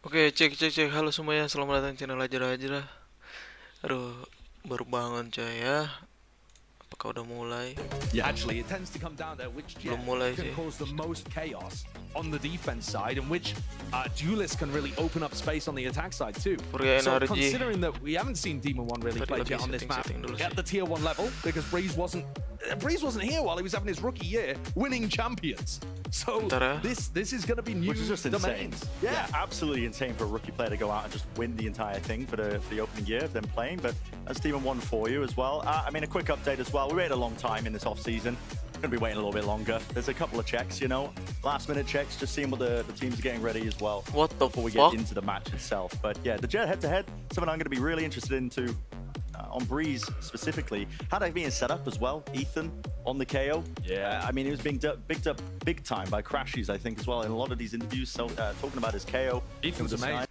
Oke, cek. Halo semuanya, selamat datang di channel azzraaja. Aduh, baru bangun coy ya. Apakah udah mulai? Yeah, actually, it tends to come down to which jet Belum mulai can sih. cause the most chaos on the defense side, and which duelists can really open up space on the attack side too. Furia So energy. considering that we haven't seen Demon 1 really Tadi play lagi jet on this map setting dulu at sih. the tier 1 level, because Breeze wasn't here while he was having his rookie year winning champions. So Bentar ya. this is going to be new Which is just insane. domains. Yeah, absolutely insane for a rookie player to go out and just win the entire thing for the opening year of them playing. But that's Demon 1 for you as well. I mean, a quick update as well. We waited a long time in this off-season. Going to be waiting a little bit longer. There's a couple of checks, you know, last-minute checks, just seeing what the teams are getting ready as well. What the before we fuck? get into the match itself. But yeah, the Jet head-to-head, something I'm going to be really interested into. On Breeze specifically, how that being set up as well. Ethan on the KO. Yeah. I mean, he was being picked up big time by Crashies, I think, as well in a lot of these interviews. So talking about his KO. Ethan's amazing.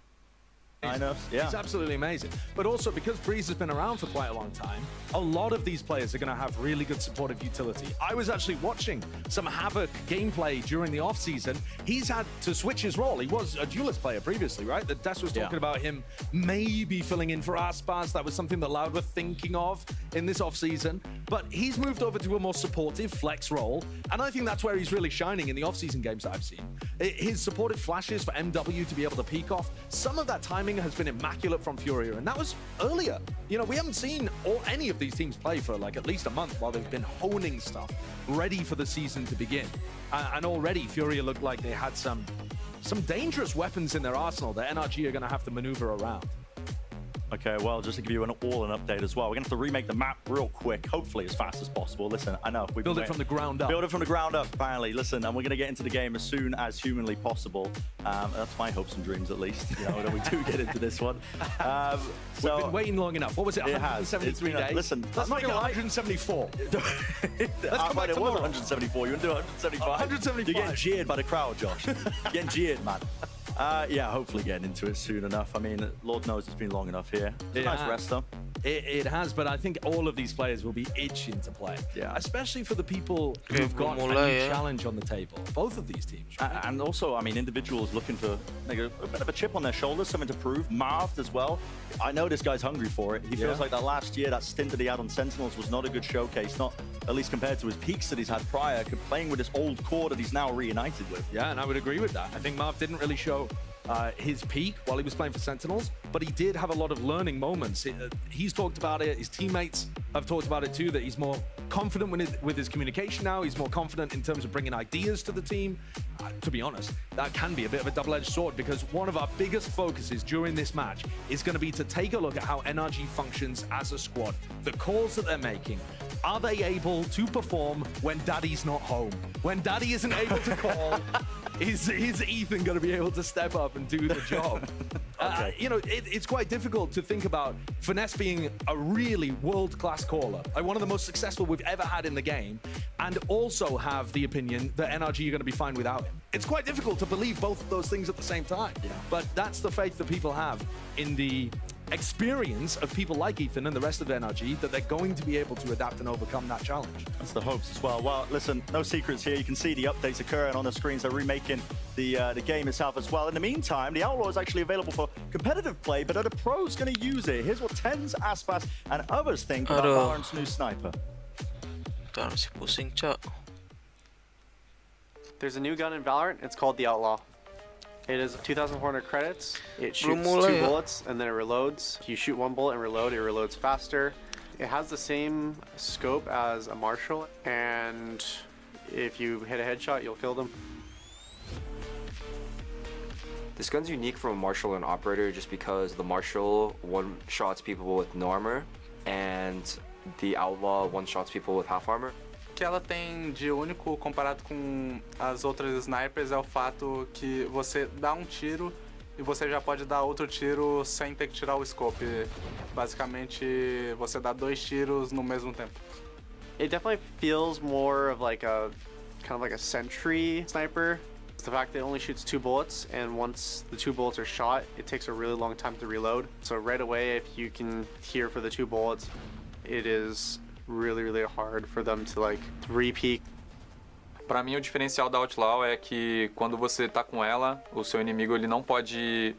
Yeah. He's absolutely amazing. But also, because Breeze has been around for quite a long time, a lot of these players are going to have really good supportive utility. I was actually watching some Havoc gameplay during the off-season. He's had to switch his role. He was a duelist player previously, right? That Des was talking about him maybe filling in for Aspas. That was something that Loud were thinking of in this off-season. But he's moved over to a more supportive flex role, and I think that's where he's really shining in the off-season games that I've seen. His supportive flashes for MW to be able to peek off, some of that timing has been immaculate from Furia, and that was earlier. You know, we haven't seen any of these teams play for like at least a month while they've been honing stuff, ready for the season to begin. And already Furia looked like they had some dangerous weapons in their arsenal that NRG are going to have to maneuver around. Okay, well, just to give you an update as well, we're going to have to remake the map real quick, hopefully as fast as possible. Listen, I know. Build it from the ground up. Build it from the ground up, finally. Listen, and we're going to get into the game as soon as humanly possible. That's my hopes and dreams, at least, you know, that we do get into this one. So we've been waiting long enough. What was it, 173 days? Listen, let's make it 174. Let's come back to 174. You want to do 175? 175. You're getting jeered by the crowd, Josh. You're getting jeered, man. Yeah, hopefully getting into it soon enough. I mean, Lord knows it's been long enough here. It's a nice rest, though. It has, but I think all of these players will be itching to play. Yeah. Especially for the people who've got a new challenge on the table. Both of these teams. Right? And also, I mean, individuals looking for like a bit of a chip on their shoulders, something to prove. Marv as well. I know this guy's hungry for it. He feels like that last year, that stint that he had on Sentinels was not a good showcase, not at least compared to his peaks that he's had prior, playing with this old core that he's now reunited with. Yeah, and I would agree with that. I think Marv didn't really show his peak while he was playing for Sentinels, but he did have a lot of learning moments. He's talked about it, his teammates have talked about it too, that he's more confident with his communication now, he's more confident in terms of bringing ideas to the team. To be honest, that can be a bit of a double-edged sword, because one of our biggest focuses during this match is going to be to take a look at how NRG functions as a squad, the calls that they're making. Are they able to perform when Daddy's not home? When Daddy isn't able to call, is Ethan going to be able to step up and do the job? Okay. You know, it's quite difficult to think about Finesse being a really world-class caller, like one of the most successful we've ever had in the game, and also have the opinion that NRG are going to be fine without him. It's quite difficult to believe both of those things at the same time. Yeah. But that's the faith that people have in the experience of people like Ethan and the rest of NRG, that they're going to be able to adapt and overcome that challenge. That's the hopes as well. Well, listen, no secrets here. You can see the updates occurring on the screens. They're remaking the game itself as well. In the meantime, the Outlaw is actually available for competitive play, but are the pros going to use it? Here's what Tens, Aspas, and others think about Valorant's new sniper. Tar si pusing, Cak. There's a new gun in Valorant. It's called the Outlaw. It is 2,400 credits. It shoots mulai 2 ya. bullets and then it reloads. If you shoot 1 bullet and reload, it reloads faster. It has the same scope as a Marshal, and if you hit a headshot, you'll kill them. This gun's unique from a Marshal and Operator just because the Marshal one-shots people with no armor, and the Outlaw one-shots people with half armor. O que ela tem de único comparado com as outras snipers é o fato que você dá um tiro e você já pode dar outro tiro sem ter que tirar o scope. Basicamente, você dá 2 tiros no mesmo tempo. It definitely feels more of like a kind of like a sentry sniper. It's the fact that it only shoots 2 bullets, and once the 2 bullets are shot, it takes a really long time to reload. So right away, if you can hear for the 2 bullets, it is really hard for them to like repeat. Para mim, o diferencial da Outlaw é que quando você tá com ela, o seu inimigo ele não pode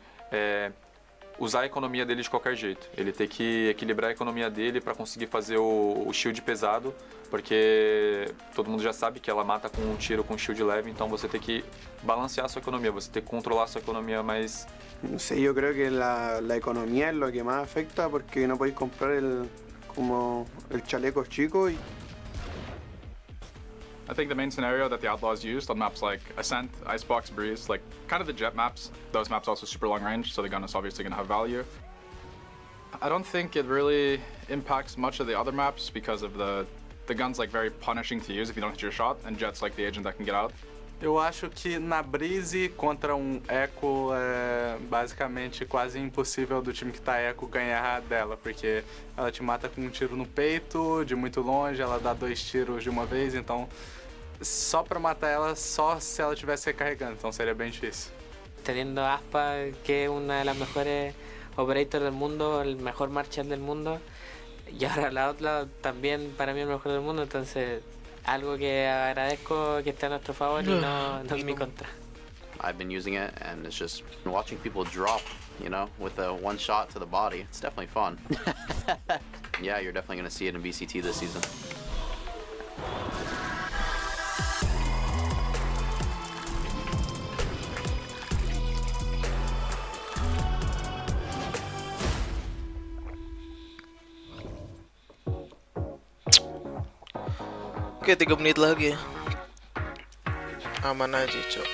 usar a economia dele de qualquer jeito. Ele tem que equilibrar a economia dele para conseguir fazer o shield pesado, porque todo mundo já sabe que ela mata com um tiro com shield leve, então você tem que balancear a sua economia, você tem que controlar a sua economia mais... No sé, yo creo que la economía es lo que más afecta porque no podéis comprar como el chaleco chico y I think the main scenario that the Outlaws used on maps like Ascent, Icebox, Breeze, like kind of the jet maps, those maps also super long range, so the gun is obviously going to have value. I don't think it really impacts much of the other maps because of the gun's like very punishing to use if you don't hit your shot, and jet's like the agent that can get out. Eu acho que na Breeze contra um Echo é basicamente quase impossível do time que tá Echo ganhar dela, porque ela te mata com um tiro no peito, de muito longe, ela dá 2 tiros de uma vez, então só pra matar ela, só se ela estivesse recarregando, então seria bem difícil. Teniendo Aspa, que es una de las mejores operators del mundo, el mejor marshal del mundo, y ahora la otra también para mí el mejor del mundo, entonces algo que agradezco que esté a nuestro favor y no en mi contra. I've been using it, and it's just watching people drop, you know, with a one shot to the body. It's definitely fun. Yeah, you're definitely going to see it in VCT this season. Oke, 3 menit lagi ya. Aman aja, cok.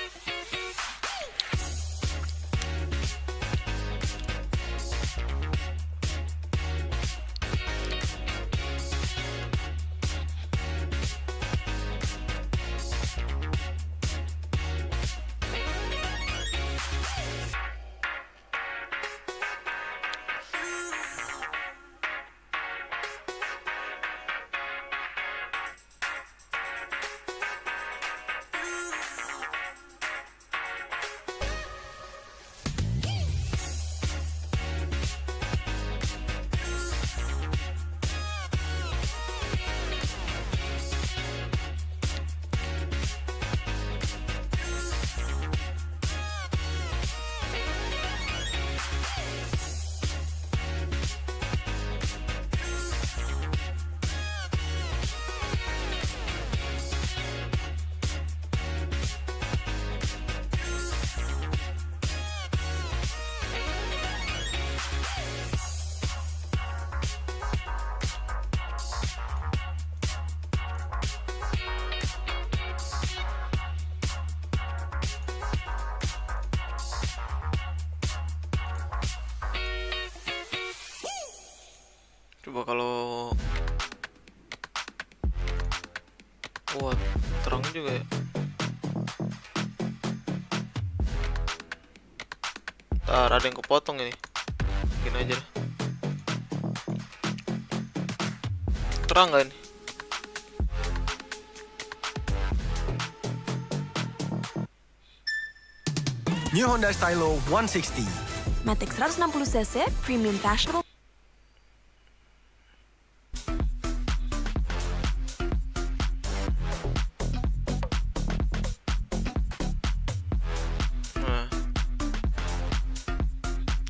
Coba kalau wah, terang juga ya. Ntar ada yang kepotong ini. Gini aja deh. Terang gak ini? New Honda Stylo 160. Matic 160cc, premium fashionable. Nah,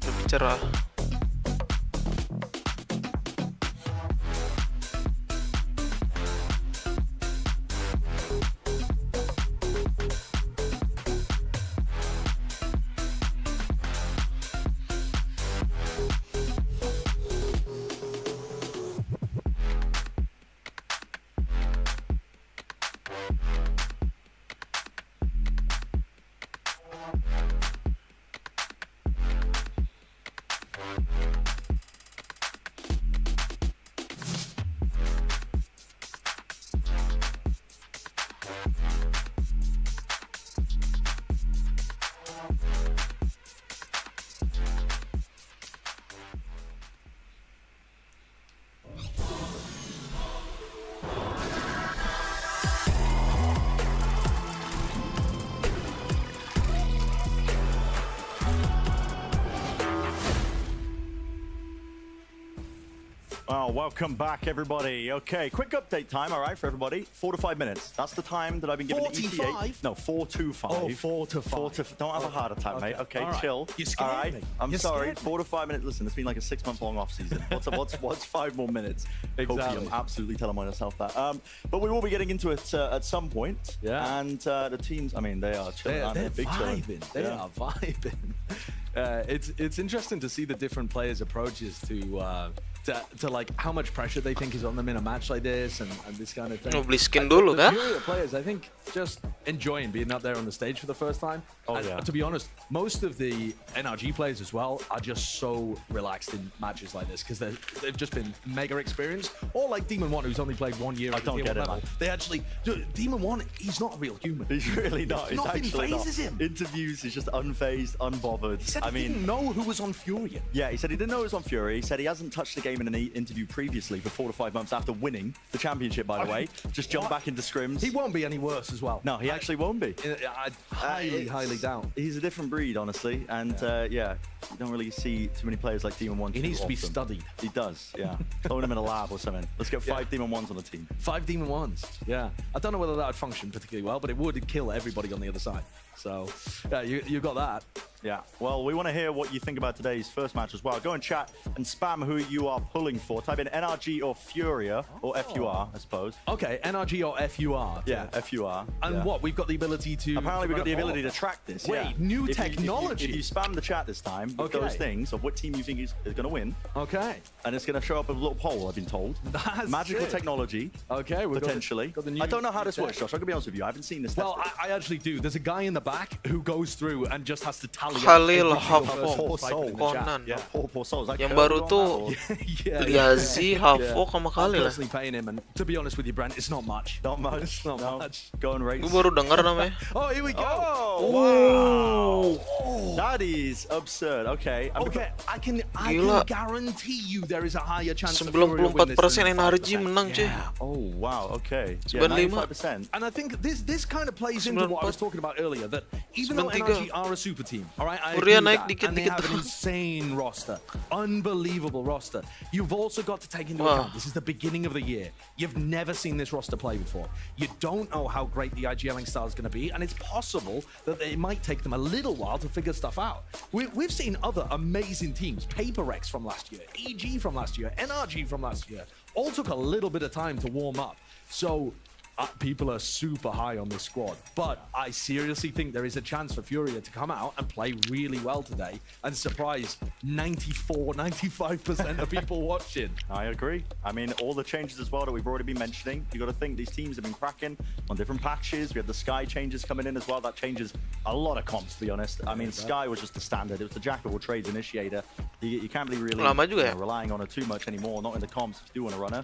lebih cerah. welcome back, everybody. Okay, quick update time, all right, for everybody. 4 to 5 minutes. That's the time that I've been given to ETA. 45? No, 4 to 5. Oh, 4 to 5. Don't have a heart attack, mate. Okay, All right. chill. You scared all right? me. I'm You sorry. scared me. 4 to 5 minutes. Listen, it's been like a 6-month long off season. What's 5 more minutes? Exactly. Hopefully, I'm absolutely telling myself that. But we will be getting into it at some point. Yeah. And the teams, I mean, they are chilling. aren't They're they? Big chilling. vibing. They Yeah. are vibing. It's interesting to see the different players' approaches to like how much pressure they think is on them in a match like this and this kind of thing. Oh, beli skin And dulu the kah? Furia players, I think, just enjoying being up there on the stage for the first time. Oh, And yeah. to be honest, most of the NRG players as well are just so relaxed in matches like this because they've just been mega experienced. Or like Demon One, who's only played 1 year. I at the don't tier get one it, level. man. They actually, Demon One, he's not a real human. He's really not. He's Nothing actually phases not. him. Interviews, he's just unfazed, unbothered. He said I he mean, didn't know who was on Furia. yeah, he said he didn't know it was on Fury. He said he hasn't touched the game in an interview previously for 4 to 5 months after winning the championship, by the way. Just jump back into scrims. He won't be any worse as well. No, he actually won't be. I highly doubt. He's a different breed, honestly. And yeah, you don't really see too many players like Demon 1 He too needs to be often. studied. He does, yeah. Clone him in a lab or something. Let's get 5 Demon 1s on the team. 5 Demon Ones. Yeah. I don't know whether that would function particularly well, but it would kill everybody on the other side. So, yeah, you got that. Yeah, well, we want to hear what you think about today's first match as well. Go and chat and spam who you are pulling for. Type in NRG or Furia, or FUR, I suppose. Okay, NRG or FUR. Yeah, FUR. And yeah. what? We've got the ability to. Apparently, we've got the run a ability to poll. track this. Wait, yeah. new If you- technology. if you spam the chat this time with Okay. those things of what team you think is going to win, Okay. and it's going to show up as a little poll, I've been told. That's Magical sick. technology, Okay, we've potentially. Got the new, I don't know how new this works, tech. Josh. I'm going to be honest with you. I haven't seen this. Well, tested. I actually do. There's a guy in the back who goes through and just has to tally. up Halil every single Hafo. person Poor typing soul. in the chat. Conan. Yeah, poor souls. Like Yang baru tuh Liazi, Hafo, sama I'm Khalil. personally paying him, and to be honest with you, Brent, it's not much. Not much. It's not no. much. Go and race. Gue baru dengar namanya. Oh, here we go. Oh, wow. That is absurd. Okay. Okay, I can Gila. guarantee you there is a higher chance. that Furia win this 94% than NRG 5%. menang, cuy. Oh, wow. Okay. 95. 95%. And I think this kind of plays into what I was talking about earlier, that even though 93. NRG are a super team, all right, I Furia agree with naik that, and they dikit-dikit have an doang. insane roster, unbelievable roster. You've also got to take into Wow. account, this is the beginning of the year. You've never seen this roster play before. You don't know how great the IGLing style is going to be, and it's possible that it might take them a little while to figure stuff out. We've seen other amazing teams, PaperX from last year, EG from last year, NRG from last year, all took a little bit of time to warm up. So people are super high on this squad, but I seriously think there is a chance for Furia to come out and play really well today and surprise 95% of people watching. I agree. I mean, all the changes as well that we've already been mentioning. You got to think these teams have been cracking on different patches. We have the Sky changes coming in as well. That changes a lot of comps, to be honest. I mean, Sky was just the standard. It was the jack of all trades initiator. You can't be really Lama juga ya? relying on her too much anymore. Not in the comps if you do want to run her.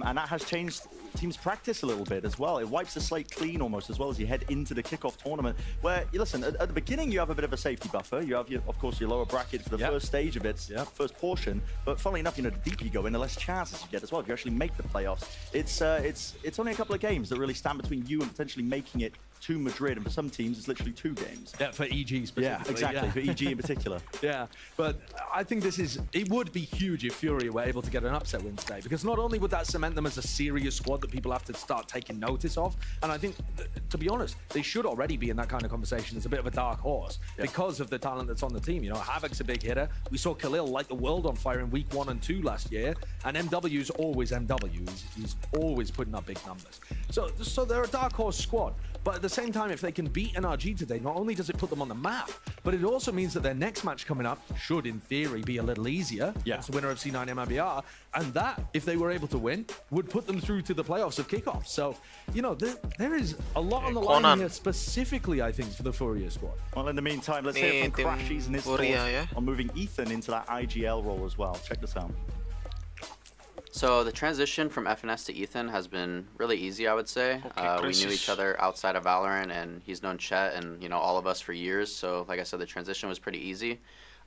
And that has changed teams' practice a little bit as well. It wipes the slate clean almost as well as you head into the kickoff tournament. Where, listen, at the beginning you have a bit of a safety buffer. You have, of course, your lower bracket for the first stage of it, first portion. But funnily enough, the deeper you go in, the less chances you get as well. If you actually make the playoffs, it's only a couple of games that really stand between you and potentially making it to Madrid, and for some teams it's literally 2 games. Yeah, for EG specifically. Yeah, exactly, for EG in particular. Yeah, but I think it would be huge if Furia were able to get an upset win today, because not only would that cement them as a serious squad that people have to start taking notice of, and I think, to be honest, they should already be in that kind of conversation as a bit of a dark horse because of the talent that's on the team. You know, Havoc's a big hitter. We saw Khalil light the world on fire in week 1 and 2 last year, and MW's always MW. He's always putting up big numbers. So they're a dark horse squad. But at the same time, if they can beat NRG today, not only does it put them on the map, but it also means that their next match coming up should, in theory, be a little easier. Yeah. It's the winner of C9 MIBR. And that, if they were able to win, would put them through to the playoffs of kickoff. So, you know, there is a lot on the line Conan. here, specifically, I think, for the Furia squad. Well, in the meantime, let's hear from Tim Crashies and his Furia, thoughts yeah? on moving Ethan into that IGL role as well. Check this out. So the transition from FNS to Ethan has been really easy, I would say. We knew each other outside of Valorant, and he's known Chet and all of us for years. So like I said, the transition was pretty easy.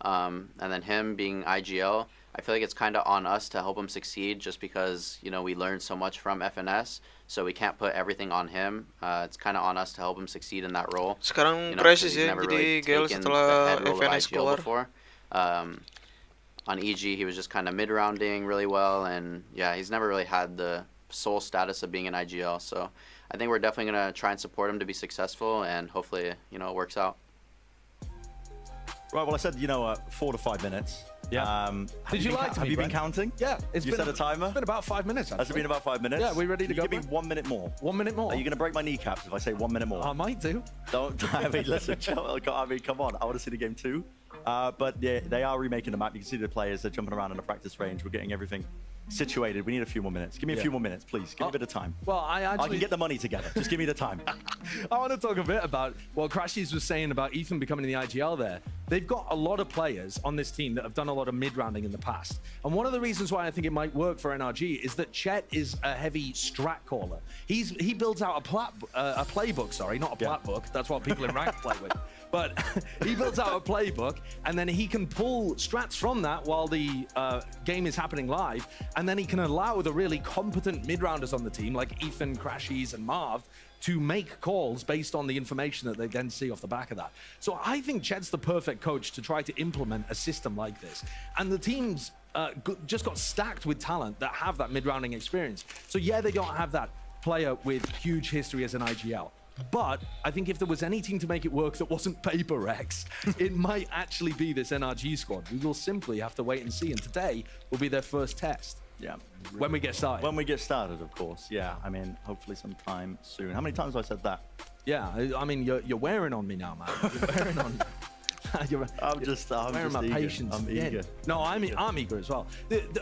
And then him being IGL, I feel like it's kind of on us to help him succeed, just because we learned so much from FNS. So we can't put everything on him. It's kind of on us to help him succeed in that role. Sekarang 'cause Crisis he's ya, never jadi really GL taken setelah the head role of FNS IGL keluar. before. On EG, he was just kind of mid-rounding really well, and yeah, he's never really had the sole status of being an IGL. So I think we're definitely going to try and support him to be successful, and hopefully, you know, it works out. Right, well, I said, 4 to 5 minutes. Yeah. Did you like to Have you been counting? Yeah. You set a timer? It's been about 5 minutes, actually. Has it been about 5 minutes? Yeah, we ready to go? Give me 1 minute more. 1 minute more? Are you going to break my kneecaps if I say 1 minute more? I might do. Don't. I mean, listen, come on. I want to see the game too. But yeah, they are remaking the map. You can see the players. They're jumping around in the practice range. We're getting everything situated. We need a few more minutes. Give me a few more minutes, please. Give me a bit of time. Well, I can get the money together. Just give me the time. I want to talk a bit about what Crashies was saying about Ethan becoming the IGL there. They've got a lot of players on this team that have done a lot of mid-rounding in the past. And one of the reasons why I think it might work for NRG is that Chet is a heavy strat caller. He builds out a playbook, sorry, not a plat book. That's what people in rank play with. But he builds out a playbook, and then he can pull strats from that while the game is happening live, and then he can allow the really competent mid-rounders on the team, like Ethan, Crashies, and Marv, to make calls based on the information that they then see off the back of that. So I think Chet's the perfect coach to try to implement a system like this. And the teams just got stacked with talent that have that mid-rounding experience. So yeah, they don't have that player with huge history as an IGL. But I think if there was any team to make it work that wasn't Paper Rex, it might actually be this NRG squad. We will simply have to wait and see. And today will be their first test. Yeah. When we get started. When we get started, of course. Yeah. I mean, hopefully sometime soon. How many times have I said that? Yeah. I mean, you're wearing on me now, man. You're wearing on me. I'm just my eager. patience. I'm eager. No, I'm eager as well.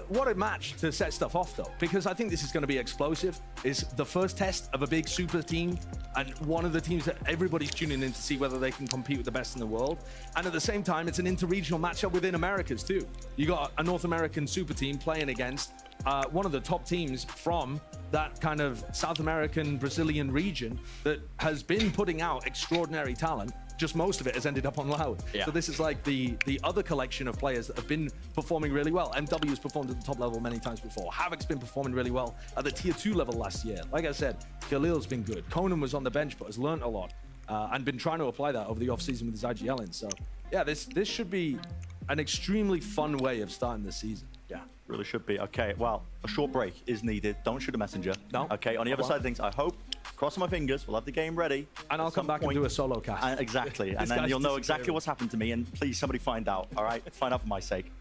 What a match to set stuff off, though, because I think this is going to be explosive. It's the first test of a big super team, and one of the teams that everybody's tuning in to see whether they can compete with the best in the world. And at the same time, it's an interregional matchup within Americas too. You got a North American super team playing against one of the top teams from that kind of South American, Brazilian region that has been putting out extraordinary talent. Just most of it has ended up on Loud. Yeah. So this is like the other collection of players that have been performing really well. MW has performed at the top level many times before. Havoc's been performing really well at the tier 2 level last year. Like I said, Khalil's been good. Conan was on the bench but has learned a lot and been trying to apply that over the offseason with his IGL in. So yeah, this should be an extremely fun way of starting this season. Yeah, really should be. Okay, well, a short break is needed. Don't shoot a messenger. No. Okay, on the other side of things, I hope, crossing my fingers, we'll have the game ready. And I'll come back and do a solo cast. Exactly, and then you'll know exactly what's happened to me, and please, somebody find out, all right? Find out for my sake.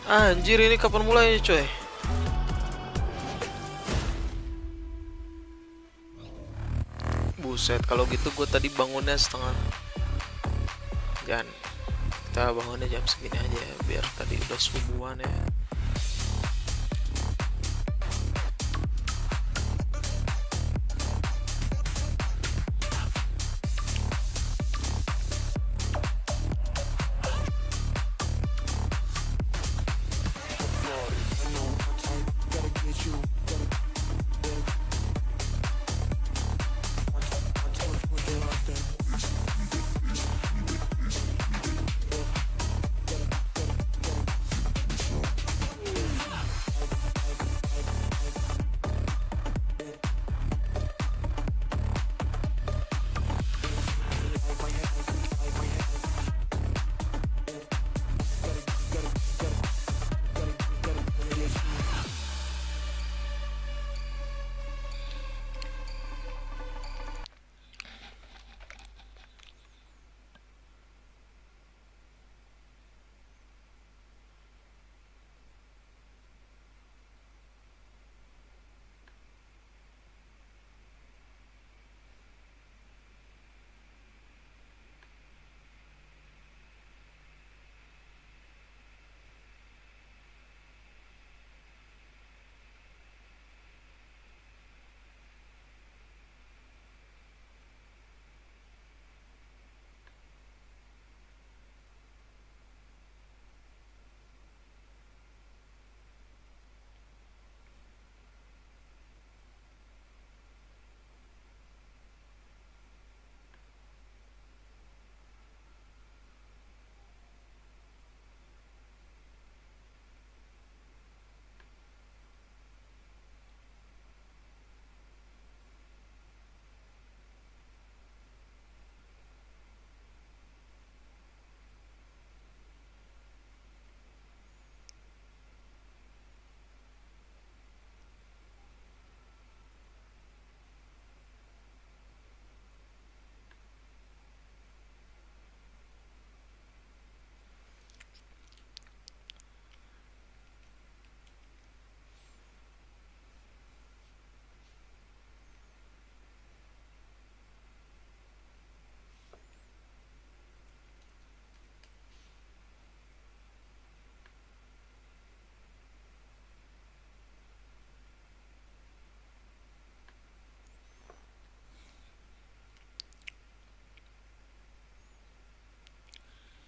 Anjir, ini kapan mulainya, coy? Buset, kalau gitu gue tadi bangunnya setengah. Jangan, kita bangunnya jam segini aja ya, biar tadi udah subuhan ya.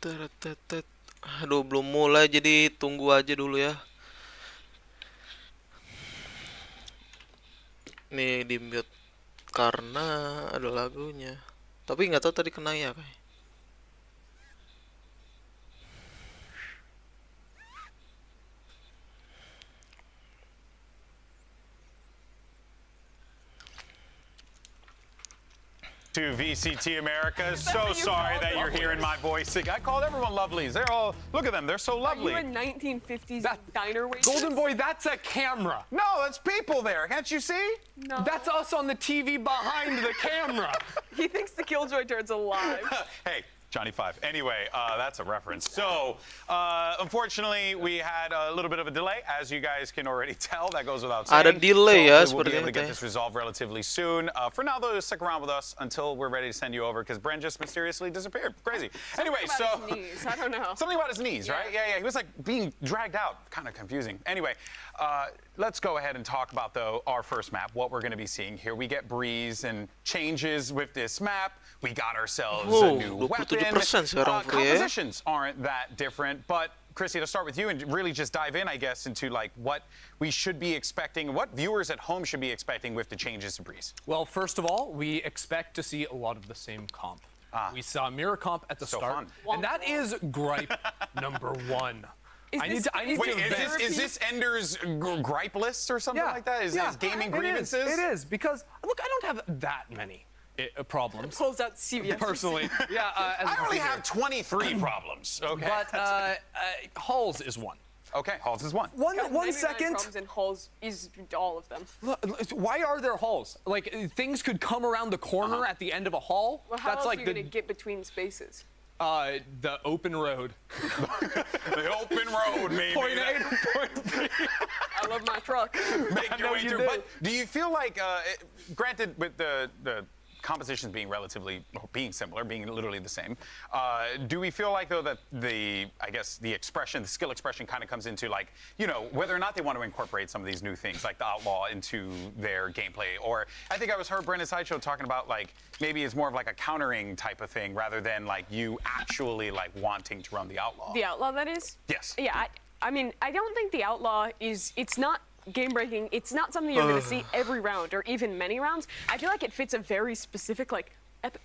Tetetet. Aduh, belum mulai jadi tunggu aja dulu ya. Nih di mute karena ada lagunya. Tapi nggak tahu tadi kena ya kayak. To VCT America, so sorry that you're hearing my voice. I called everyone lovelies. They're all, look at them, they're so lovely. Are you a 1950s diner waitress? Golden Boy, that's a camera. No, that's people there, can't you see? No. That's us on the TV behind the camera. He thinks the Killjoy turd's alive. Hey, Johnny Five. Anyway, that's a reference. So, unfortunately, we had a little bit of a delay, as you guys can already tell. That goes without saying. Ada delay ya, So we'll be able to sepertinya. get this resolved relatively soon. For now, though, stick around with us until we're ready to send you over, because Bren just mysteriously disappeared. Crazy. Anyway, Something so about his knees. I don't know. something about his knees, right? Yeah. He was like being dragged out. Kind of confusing. Anyway, let's go ahead and talk about, though, our first map, what we're going to be seeing here. We get Breeze and changes with this map. We got ourselves a new weapon. 27% sekarang Furia. Compositions aren't that different, but Chrissy, to start with you and really just dive in, I guess, into like what we should be expecting, what viewers at home should be expecting with the changes to Breeze. Well, first of all, we expect to see a lot of the same comp. We saw mirror comp at the start, and that is gripe number one. Wait, is this Ender's gripe list or something like that? Is gaming grievances? It is, because, look, I don't have that many problems. Pulls out CVS. Personally. I only have 23 problems, okay? But Halls is one. Okay, Halls is one. One second. Problems in Halls is all of them. Why are there halls? Like, things could come around the corner at the end of a hall. Well, how That's else like are you going to get between spaces? The open road. The open road, maybe. Point A to point B. I love my truck. Make your way through. But do you feel like, granted, with the compositions being similar, being literally the same, do we feel like, though, that the skill expression kind of comes into, like, you know, whether or not they want to incorporate some of these new things, like the Outlaw, into their gameplay? Or I think I heard Brendan Sideshow talking about, like, maybe it's more of like a countering type of thing rather than, like, you actually, like, wanting to run the Outlaw. The Outlaw, that is? Yes. Yeah, I mean, I don't think the Outlaw it's not game-breaking. It's not something you're going to see every round or even many rounds. I feel like it fits a very specific, like,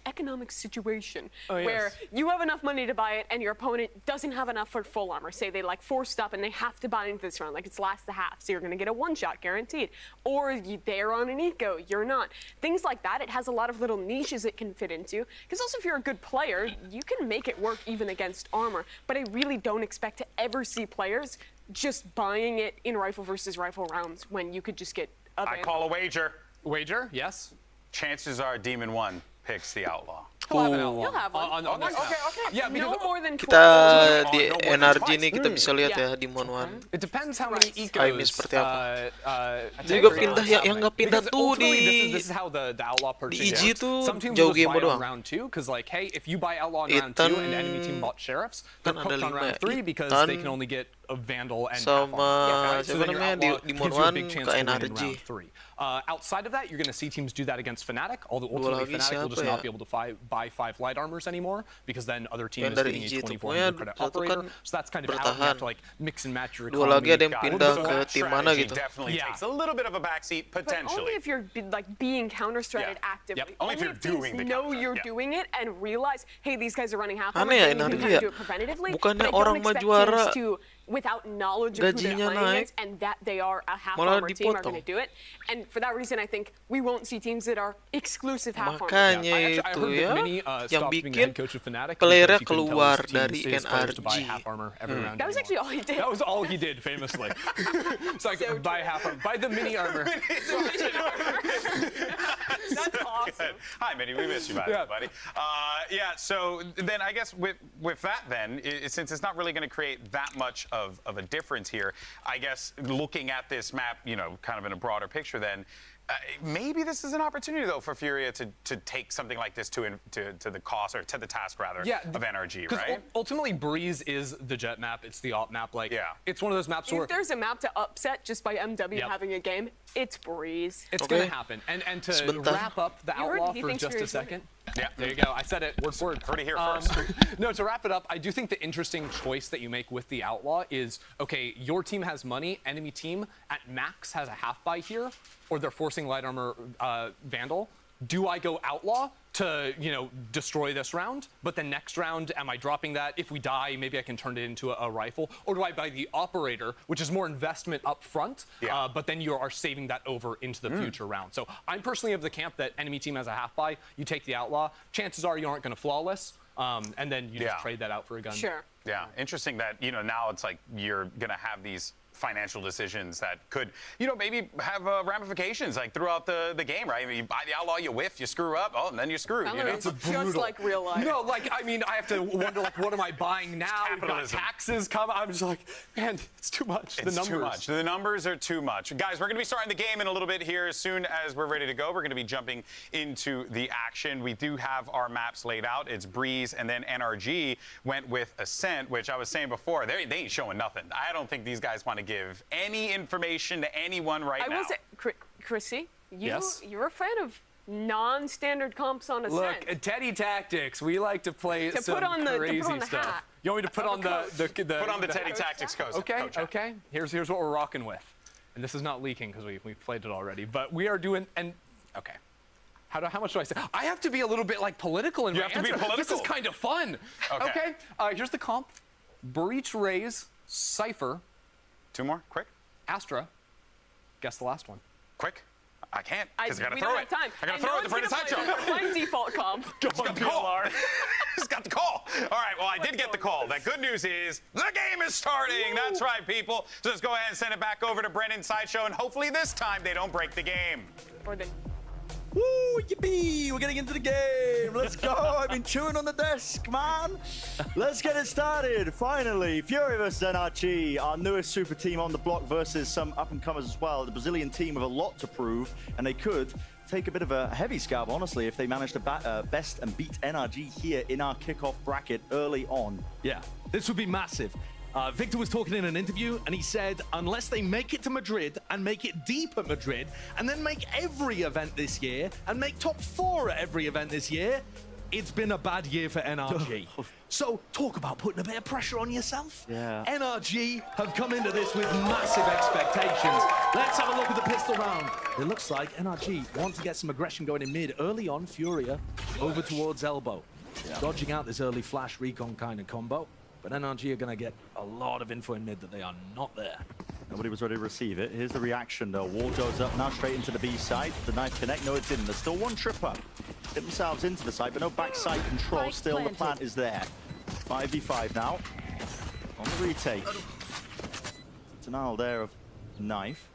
economic situation where you have enough money to buy it and your opponent doesn't have enough for full armor. Say they like forced up and they have to buy into this round, like it's last the half, so you're going to get a one-shot guaranteed. Or they're on an eco, you're not. Things like that. It has a lot of little niches it can fit into. Because also, if you're a good player, you can make it work even against armor. But I really don't expect to ever see players just buying it in rifle versus rifle rounds when you could just get a I call a wager. Wager? Yes. Chances are Demon 1 picks the Outlaw. He'll have an Outlaw. You'll have one. On this map. Yeah, no more than 12. Kita di NRG ini kita bisa lihat ya di Mon One. It depends how many ecos. Ini seperti apa? Juga juga pindah yang nggak pindah tuh di this is how the Outlaw purchase EG works. tuh Some teams jauh will just game buy it doang. on round 2 because, like, hey, if you buy Outlaw in round 2 and the enemy team bought sheriffs, they're Kan cooked ada on round 3 because they can only get a Vandal and sama so siapa then your namanya Outlaw di gives Mon you a One big chance ke to win in NRG. round 3. Outside of that, you're going to see teams do that against Fnatic, although Dua ultimately lagi Fnatic will just siapa not ya? be able to buy 5 light armors anymore because then other team Yang is dari getting EG a itu 24 pokoknya credit satu operator. kan So that's kind of out. You have bertahan. to, like, mix and match your Dua economy. lagi ada yang pindah So ke that tim mana strategy gitu. definitely takes a little bit of a backseat, But potentially. only if you're like being counter-stratted actively. Yep. Only if you're teams doing the know counter, you're yeah. doing it and realize, hey, these guys are running half armor, Aneh ya then you NRG can ya. do it preventatively. Bukannya But I don't orang mah expect juara teams to, without knowledge of who they're gajinya playing naik, against and that they are a half malah armor team, are dipotong. going to do it. And for that reason, I think we won't see teams that are exclusive half armor. Makanya I itu heard ya that Mini yang stopped being the bikin head coach of Fnatic playernya because he couldn't tell keluar his teams, dari his players to buy NRG. half armor every round. That was actually all he did. That was all he did, famously. It's like, buy half armor, buy the mini armor. That's awesome. Hi, Minnie. We missed you, buddy. So then I guess with that, then, since it's not really going to create that much of a difference here, I guess looking at this map, you know, kind of in a broader picture, then maybe this is an opportunity, though, for Furia to take something like this to the cost, or to the task, rather, of NRG, right? Ultimately, Breeze is the jet map. It's the op map. Like, it's one of those maps where If there's a map to upset just by MW having a game, it's Breeze. it's going to happen. And to wrap up the You heard Outlaw he for thinks just a Fury's second. Yeah. There you go. I said it word for word. Heard it here first. No, to wrap it up, I do think the interesting choice that you make with the Outlaw is, okay, your team has money, enemy team at max has a half buy here, or they're forcing light armor Vandal. Do I go Outlaw to, destroy this round? But the next round, am I dropping that? If we die, maybe I can turn it into a rifle. Or do I buy the Operator, which is more investment up front, but then you are saving that over into the future round. So I'm personally of the camp that enemy team has a half buy, you take the Outlaw. Chances are you aren't going to flawless, and then you just trade that out for a gun. Sure. Yeah, interesting that, now it's like you're going to have these financial decisions that could, maybe have ramifications like throughout the game, right? I mean, you buy the Outlaw, you whiff, you screw up, and then you're screwed. It's just like real life. No, I have to wonder, what am I buying now? We've got taxes coming. I'm just like, man, it's too much. It's too much. The numbers are too much. Guys, we're going to be starting the game in a little bit here. As soon as we're ready to go, we're going to be jumping into the action. We do have our maps laid out. It's Breeze, and then NRG went with Ascent, which I was saying before, they ain't showing nothing. I don't think these guys want to give any information to anyone right now. I will say, Chrissy, Yes? you're a fan of non-standard comps on Ascent. Look, Teddy Tactics, we like to play some crazy stuff. Hat. You want me to put on the put on the Teddy Tactics coat? Okay. Here's what we're rocking with, and this is not leaking because we've played it already. But we are doing okay. How much do I say? I have to be a little bit political in my answer. This is kind of fun. Okay. Here's the comp: Breach, Raise, Cypher. 2 more, quick. Astra. Guess the last one. Quick. I can't, because I gotta we throw don't it. have time. I gotta throw it to Brandon Sideshow. My default comp. Just got the call. Just got the call. All right, well, I did get the call. The good news is the game is starting. Woo! That's right, people. So just go ahead and send it back over to Brendan Sideshow, and hopefully this time they don't break the game. Or they... Woo, yippee! We're getting into the game. Let's go. I've been chewing on the desk, man. Let's get it started. Finally, Furia versus NRG, our newest super team on the block versus some up-and-comers as well. The Brazilian team with a lot to prove, and they could take a bit of a heavy scab, honestly, if they manage to best and beat NRG here in our kickoff bracket early on. Yeah, this would be massive. Victor was talking in an interview, and he said, unless they make it to Madrid and make it deep at Madrid, and then make every event this year, and make top 4 at every event this year, it's been a bad year for NRG. So talk about putting a bit of pressure on yourself. Yeah. NRG have come into this with massive expectations. Let's have a look at the pistol round. It looks like NRG want to get some aggression going in mid. Early on, Furia over towards elbow. Dodging out this early flash recon kind of combo. But NRG are going to get a lot of info in mid that they are not there. Nobody was ready to receive it. Here's the reaction, though. Wall goes up now straight into the B side. The knife connect. No, it didn't. There's still one tripper. Get themselves into the site, but no backside control. Still, the plant is there. 5v5 now. On the retake. Denial there of knife.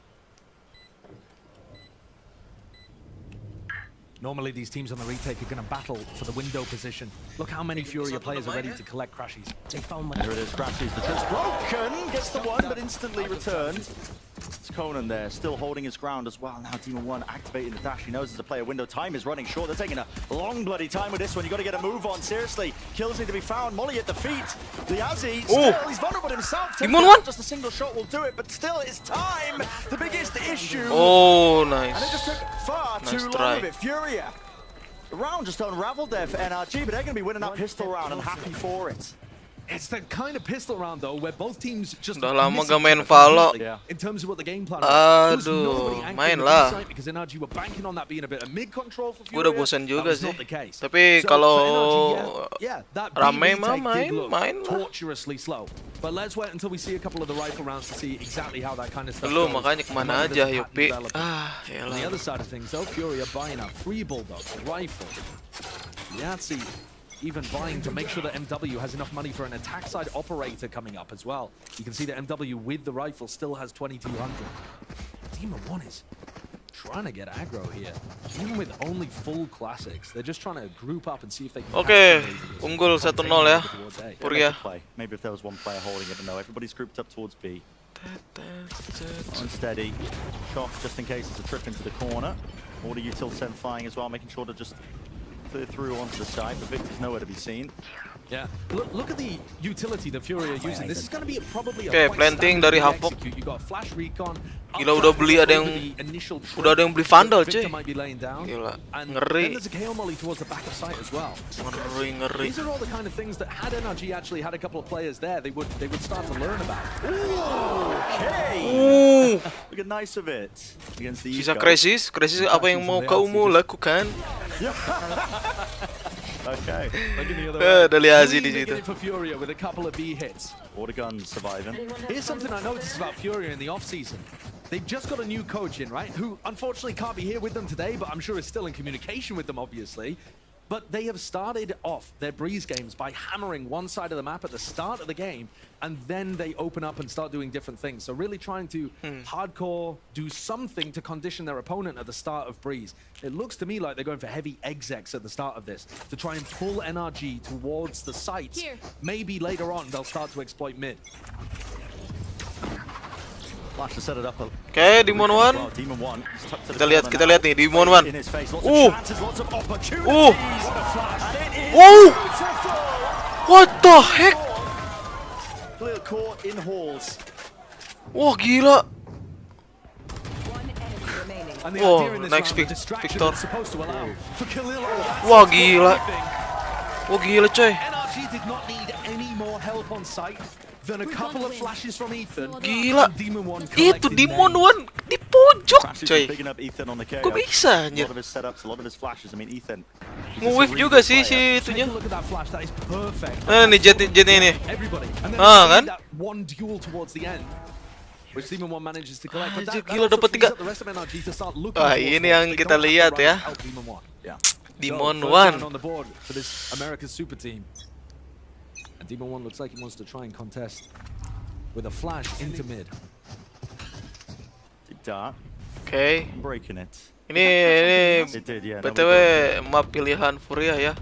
Normally, these teams on the retake are going to battle for the window position. Look how many Furia players are ready to collect crashes. They found one. There it is, crashes. The trip's broken. Gets the one, but instantly returned. It's Conan there, still holding his ground as well. Now Demon 1 activating the dash. He knows there's a player window. Time is running short. They're taking a long bloody time with this one. You got to get a move on. Seriously, kills need to be found. Molly at the feet. The Azzy, still, he's vulnerable himself. Demon 1? Just a single shot will do it, but still, it's time. The biggest issue. Oh, nice. And it just took far too long of it. Furia. The round just unraveled there for NRG, but they're going to be winning that pistol round and happy for it. It's the kind of pistol round, though, where both teams just udah lama gak main Valo. in terms of what the game plan was. Aduh, main lah. Because NRG were banking on that being a bit of mid control for Gue Furia. udah bosan juga sih. Case. Tapi So, kalau for NRG, that rame B mah retake did look main lah. torturously slow. But let's wait until we see a couple of the rifle rounds to see exactly how that kind of stuff Belum, goes. makanya kemana Whether aja, this Yupi. pattern develops. On the other Yalah. side of things, though, Furia buying up 3 bulldogs, rifle, Yahtzee even buying to make sure that MW has enough money for an attack side operator coming up as well. You can see that MW with the rifle still has 2,200. Demon 1 is trying to get aggro here. Even with only full classics, they're just trying to group up and see if they can... Oke, unggul 1-0 ya. Furia. Maybe if there was one player holding it, but no, everybody's grouped up towards B. Unsteady. Shock just in case it's a trip into the corner. Order util send flying as well, making sure to just clear through onto the side, but Victor's nowhere to be seen. Yeah, look at the utility that Furia are using. This is going to be probably a Oke, quite planting standard dari way to Havoc. execute. You got flash recon. Gila, udah beli ada yang beli Vandal, cuy. Gila, ngeri. Ngeri. These are all the kind of things that had NRG actually had a couple of players there, they would start to learn about. Okay. Look at nice of it against the Sisa Crisis apa yang mau kamu lakukan? Okay. Ada Liazi di situ. For Furia with a couple of B hits. Order guns surviving. Here's something I noticed about Furia in the off-season. They've just got a new coach in, right? Who unfortunately can't be here with them today, but I'm sure is still in communication with them, obviously. But they have started off their Breeze games by hammering one side of the map at the start of the game, and then they open up and start doing different things. So really trying to hardcore do something to condition their opponent at the start of Breeze. It looks to me like they're going for heavy execs at the start of this to try and pull NRG towards the sites. Maybe later on they'll start to exploit mid. Flash to set it up. Oke, Demon One. Kita lihat nih Demon One. What the heck? Wah, gila. Wah, next Victor. Wah, gila. Wah, gila, coy. NRG did not need any more help on site than a couple of flashes from Ethan. Gila. Itu Demon One di pojok, coy. Kok bisa anjir? Nge-wave juga sih si itunya. Nah, nih jetnya ini. Ah, kan? Anjir, gila dapat 3. Wah, ini yang kita lihat ya. Demon One. And Demon One looks like he wants to try and contest with a flash into mid. Oke. Breaking it. Ini BTW map pilihan Furia ya.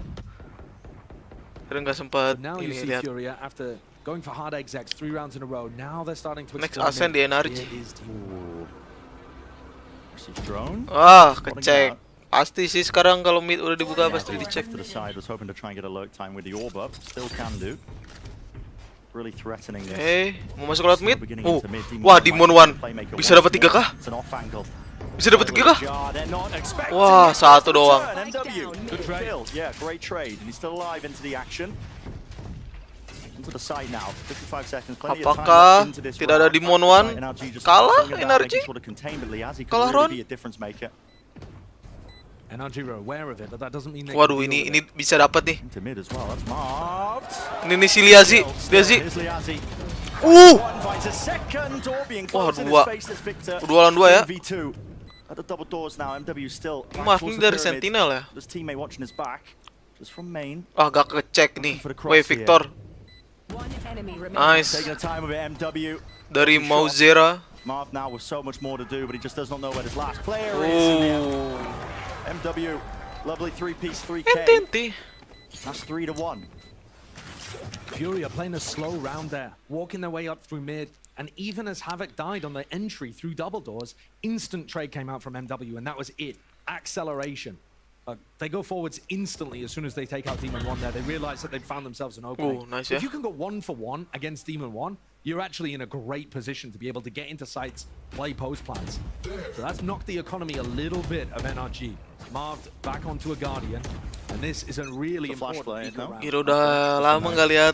Kira nggak sempat ini lihat. Furia after going for hard execs 3 rounds in a row. Now they're starting to next ascend di NRG. Drone. Ah, kecek. Pasti sih sekarang kalau mid udah dibuka pasti dicek. To the side was hoping to try and get a lurk time with the orb up. Still can do. Really threatening this. Mau masuk lewat mid? Wah, Demon One. Bisa dapat 3 kah? Bisa dapat 3 kah? Wah, 1 doang. Good trade. Yeah, great trade. And he's still alive into the action. Into the side now. 55 seconds. Apakah tidak ada Demon One? Kalah NRG? Kalah Ron? NRG are aware of it, but that doesn't mean they Waduh, ini bisa dapat nih. Ini si Liazi. Wah, 2 lawan 2 ya. Maaf, ini dari Sentinel ya. Agak kecek nih. Woi, Victor. Nice. Dari Mauzera. MW, lovely 3-piece 3K. That's 3-1. Furia playing a slow round there, walking their way up through mid, and even as Havoc died on the entry through double doors, instant trade came out from MW, and that was it. Acceleration. They go forwards instantly as soon as they take out Demon One there. They realize that they've found themselves an opening. Nice, If you can go 1-for-1 against Demon One, you're actually in a great position to be able to get into sites, play post plans. So that's knocked the economy a little bit of NRG. Marved back onto a Guardian, and this is a really important round. Gila, udah lama nggak lihat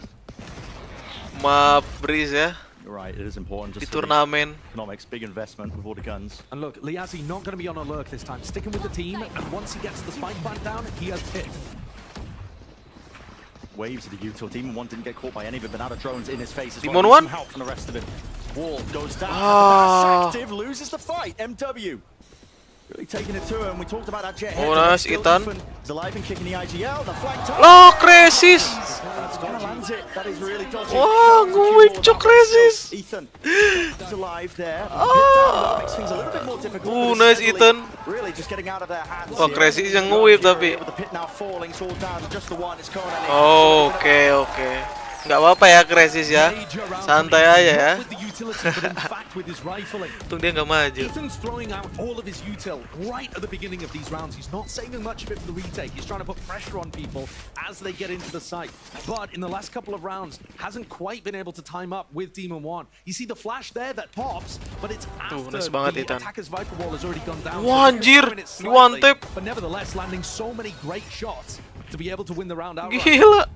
map Breeze ya. You're right, it is important. Di turnamen. Economics, big investment with all the guns. And look, Liazi not going to be on a lurk this time, sticking with the team, and once he gets the spike plant down, he has picked. Waves of the util. Demon One didn't get caught by any of it, but now the drone's in his face. Demon One? Help from the rest of it. Wall goes down. That's active, loses the fight. MW. Really taking it to him. We talked about that jet. Oh, nice, Ethan. He's alive and kicking the IGL. The flank top. Loh, Crisis. Lands it. That is really dodgy. Wah, nge-wave cok Crisis. Ethan is alive there. Makes things a little bit more difficult. Nice, Ethan. Really just getting out of their hands. Oh, Crisis yang nge-wave tapi. The pit now falling, so down to just the one. It's Oke. Nggak apa-apa ya Crisis ya, santai aja ya. Untung dia nggak maju. Ethan's throwing out all of his util right at the beginning of these rounds. He's not saving much of it for the retake. He's trying to put pressure on people as they get into the site. But in the last couple of rounds, hasn't quite been able to time up with Demon One. You see the flash there that pops, but it's after nice banget, the Ethan. attacker's Viper Wall has already gone down. Wah, anjir, di one tap. But nevertheless, landing so many great shots to be able to win the round outright. Gila.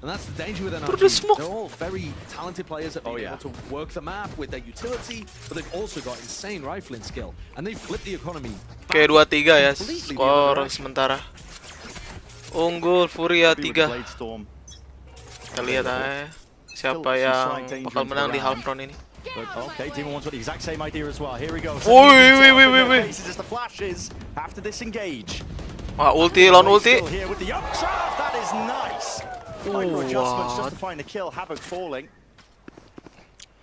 And that's the danger with They're NRG. They're all very talented players that are able to work the map with their utility, but they've also got insane rifling skill. And they've flipped the economy. Oke, 2-3 ya skor sementara. Unggul Furia 3. Kita lihat aja siapa yang bakal menang di half round ini. Okay, Demon One's got the exact same idea as well. Here we go. Woi. As the flashes have to disengage. Wah, ulti lawan ulti. Here with the updraft, that is nice. Micro adjustments just to find the kill. Havoc falling.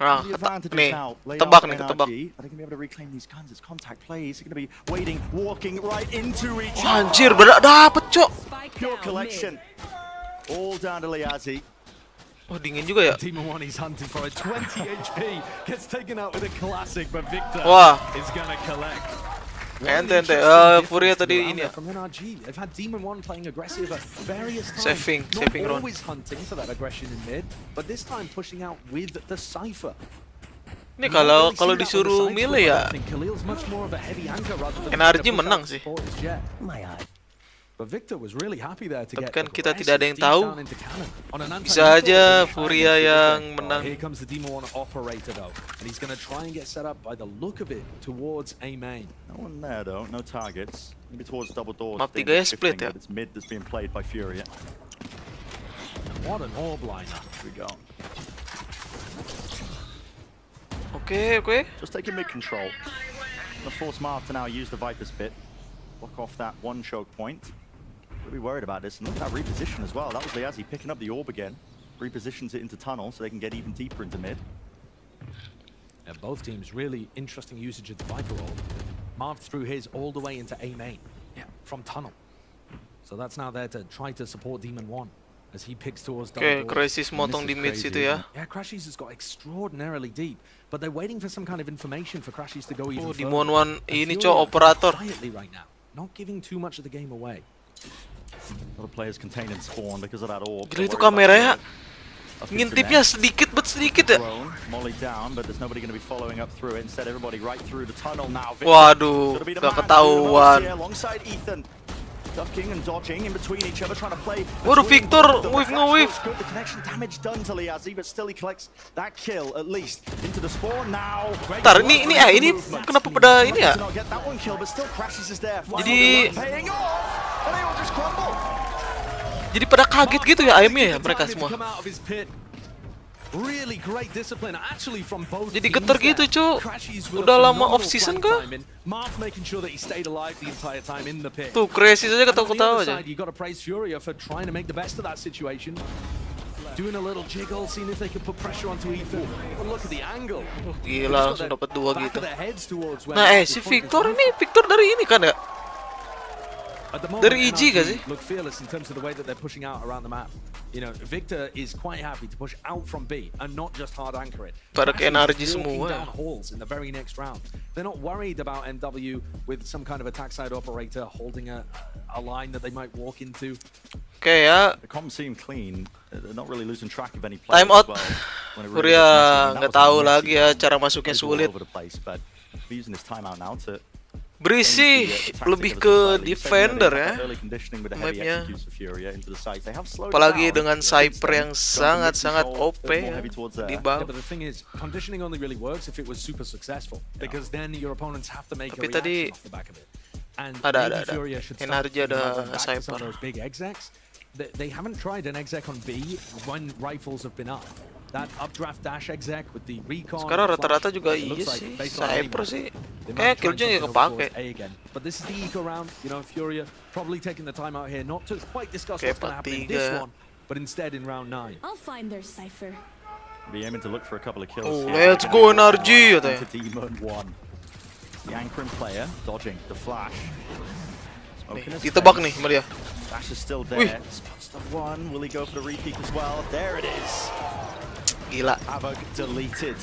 Nah, The advantage nih, now. ketebak nih, ketebak. Are they going to be able to reclaim these guns? It's contact plays. They're going to be waiting, walking right into each Wah, other. anjir, dapet, Cok. Pure collection. All down to Liazzi. Oh, dingin juga ya. Demon One is hunting for a 20 HP. Gets taken out with a classic, but Victor is gonna collect. Ente, Furia tadi ini ya. From NRG, they've had Demon One playing aggressive at various times. Saving Not run. always hunting for that aggression in mid, but this time pushing out with the Cypher. Ini kalau disuruh milih ya, NRG menang sih. But Victor was really happy there to Tapi get kan kita tidak ada yang deep tahu. down into cannon. On an Bisa aja Furia yang menang. Here comes the Demon One operator though, and he's going to try and get set up by the look of it towards A main. No one there though, no targets. Maybe towards double doors. Map 3 ya split ya. It's mid that's being played by Furia. What an orb liner. Here we go. Oke. Just taking mid control. Gonna force Marv to now use the Viper's Pit. Block off that one choke point. Really worried about this. And look at that reposition as well. That was Liazzi picking up the orb again. Repositions it into tunnel so they can get even deeper into mid. Yeah, both teams really interesting usage of the Viper orb. Marv threw his all the way into A main. Yeah, from tunnel. So that's now there to try to support Demon One as he picks towards double Oke, doors. Crisis motong di mid situ ya. Yeah, Crashies has got extraordinarily deep, but they're waiting for some kind of information for Crashies to go even further. Demon One ini And Cok, Furia operator. quietly right now, not giving too much of the game away. A lot of players contained in spawn because of that orb. Gila itu kameranya ngintipnya sedikit ya. Molly down, but there's nobody going to be following up through it. Instead, everybody right through the tunnel now. Waduh, gak ketahuan. Alongside Ethan. Ducking and dodging in between each other, trying to play. Waduh, Victor nge-whiff. Good, the connection damage done to Liazzi, but still he collects that kill at least into the spawn now. Ntar, ini kenapa pada ini ya? Get that one kill, but still Crashes is there. Jadi Paying off, and they all just crumble. Jadi pada kaget gitu ya aimnya ya mereka semua. Really great discipline actually from both. Jadi getar gitu, Cuk. Udah lama off season kah? Marv making sure that he stayed alive the entire time in the pit. Tuh, Crisis aja ketawa-ketawa aja. You got to praise Furia for trying to make the best of that situation. Doing a little jiggle, seeing if they could put pressure onto Ethan. But look at the angle. Gila, langsung dapat 2 gitu. Nah, si Victor dari ini kan ya? Dari EG gak sih? Look fearless in terms of the way that they're pushing out around the map. You know, Victor is quite happy to push out from B and not just hard anchor it. Pada ke NRG semua ya. Halls in the very next round. They're not worried about MW with some kind of attack side operator holding a line that they might walk into. Oke ya. The comms seem clean. They're not really losing track of any players. Time out. Furia nggak tahu lagi ya, cara masuknya sulit. Using this timeout now to berisi lebih ke defender ya mapnya, apalagi dengan Cypher yang sangat-sangat OP ya di bawah. Tapi tadi ada NRG ada Cypher. They haven't tried an exec on B when rifles have been up. That updraft dash exec with the recon. Sekarang rata-rata juga iya sih, Cypher sih. Kayak killnya nggak kepake. But this is the eco round, you know, Furia probably taking the time out here not to quite discuss what's going to happen in this one, but instead in round 9. I'll find their Cypher. Be aiming to look for a couple of kills. Oh, let's go NRG katanya. Demon One. The anchoring player dodging the flash. Ditebak nih sama dia. Dash is still there. Spots the one. Will he go for the repeat as well? There it is. Gila. Havoc deleted.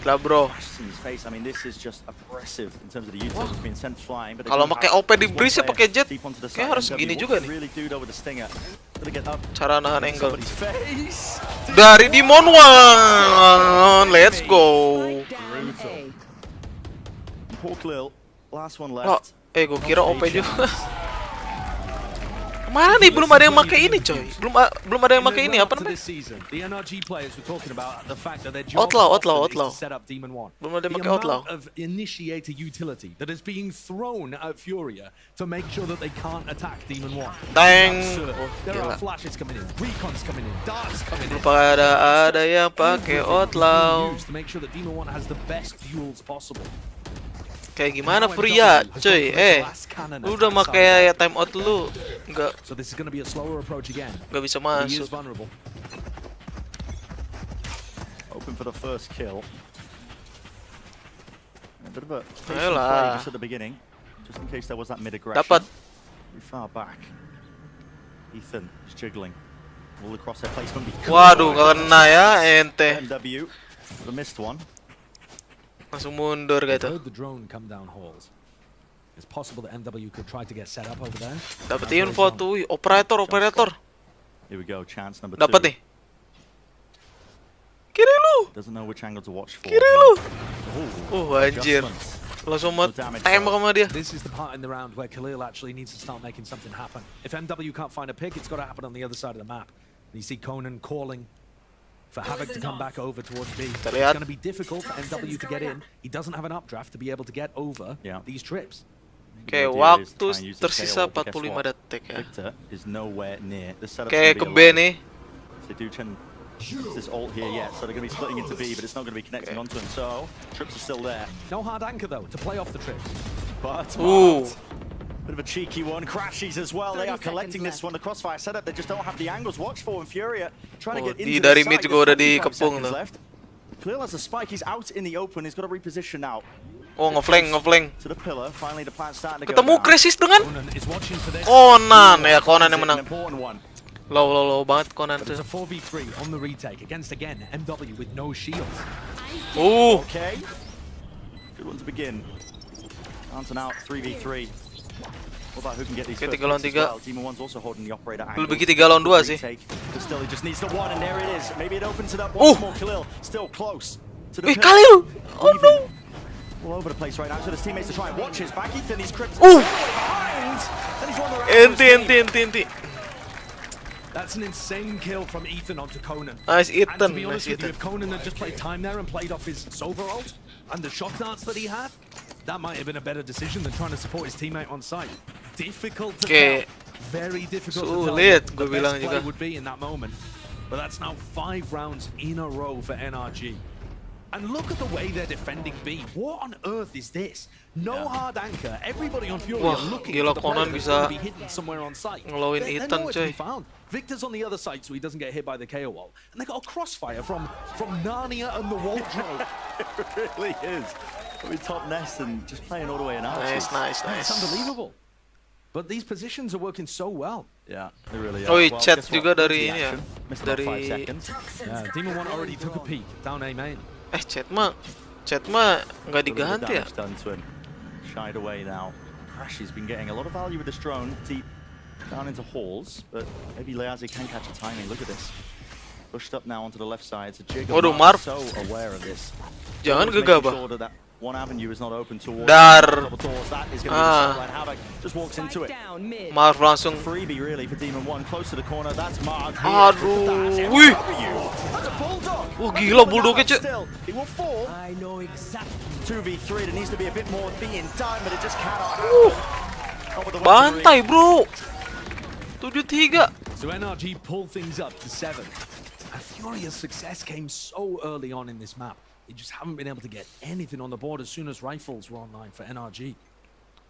Gila bro. In his face. I mean, this is just oppressive in terms of the utilities being sent flying. But Kalau pakai OP di Breeze ya pakai jet, kayak harus gini juga nih. Cara nahan angle. Dari Demon One, let's go. Oh, gue kira OP juga. Mana nih belum ada yang pakai ini coy. Belum ada yang pakai ini apa namanya? Outlaw. Belum ada yang pakai Outlaw. Initiator utility that is being thrown at Furia to make sure that they can't attack Demon One. Dang. There are flashes coming in, recons coming in, darts coming in. Belum ada yang pakai Outlaw. To make sure that Demon One has the best duels possible. Kayak gimana Furia, cuy? Lu udah pakai time out lu, nggak bisa masuk. Open for the first kill. A bit of a Ayolah. just at the beginning, just in case there was that mid aggression. Dapat. Very far back. Ethan is jiggling. All across their placement. Waduh, gak kena ya ente. MW, the missed one. Langsung mundur gitu. Dapat info tuh, operator. Here we go, chance number 2. Dapat nih. Kiri lu. Doesn't know which angle to watch for. Kiri lu. Anjir. Langsung tembak sama dia. This is the part in the round where Khalil actually needs to start making something happen. If MW can't find a pick, it's got to happen on the other side of the map. And you see Conan calling for Havoc to come back over towards B. It's going to be difficult for MW to get in. He doesn't have an updraft to be able to get over these trips. Oke, waktu tersisa 45 detik ya. Oke, ke B nih. This ult here yet, so they're going to be splitting into B, but it's not going to be connecting onto him. So trips are still there. No hard anchor though to play off the trips. But bit of a cheeky one. Crashies as well. They are collecting this one. The crossfire setup. They just don't have the angles watched for. And Furia trying to get into the dari site. mid juga udah dikepung tuh. Khalil has a spike. He's out in the open. He's got to reposition now. Oh, ngeflank. To the pillar. Finally, the plan starting to Ketemu go down. Krisis dengan Conan ya, Conan yang menang. Low banget Conan tuh. It's a 4v3 on the retake against again MW with no shields. Okay. Good one to begin. Answer now 3v3. What about who can get these first hits as well? Demon One's also holding the operator angle. Lebih 3 lawan 2 sih. Still, he just needs the one, and there it is. Maybe it opens it up once more. Khalil still close to the Khalil! Oh no! All over the place right now. So his teammates are trying to watch his back. Ethan, he's crypts. Enti. That's an insane kill from Ethan onto Conan. Nice And to Ethan. be honest with you, if Conan had just played time there and played off his Sova ult and the shock darts that he had, that might have been a better decision than trying to support his teammate on site. Difficult to tell. Very difficult to tell what the best play would be in that moment. But that's now 5 rounds in a row for NRG. And look at the way they're defending B. What on earth is this? No hard anchor. Everybody on Fury are looking for the player that's going to be hidden somewhere on site. They're nowhere to be found. Victor's on the other side, so he doesn't get hit by the KO wall. And they got a crossfire from Narnia and the wardrobe. It really is. I mean, top nest and just playing all the way in out. Nice. It's unbelievable. But these positions are working so well. Yeah, they really are. Oh, chat juga dari ini ya. Dari Demon One already took a peek down A main. chat mah nggak diganti ya. Shied away now. Crashy's been getting a lot of value with this drone deep down into halls, but maybe Leazi can catch a timing. Look at this. Pushed up now onto the left side. It's a jiggle. Waduh, Marv. So aware of this. Jangan gegabah. One avenue is not open towards Dar. That is going to be Havoc just walks into it. Marv langsung. Freebie really for Demon One close to the corner. That's Marv. Aduh, wih. Wah gila bulldognya cuy. He will fall. I know exactly. 2v3. There needs to be a bit more being done, but it just cannot. Bantai bro. 7-3. So NRG pulled things up to 7. And Furia's success came so early on in this map. They just haven't been able to get anything on the board as soon as rifles were online for NRG.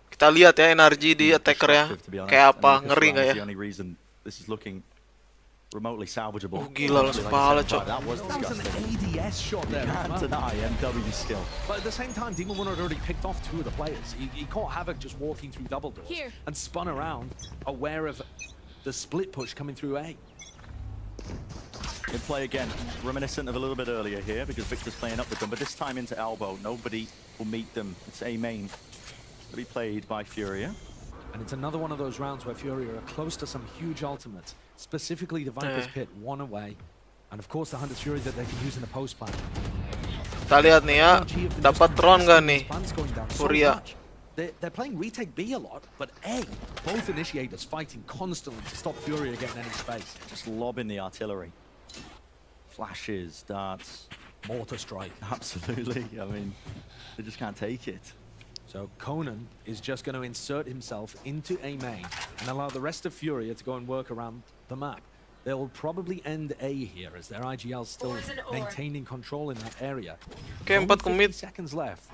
Kita lihat ya NRG di attackernya kayak apa, ngeri nggak ya? This is looking remotely salvageable. Oh gila langsung pahala cok. That was an ADS shot there. Can't deny MW skill. But at the same time, Demon One had already picked off 2 of the players. He caught Havoc just walking through double doors and spun around, aware of the split push coming through A. They play again, reminiscent of a little bit earlier here because Victor's playing up with them, but this time into elbow. Nobody will meet them. It's a main to be played by Furia. And it's another one of those rounds where Furia are close to some huge ultimates, specifically the Viper's Pit, one away. And of course the Hunter's Fury that they can use in the post plan. Kita lihat nih ya, dapat drone gak nih Furia? They're playing retake B a lot, but A, both initiators fighting constantly to stop Furia getting any space. Just lobbing the artillery. Flashes, darts. Mortar strike. Absolutely. I mean, they just can't take it. So Conan is just going to insert himself into a main and allow the rest of Furia to go and work around the map. They'll probably end A here as their IGL's still maintaining control in that area. Okay, 4 ke mid. Seconds left.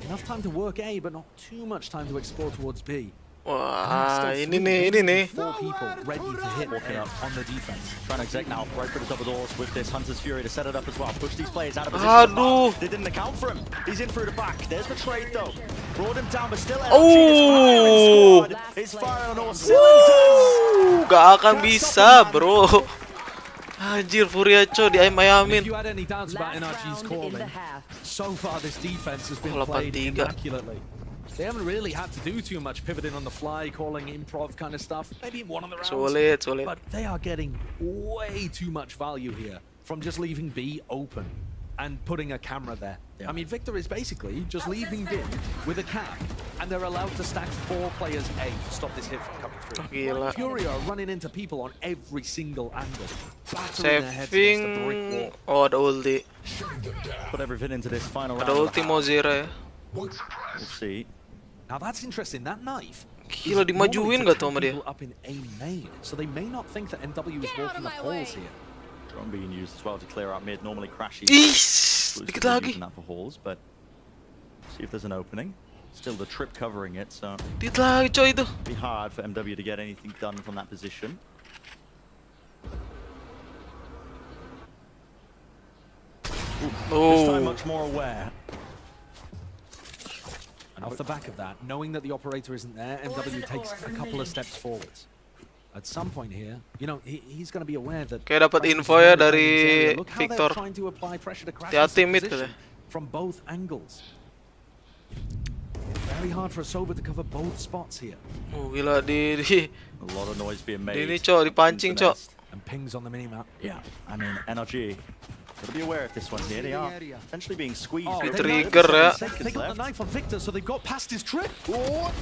Enough time to work A, but not too much time to explore towards B. Wah, ini nih. 4 people ready to hit on the defense. Trying to exec now, right for the double doors with this Hunter's Fury to set it up as well. Push these players out of position. Aduh. They didn't account for him. He's in through the back. There's the trade though. Brought him down, but still Oh. It's fire on all cylinders. Gak akan bisa, bro. Anjir, Furia coy di ayam-ayamin. If you had any doubts about NRG's calling, so far this defense has been played immaculately. They haven't really had to do too much pivoting on the fly, calling improv kind of stuff. Maybe in one of the rounds. Solid. But they are getting way too much value here from just leaving B open and putting a camera there. I mean, Victor is basically just leaving B with a cap, and they're allowed to stack 4 players A to stop this hit from coming through. Gila. Furia are running into people on every single angle. Battering their heads against the brick wall. Oh, ada ulti. Put everything into this final round. Ada ulti Mozira ya. We'll see. Now that's interesting. That knife. Gila, dimajuin gak tuh sama dia? Up in A main, so they may not think that NW is walking the halls here. Drone being used as well to clear out mid. Normally crashy. Dikit lagi. That for halls, but see if there's an opening. Still the trip covering it, so dikit lagi coy itu. Be hard for MW to get anything done from that position. This time much more aware. And off the back of that, knowing that the operator isn't there, MW takes a couple of steps forwards. At some point here, you know, he's going to be aware that... Kayak dapat info ya dari Victor. Hati-hati mid katanya. From both angles. Very hard for a Sober to cover both spots here. Oh, gila di a lot of noise being made. Ini cok, dipancing cok. And pings on the minimap. Yeah, I mean, NRG. Gotta be aware of this one here. They are essentially being squeezed. Oh, trigger ya. They got the knife on Victor, so they got past his trip. Oh!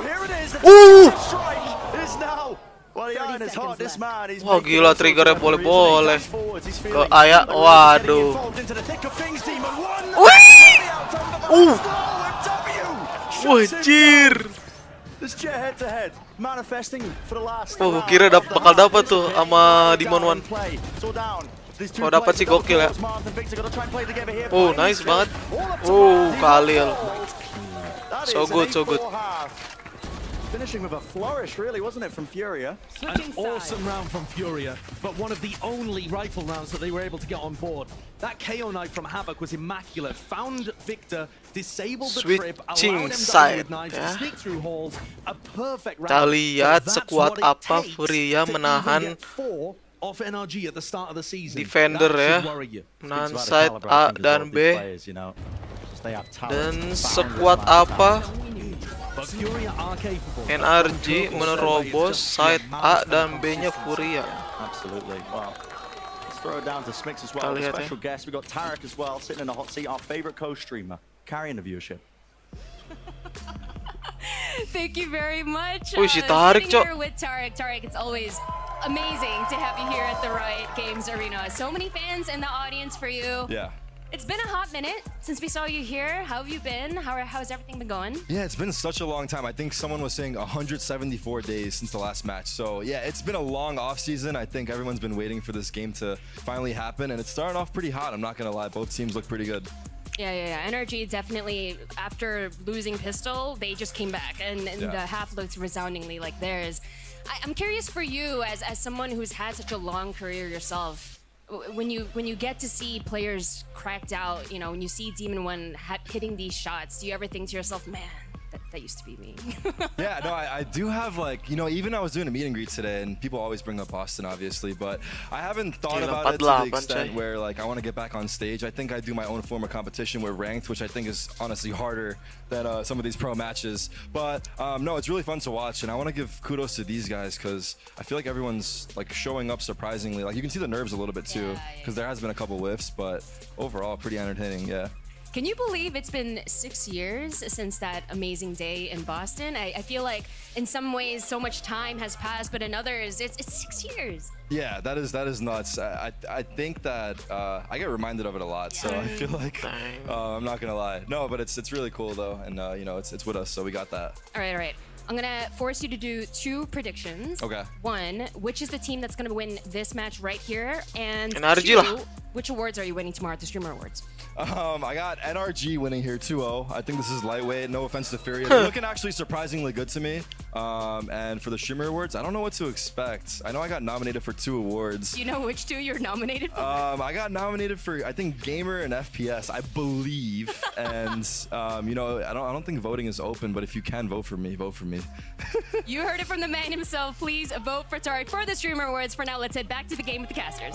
Here it is. The strike is now. Well, yeah, in his heart, this man is. Wah, gila triggernya boleh-boleh. Ke Ayak, waduh. Wih! Wajir. This jet head to head, manifesting for the last. Oh, kira bakal dapat tuh sama Demon One. Oh, dapat sih gokil ya. Oh, nice banget. Oh, Khalil. So good. Finishing with a flourish, really, wasn't it, from Furia? An awesome round from Furia, but one of the only rifle rounds that they were able to get on board. That KO knife from Havoc was immaculate. Found Victor, disabled the trip, allowed MW knives to sneak through halls. A perfect round. Kita lihat sekuat apa Furia menahan off NRG at the start of the season. Defender ya. Menahan side A dan B. Dan sekuat apa NRG menerobos side A dan B-nya Furia. Absolutely. Wow. Let's throw it down to Smix as well. A special guest. We got Tarek as well, sitting in the hot seat. Our favorite co-streamer, carrying the viewership. Thank you very much. Oh, si Tarek, sitting here with Tarek. Tarek, it's always amazing to have you here at the Riot Games Arena. So many fans in the audience for you. Yeah. It's been a hot minute since we saw you here. How have you been? How's everything been going? Yeah, it's been such a long time. I think someone was saying 174 days since the last match. So yeah, it's been a long off season. I think everyone's been waiting for this game to finally happen, and it's starting off pretty hot. I'm not gonna lie, both teams look pretty good. Yeah. NRG definitely, after losing Pistol, they just came back, and the half looks resoundingly like theirs. I'm curious for you, as someone who's had such a long career yourself, when you get to see players cracked out, you know, when you see Demon One hitting these shots, do you ever think to yourself, man, That used to be me. Yeah, no, I do have like, you know, even I was doing a meet and greet today, and people always bring up Boston, obviously, but I haven't thought about it to the extent where like I want to get back on stage. I think I do my own form of competition with ranked, which I think is honestly harder than some of these pro matches. But no, it's really fun to watch, and I want to give kudos to these guys because I feel like everyone's like showing up surprisingly. Like you can see the nerves a little bit too, because there has been a couple whiffs, but overall pretty entertaining. Yeah. Can you believe it's been 6 years since that amazing day in Boston? I feel like in some ways so much time has passed, but in others it's 6 years. Yeah, that is nuts. I think that I get reminded of it a lot, so I feel like I'm not gonna lie. No, but it's really cool though, and you know it's with us, so we got that. All right. I'm gonna force you to do 2 predictions. Okay. 1, which is the team that's gonna win this match right here, and NRG 2, which awards are you winning tomorrow at the Streamer Awards? I got NRG winning here 2-0. I think this is lightweight. No offense to Furia. They're looking actually surprisingly good to me. And for the Streamer Awards, I don't know what to expect. I know I got nominated for 2 awards. Do you know which 2 you're nominated for? I got nominated for, I think, Gamer and FPS, I believe. And you know, I don't think voting is open, but if you can vote for me, vote for me. You heard it from the man himself. Please vote for Tariq for the Streamer Awards. For now, let's head back to the game with the casters.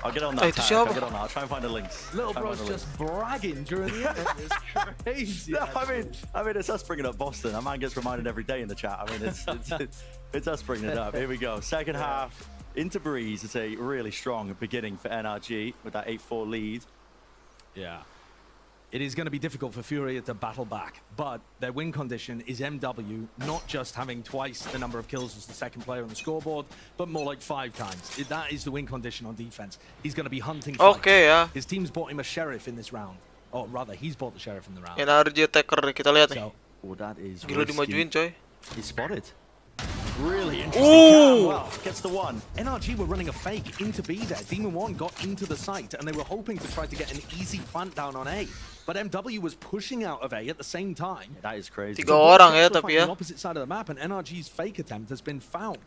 I'll get on that. I'll get on that. I'll try and find the links. Little bro's just bragging during the end. It's crazy. No, I mean, it's us bringing up Boston. That man gets reminded every day in the chat. I mean, it's us bringing it up. Here we go. Second half into Breeze. It's a really strong beginning for NRG with that 8-4 lead. Yeah. It is going to be difficult for Furia to battle back, but their win condition is MW not just having twice the number of kills as the second player on the scoreboard, but more like 5 times. That is the win condition on defense. He's going to be hunting fights. Okay, ya. His team's bought him a sheriff in this round. Or rather, he's bought the sheriff in the round. NRG attacker kita lihat nih. That is Gila dimajuin, coy. He's spotted. Really interesting. Well, gets the one. NRG were running a fake into B there. Demon 1 got into the site, and they were hoping to try to get an easy plant down on A. But MW was pushing out of A at the same time. That is crazy. 3 orang ya tapi ya. On the opposite side of the map, and NRG's fake attempt has been found.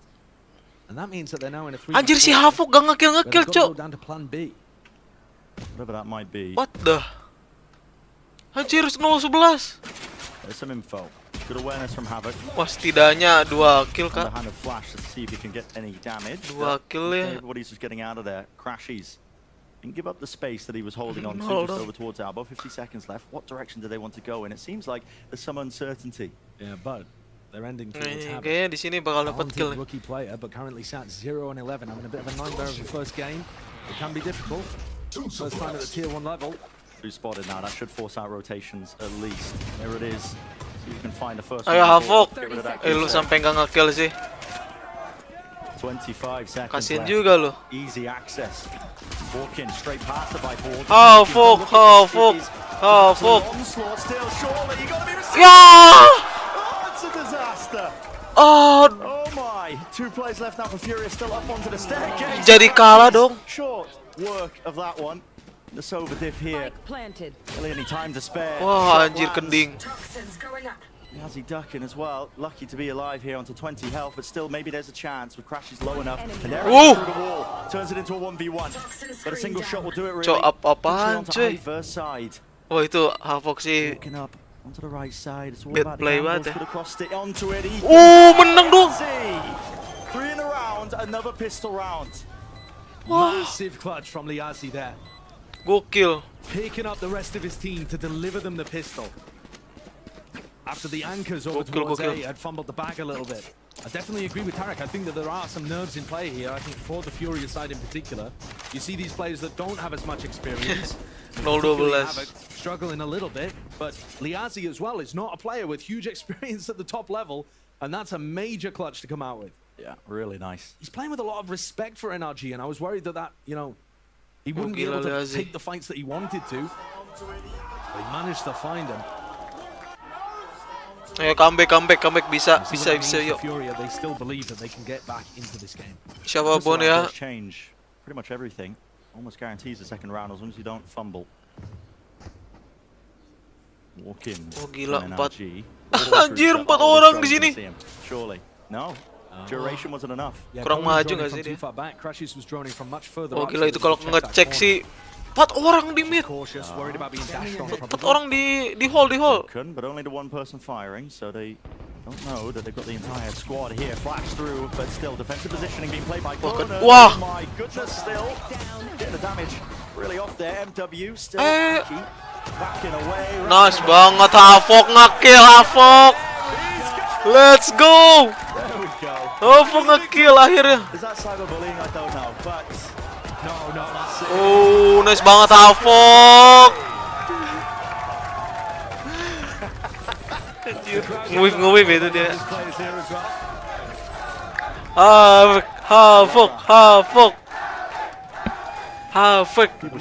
And that means that they're now in a 3. Anjir si Hafok gak ngekill, cok. Down to plan B. Whatever that might be. What the? Anjir 0-11. There's some info. Good awareness from Havoc. Wah, setidaknya 2 kill, Kak. Hand of flash to see if he can get any damage. 2 kill ya. Everybody's just getting out of there. Crashies. And give up the space that he was holding on to just over towards Albo. 50 seconds left. What direction do they want to go in? It seems like there's some uncertainty. Yeah, but they're ending towards Havoc. Kayaknya di sini bakal dapat kill. Rookie player, but currently sat 0-11. Having a bit of a nightmare of the first game. It can be difficult. First time at the tier 1 level. Who's spotted now? That should force out rotations at least. There it is. So you can find the first. Ayo Hafok. Lu sampai nggak nge-kill sih. 25 seconds Kasian left. juga lu. Easy access. Walking straight past the by board. Hafok. Onslaught still, surely you gotta be Ya! Oh, it's a disaster. Oh my. 2 players left now for Furia, still up onto the staircase. Jadi kalah dong. Short work of that one. The Sova diff here. Really any time to spare. Wah, anjir kending. Yazzie ducking as well. Lucky to be alive here onto 20 health, but still maybe there's a chance with crashes low enough. And there through the wall. Turns it into a 1v1. But a single shot will do it really. Cok, apa-apaan cuy? First side. Oh itu Hafok sih. Looking up onto the right side. It's all Bad about play the banget ya. could have crossed it onto it. Menang dong. 3 in a round, another pistol round. Massive clutch from Liazi there. Gokil. Picking up the rest of his team to deliver them the pistol. After the anchors over towards A had fumbled the bag a little bit. I definitely agree with Tarek. I think that there are some nerves in play here. I think for the Furia side in particular. You see these players that don't have as much experience. Struggling a little bit. But Liazi as well is not a player with huge experience at the top level. And that's a major clutch to come out with. Yeah, really nice. He's playing with a lot of respect for NRG. And I was worried that, you know, he wouldn't be able to take the fights that he wanted to. But he managed to find him. Ayo comeback bisa yuk. Furia, they still believe that they can get back into this game. Siapapun ya. Change pretty much everything. Almost guarantees the second round as long as you don't fumble. Walk in. Oh gila 4. Anjir 4 orang di sini. Surely. No. Duration wasn't enough. Kurang maju nggak sih dia? Crashes was droning from much further. Oh gila itu kalau ngecek sih 4 orang di mid. Cautious, worried about being dashed on. 4 orang di hole. But only the one person firing, so they don't know that they've got the entire squad here. Flash through, but still defensive positioning being played by Corona. Wah. Oh my goodness, still getting the damage really off there. MW still backing away. Nice banget Havok nge-kill Havok. Let's go. There we go. Havok nge-kill akhirnya. Is that cyberbullying? I don't know, but no, that's it. Oh, nice banget Havok. Nge-wave itu dia. Havok.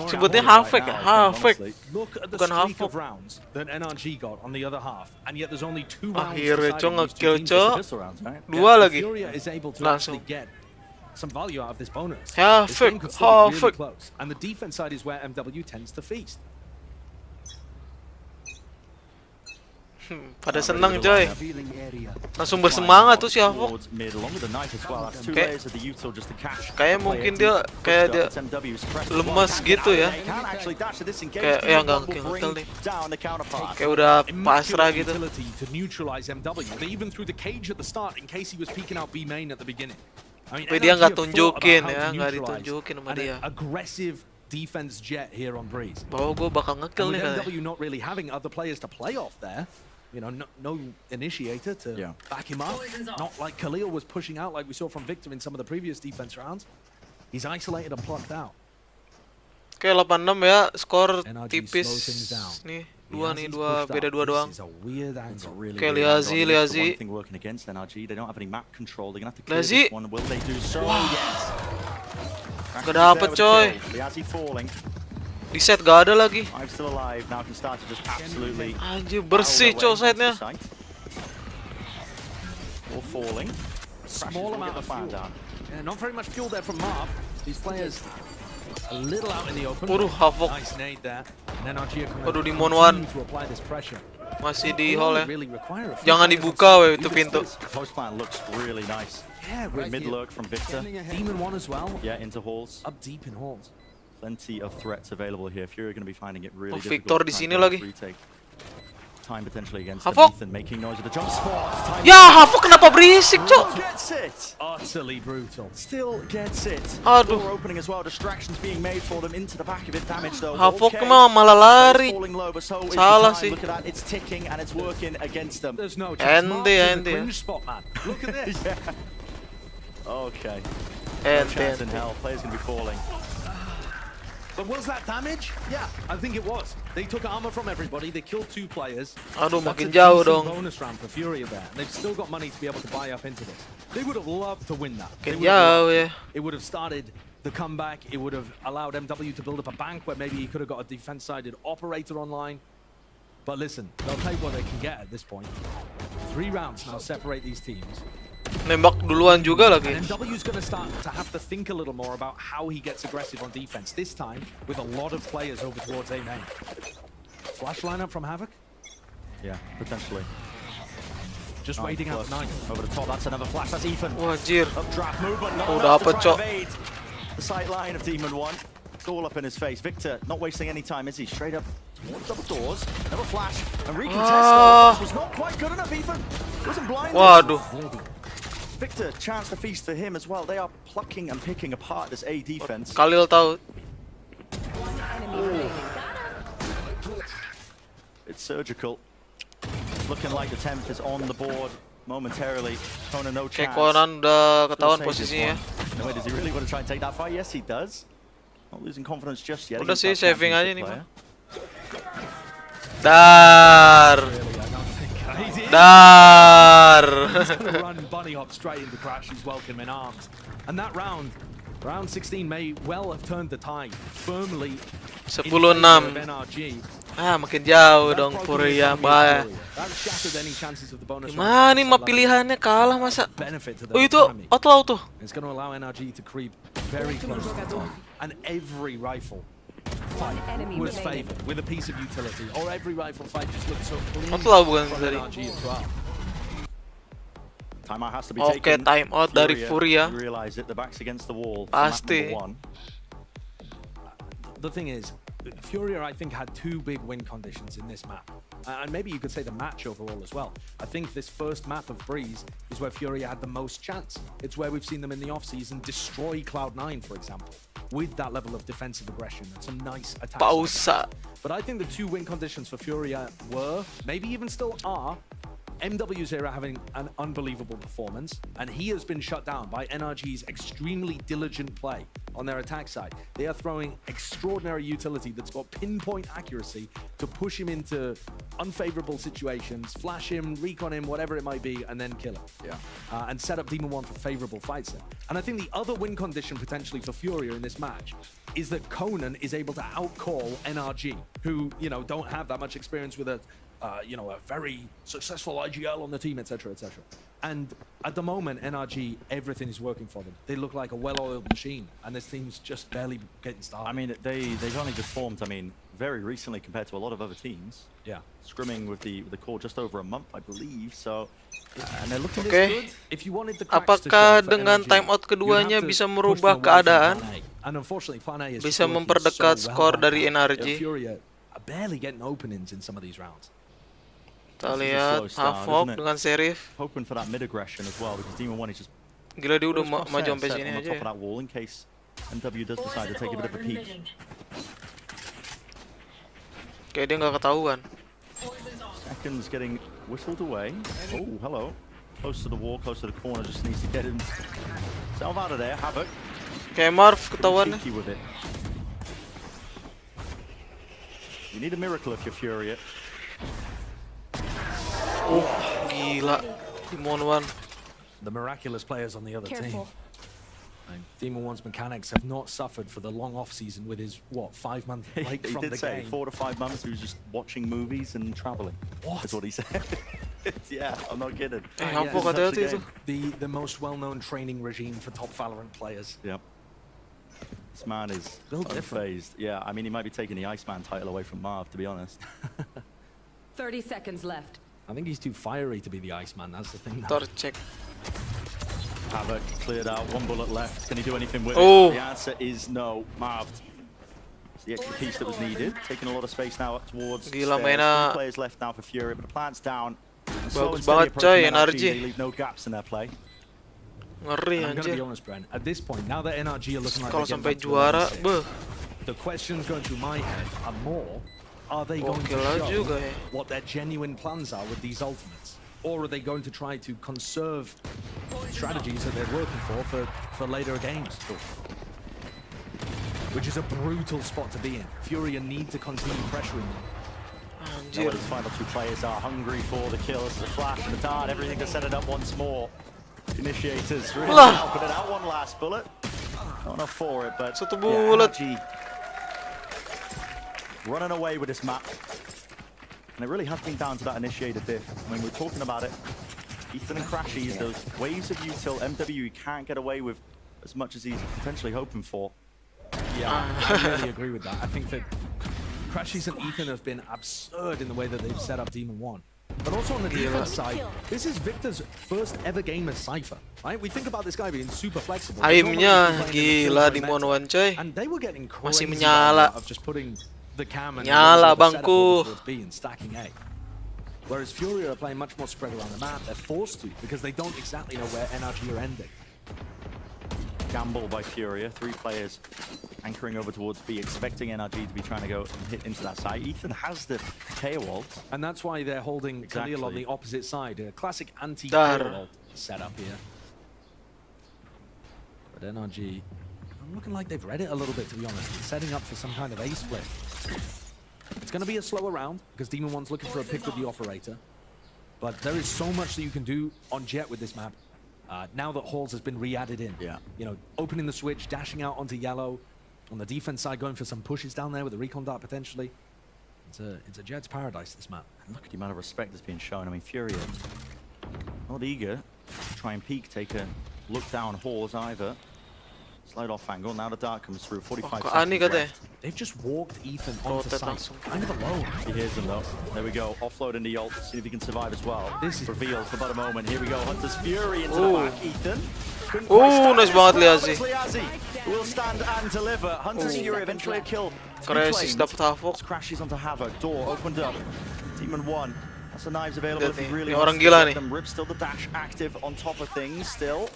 Sebutnya Havok ya? Havok. Look at the Bukan streak Havok. of rounds that NRG got on the other half, and yet there's only 2 rounds. Akhirnya decided Cok these two nge-kill teams Cok. to this round, right? 2 lagi. Furia is able to Langsung. actually get some value out of this bonus. Havok, This game could still be really Havok. close, and the defense side is where MW tends to feast. Pada senang coy. Langsung bersemangat tuh si Havok. Kayak mungkin dia lemas gitu ya. Kayak ya nggak ngekill nih. Kayak udah pasrah gitu. To neutralize MW. They even threw the cage at the start in case he was peeking out B main at the beginning. I mean, Tapi dia nggak NRG have tunjukin thought about ya, how to nggak neutralize ditunjukin sama an dia. aggressive defense jet here on Breeze. Bahwa gue bakal ngekill And nih with katanya. MW not really having other players to play off there, you know, no initiator to back him up. Not like Khalil was pushing out like we saw from Victor in some of the previous defense rounds. He's isolated and plucked out. Oke, 8-6 ya, skor NRG tipis slows things down. nih. Liazi's Beda 2 doang. This is a weird angle. Oke, Liazi. One thing working against NRG, they don't have any map control. They're gonna have to clear Liazi. this one. Will they do so? Yes. Gak dapet coy. Liazi falling. Di set gak ada lagi. I'm still alive. Now can start to just absolutely. Anjir, bersih coy side-nya. All falling. Small amount of fuel. Yeah, not very much fuel there from Marv. These players a little out in the open. Waduh, Havok. Nice nade there. And NRG are Waduh, di continue Mon 1. to apply this pressure. Masih di hall ya. Really require a few Jangan players dibuka on weh side. itu pintu. Post plan looks really nice. Yeah, Mid lurk from Victor. Demon 1 as well. Yeah, into halls. Up deep in halls. Plenty of threats available here. Fury are going to be finding it really Oh, difficult. Victor di sini lagi. Time potentially against Havok. Ethan making noise with the jump spot. Ya, Havok kenapa berisik, Cok? Gets it. Utterly brutal. Still gets it. Aduh. Door opening as well. Distractions being made for them into the back of it. Damage though. Havok Okay. mah malah lari. Falling low, but so is the Salah time. sih. Look at that. It's ticking and it's working against them. There's no chance. Marv's in the Ende. cringe spot, man. Look at this. Okay. No Ente. chance in hell. Players going to be falling. But was that damage? Yeah, I think it was. They took armor from everybody. They killed 2 players. Aduh, That's makin a jauh decent dong. bonus round for Furia there. And they've still got money to be able to buy up into this. They would have loved to win that. They Makin would have jauh loved ya. it. It would have started the comeback. It would have allowed MW to build up a bank where maybe he could have got a defense-sided operator online. But listen, they'll take what they can get at this point. 3 rounds now separate these teams. Nembak duluan juga lagi. And MW's going to start to have to think a little more about how he gets aggressive on defense. This time with a lot of players over towards A main. Flash lineup from Havok. Yeah, potentially. Just waiting out the 9. Over the top, that's another flash. That's Ethan. Wajir. Updraft movement. Not Oh, enough to dapet, try Cok. and evade the sight line of Demon 1. It's all up in his face. Victor not wasting any time, is he? Straight up towards double doors. Another flash. And recontest. Flash was not quite good enough, Ethan. Wasn't blinded. Waduh. Victor, chance to feast for him as well. They are plucking and picking apart this A defense. Khalil tahu. It's surgical. Looking like the 10th is on the board momentarily. Kona no chance. Kayak Conan udah ketahuan Still saves posisinya ya. this one. No way, does he really want to try and take that fight? Yes, he does. Not losing confidence just yet. Udah against sih, that saving aja championship nih, player. Dar. Dar. He's going to run bunny hop straight into Crash. He's welcome in arms. And that round 16 may well have turned the tide firmly. 10-6. NRG. Ah, makin jauh dong Furia, bahaya. That shattered any chances of the bonus Gimana round. nih mah pilihannya kalah masa? Benefit to Oh their itu economy. outlaw tuh. It's going to allow NRG to creep very close to the top. And every rifle fight was favored with a piece of utility. Or every rifle fight just looked so clean Outlaw bukan from tadi. NRG as well. Timeout has to be Oke, taken. time out dari Furia. You realize it, the back's against the wall. Pasti. Map number 1. The thing is, Furia, I think, had two big win conditions in this map. And maybe you could say the match overall as well. I think this first map of Breeze is where Furia had the most chance. It's where we've seen them in the offseason destroy Cloud9, for example, with that level of defensive aggression and some nice attacks. Pausa. But I think the two win conditions for Furia were, maybe even still are, MW Zera having an unbelievable performance, and he has been shut down by NRG's extremely diligent play on their attack side. They are throwing extraordinary utility that's got pinpoint accuracy to push him into unfavorable situations, flash him, recon him, whatever it might be, and then kill him. Yeah. And set up Demon 1 for favorable fights there. And I think the other win condition potentially for Furia in this match is that Conan is able to outcall NRG, who, you know, don't have that much experience with a very successful IGL on the team, etc., etc. And at the moment, NRG, everything is working for them. They look like a well-oiled machine, and this team's just barely getting started. I mean, they've only just formed, I mean, very recently compared to a lot of other teams. Yeah. Scrimming with the core just over a month, I believe. So, and they're looking Oke. good. If you wanted the Apakah dengan timeout keduanya bisa merubah keadaan? And unfortunately, Plan A is Bisa working memperdekat so skor well dari right now. NRG. Furia are barely getting openings in some of these rounds. Kita lihat Havoc dengan Serif. Hoping for that mid aggression as well, because Demon 1 is just Gila, dia udah maju sampai sini on the aja top ya. of that wall in case MW does decide to take a bit of a peek. Kayak dia nggak ketahuan. Seconds getting whistled away. Oh, hello. Close to the wall, close to the corner, just needs to get himself out of there. Havoc. Kayak Marv ketahuan. Cheeky with it. You need a miracle if you're Furia. Oh, gila. Demon 1. The miraculous players on the other Careful. team. And Demon 1's mechanics have not suffered for the long off-season with his, what, 5-month break He from did the say game. 4 to 5 months he was just watching movies and traveling. What? That's what he said. Yeah, I'm not kidding. The most well-known training regime for top Valorant players. Yep. This man is Built different. unfazed. Yeah, I mean, he might be taking the Iceman title away from Marv, to be honest. 30 seconds left. I think he's too fiery to be the Iceman, that's the thing. Check. Havoc cleared out, 1 bullet left. Can he do anything with Oh. it? The answer is no. Marv. It's the extra piece that was needed. Taking a lot of space now up towards Gila, stairs. mainnya 3 players left now for Fury, but the plant's down. bagus banget coy, NRG. They leave no gaps in their play. Ngeri I'm gonna anjir. be honest, Brent. At this point, now that NRG are looking like Kalau they're sampai getting up to juara, level 6, beuh. the questions going through my head are more, are they going to Gokil show juga ya. what their genuine plans are with these ultimates? Or are they going to try to conserve strategies that they're working for later games? Which is a brutal spot to be in. Furia need to continue pressuring them. Now these final 2 players are hungry for the kills. The flash and the dart, everything to set it up once more. Initiators really helping it out. 1 last bullet. Not enough for it, but Satu bullet. NRG running away with this map. And it really has been down to that initiator diff. I mean, we're talking about it. Ethan and Crashies, those waves of util, MW can't get away with as much as he's potentially hoping for. Yeah, I really agree with that. I think that Crashies and Ethan have been absurd in the way that they've set up Demon 1. But also on the defense side, this is Victor's first ever game as Cypher, right? We think about this guy being super flexible. Aimnya gila Demon 1 coy. And they were getting Masih crazy menyala. of just putting the cam and Nyala, the setup bangku. over towards B and stacking A. Whereas Furia are playing much more spread around the map. They're forced to because they don't exactly know where NRG are ending. Gamble by Furia, 3 players anchoring over towards B, expecting NRG to be trying to go and hit into that side. Ethan has the KO ult. And that's why they're holding Khalil on the opposite side. A classic Dar. anti-KO ult setup here. But NRG, I'm looking like they've read it a little bit, to be honest. They're setting up for some kind of A split. It's going to be a slower round because Demon 1's looking for a pick with the operator. But there is so much that you can do on Jet with this map. Now that Halls has been re-added in. Yeah. You know, opening the switch, dashing out onto yellow. On the defense side, going for some pushes down there with the recon dart potentially. It's a Jet's paradise, this map. And look at the amount of respect that's being shown. I mean, Furia, not eager to try and peek, take a look down Halls either. Slide off angle, now the dart comes through, 45 seconds left. They've just walked Ethan onto site, kind of alone. He hears them though. There we go, offload into the ult, see if he can survive as well. This is revealed for about a moment. Here we go, Hunter's Fury into the back. Ethan Nice banget Liazi. Will stand and deliver. Hunter's Fury eventually a kill. Crisis dapat Havoc. Crashes onto Havoc. Door opened up. Demon 1. That's the knives available if he really Ini wants orang to gila get nih. them. Rip still the dash active on top of things still.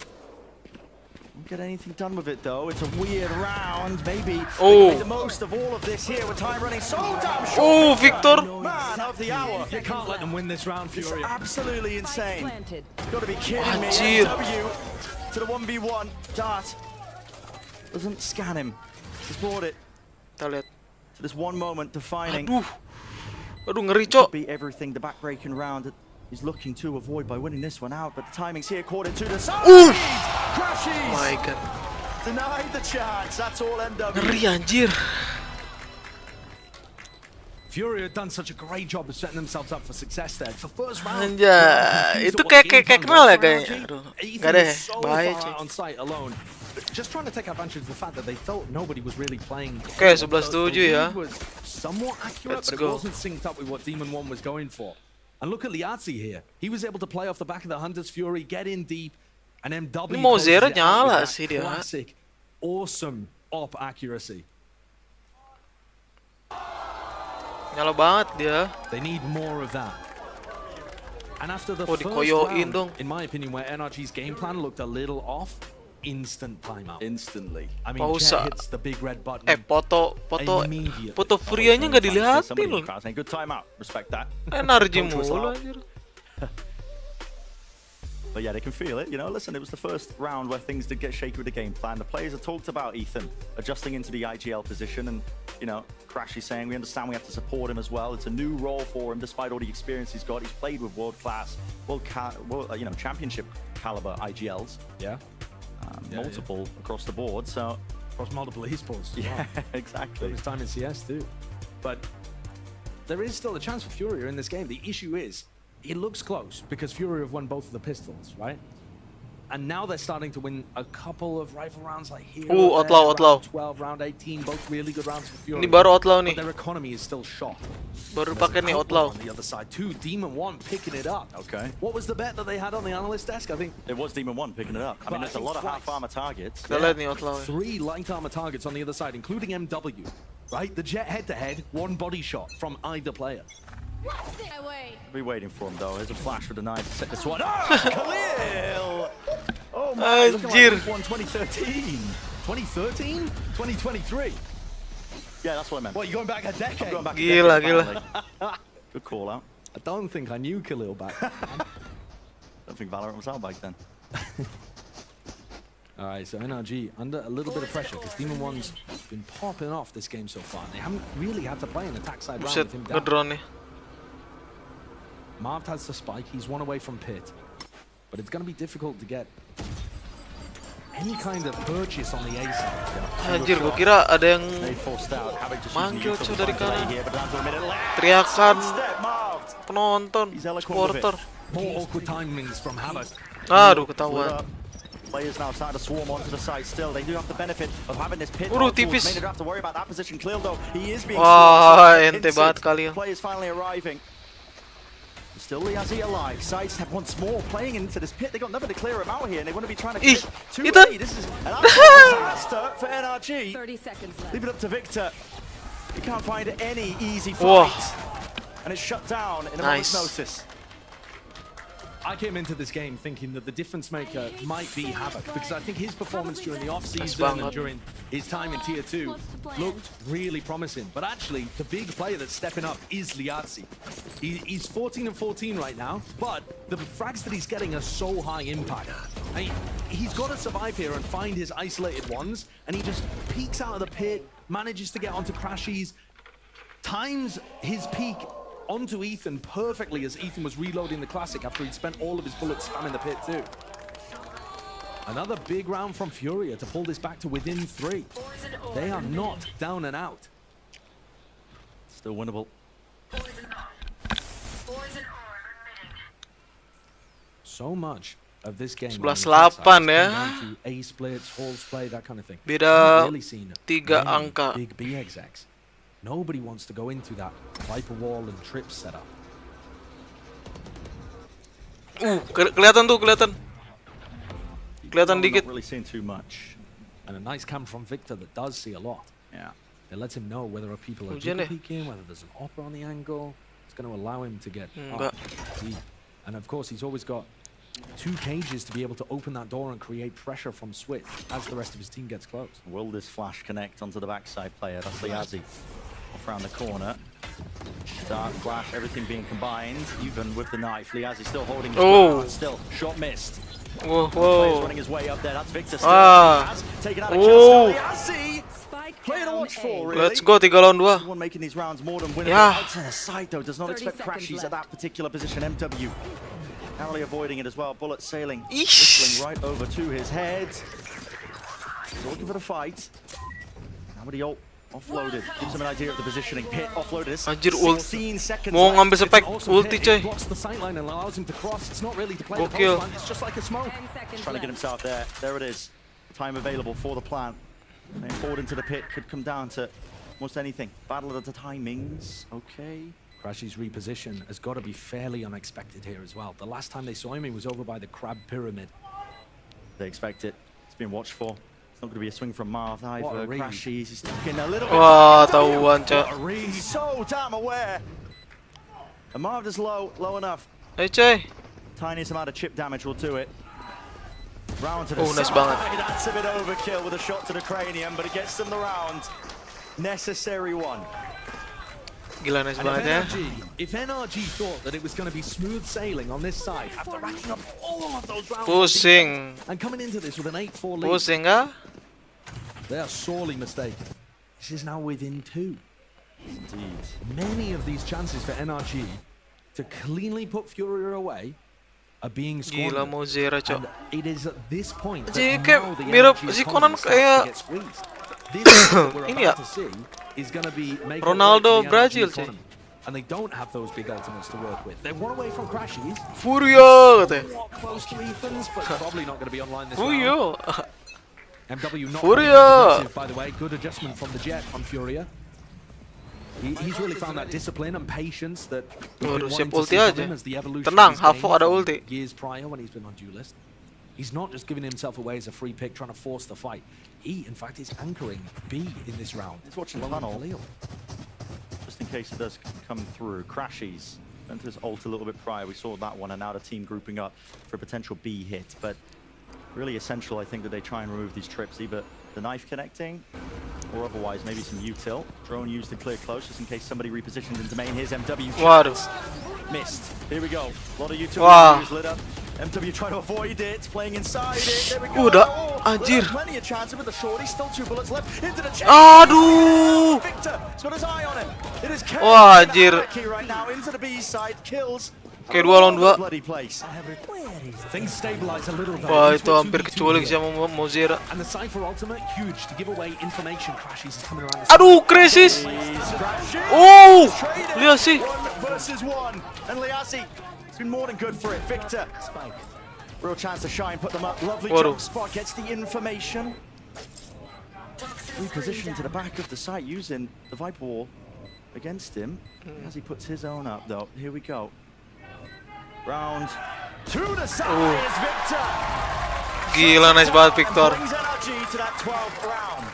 Won't get anything done with it though. It's a weird round. Maybe they can make the most of all of this here with time running so damn short. Victor. Man of the hour. You can't let them win this round, It's Furia. absolutely insane. You've got to be kidding me. Anjir. W to the 1v1. Dart doesn't scan him. He's brought it. Kita lihat. So this one moment defining. Aduh ngeri cok. Could be everything the backbreaking round that he's looking to avoid by winning this one out, but the timing's here. Caught it to the side. Crashes. My God. Denied the chance. That's all MW. Ngeri anjir. Furia had done such a great job of setting themselves up for success there. For first round, Anjay, itu kayak kenal ya kayaknya. Aduh, nggak deh, bahaya cuy. on site alone. Just trying to take advantage of the fact that they felt nobody was really playing. Oke, 11-7 ya. Was somewhat accurate, Let's but it go. wasn't synced up with what Demon 1 was going for. And look at Liazzi here. He was able to play off the back of the Hunter's Fury, get in deep, and MW Ini mau closes zero it out with nyala that sih dia. classic, awesome op accuracy. Nyala banget dia. They need more of that. And after the first dikoyoin round, dong. in my opinion, where NRG's game plan looked a little off, instant timeout. Instantly. I mean, Pausa. Jet hits the big red button. Foto Furianya nggak dilihatin loh. Good timeout. Respect that. Energi Coach was mulu out. anjir. But yeah, they can feel it. You know, listen, it was the first round where things did get shaky with the game plan. The players have talked about Ethan adjusting into the IGL position, and you know, Crashy saying we understand we have to support him as well. It's a new role for him, despite all the experience he's got. He's played with world-class, championship caliber IGLs. Yeah. Multiple across the board. So across multiple esports. Yeah, exactly. His time in CS too. But there is still a chance for Furia in this game. The issue is, it looks close because Furia have won both of the pistols, right? And now they're starting to win a couple of rifle rounds like here. Outlaw. Round 12, round 18, both really good rounds for Furia. Ini baru Outlaw nih. But their economy is still shot. Baru There's pakai an nih Outlaw Outlaw. on the other side too. Demon 1 picking it up. Okay. What was the bet that they had on the analyst desk? I think it was Demon 1 picking it up. I mean, there's a lot of half armor targets. Kita lihat nih Outlaw. 3 light armor targets on the other side, including MW. Right? The Jet head-to-head, 1 body shot from either player. Be waiting for him though. There's a flash with a knife to set this one. Oh, Khalil! Oh my, looking like one 2013. 2013? 2023? Yeah, that's what I meant. What, you going back a decade? I'm going back Gila, a decade, finally. Good call out. I don't think I knew Khalil back then. Don't think Valorant was out back then. Alright, so NRG under a little bit of pressure because Demon 1's been popping off this game so far. They haven't really had to play an attack side round with him down. Ngedrone nih. Marv has the spike, he's one away from Pit. But it's going to be difficult to get any kind of purchase on the A side. Anjir, gua kira ada yang manggil cuy dari kanan. Teriakan penonton, supporter. More awkward timings from Havoc. Aduh, ketahuan. Players now starting to swarm onto the side still. They do have the benefit of having this pit. Tipis. They don't have to worry about that position clear though. He is being Wah, ente banget kalian. Players finally arriving. Still Liazzi alive. Sidestep once more, playing into this pit. They got nothing to clear him out here, and they want to be trying to commit too late. This is an absolute disaster for NRG. 30 seconds left. Leave it up to Victor. He can't find any easy fight, and it's shut down in a moment's notice. I came into this game thinking that the difference maker might be Havoc because I think his performance during the off-season and during his time in Tier 2 looked really promising. But actually, the big player that's stepping up is Liazzi. He's 14 and 14 right now, but the frags that he's getting are so high impact. I mean, he's got to survive here and find his isolated ones, and he just peeks out of the pit, manages to get onto Crashies, times his peak onto Ethan perfectly as Ethan was reloading the classic after he'd spent all of his bullets spamming the pit too. Another big round from Furia to pull this back to within 3. They are not down and out. Still winnable. So much of this game 11-8 ya. A splits, halls play, that kind of thing. Beda 3 angka. Big BXX. Nobody wants to go into that Viper wall and trip setup. Kelihatan tuh, kelihatan. Kelihatan we're dikit. not really seeing too much. And a nice cam from Victor that does see a lot. Yeah. It lets him know whether people are Hujan deh. peeking, whether there's an opera on the angle. It's going to allow him to get Enggak. up deep. And of course, he's always got 2 cages to be able to open that door and create pressure from Switch as the rest of his team gets close. Will this flash connect onto the backside player? That's Liazzi. Off around the corner. Dart, flash, everything being combined. Even with the knife, Liazzi still holding his ground. Still, shot missed. Whoa, Player's running his way up there. That's Victor still. Has taken out a Oh. chance. Liazzi! Player to watch for, really. Let's go 3 lawan 2. One making these rounds more than winnable. Yeah. Out to the side though, does not expect crashes at that particular position. MW narrowly avoiding it as well. Bullet sailing, whistling right over to his head. He's looking for the fight. Nobody offloaded. Gives him an idea of the positioning. Pit offloaded. Anjir, 16 seconds mau ngambil left. spek ulti coy. Blocks the sideline and allows him to cross. It's not really to play the Gokil. post line, it's just like a smoke. Trying to get himself there. There it is. Time available for the plan. Playing forward into the pit could come down to almost anything. Battle of the timings. Okay. Crashy's reposition has got to be fairly unexpected here as well. The last time they saw him, he was over by the crab pyramid. They expect it. It's been watched for. It's not going to be a swing from Marv What a either. read. Crashies. He's looking a little bit. Wah, tahuan, Cok. He's so damn aware. And Marv is low enough. Hey, coy. Tiniest amount of chip damage will do it. Round to the Oh, nice side. banget. That's a bit overkill with a shot to the cranium, but it gets them the round. Necessary one. Gila, nice And banget ya. if NRG thought that it was going to be smooth sailing on this side after racking up all of those rounds Pusing. and coming into this with an 8-4 lead, Pusing kah? they are sorely mistaken. This is now within 2. Indeed. Many of these chances for NRG to cleanly put Furia away are being scored. Gila, mau Zera, Cok. It is at this point that Jadi now kayak the mirip NRG si economy Conan starts to kayak get squeezed. This is what we're ini ya, about to see is going to be making Ronaldo way for the NRG Brazil, cuy. economy. And they don't have those big ultimates to work with. They're one away from Crashies. Furia katanya. Somewhat close to Ethan's, but probably not going to be online this Furia. round. MW not Furia. very aggressive, by the way. Good adjustment from the Jet on Furia. He's really found that discipline and patience that we've been Waduh, siap wanting to see ulti from aja. him as the evolution Tenang, of his game Havo ada from ulti. years prior when he's been on Duelist. He's not just giving himself away as a free pick, trying to force the fight. He, in fact, is anchoring B in this round. He's watching Along with tunnel. Khalil. Just in case it does come through. Crashies. Went to his ult a little bit prior. We saw that one, and now the team grouping up for a potential B hit. But really essential, I think, that they try and remove these trips. Either the knife connecting, or otherwise maybe some util. Drone used to clear close, just in case somebody repositioned into main. Here's MW. Waduh. Missed. Here we go. A lot of util Wah. lit up. MW trying to avoid it, playing inside it. There we go. Udah, Oh, anjir. plenty of chance with the shorty. Still 2 bullets left. Into the chest. Aduh. Victor, he's got his eye on him. It is Wah, anjir. right now into the B side. Kills. Oke, 2 lawan 2. Bloody place. Things stabilize a little though. Wah, Into itu a hampir 2v2 kecuali here. sama mau Zera. And the Cypher ultimate, huge to give away information. Crashies is coming around. Aduh, krisis. Oh, lihat sih. 1 versus 1. And Liazzi, it's been more than good for it. Victor. Real chance to shine, put them up. Lovely Waduh. jump spot, gets the information. Repositioned to the back of the site using the Viper Wall against him. As he puts his own up though. Here we go. Round to the side is Victor. Gila, nice banget Victor. Brings energy to that 12th round.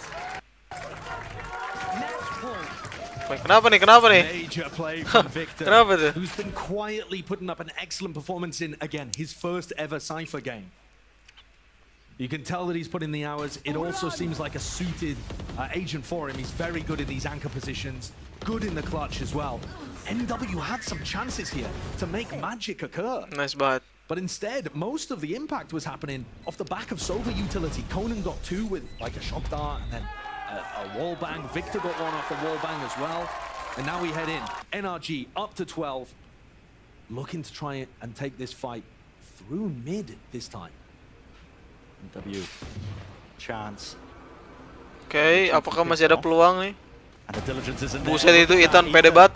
Kenapa nih? Kenapa nih? Major play from Victor, Kenapa tuh? who's been quietly putting up an excellent performance in, again, his first ever Cypher game. You can tell that he's put in the hours. It also seems like a suited agent for him. He's very good in these anchor positions, good in the clutch as well. MW had some chances here to make magic occur. Nice banget. But instead, most of the impact was happening off the back of Sova utility. Conan got 2 with like a shock dart and then a wall bang. Victor got 1 off the wall bang as well. And now we head in. NRG up to 12. Looking to try and take this fight through mid this time. W. Chance. Oke, apakah masih ada peluang nih? And the diligence isn't there. Buset itu Ethan pede banget.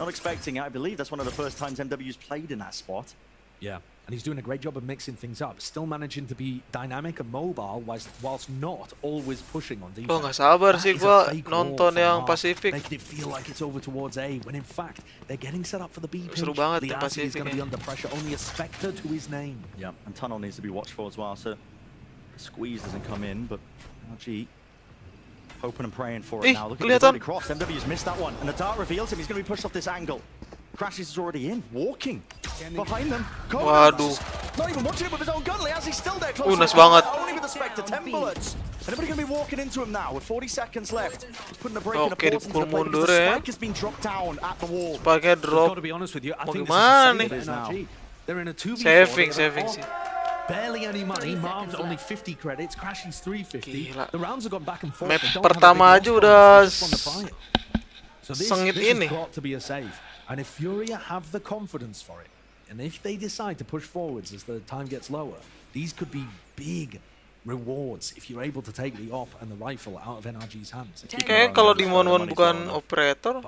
Not expecting it. I believe that's one of the first times MW's played in that spot. Yeah, and he's doing a great job of mixing things up. Still managing to be dynamic and mobile whilst not always pushing on defense. Oh, nggak sabar That sih is a gua fake wall nonton from yang Mark, Pacific. making it feel like it's over towards A, when in fact they're getting set up for the B pinch. Seru banget Liazzi di is Pacific going to be ya. under pressure. Only a Spectre to his name. Yeah, and tunnel needs to be watched for as well. So Squeeze doesn't come in, but NRG hoping and praying for it now. Look at kelihatan. the cross. MW's missed that one, and the dart reveals him. He's going to be pushed off this angle. Crashes is already in, walking behind them. Waduh. Not even watching it with his own gun. Liazzi's still there. Nice banget. Only with the Spectre, 10 bullets. Anybody going to be walking into him now with 40 seconds left? He's putting a break in a pause into the play because the spike has been dropped down at the wall. Spike-nya drop. Got to be honest with you, I think Gimana this is a safe NRG. They're in a 2v4. Saving sih. Barely any money. Marv's only 50 credits. Crashy's 350. Gila. The rounds have gone back and forth. Map They don't have a pertama big aja loss udah just on the fight. So this ini. has got to be a save. And if Furia have the confidence for it, and if they decide to push forwards as the time gets lower, these could be big rewards if you're able to take the op and the rifle out of NRG's hands. Kayaknya kalau di Mon bukan operator,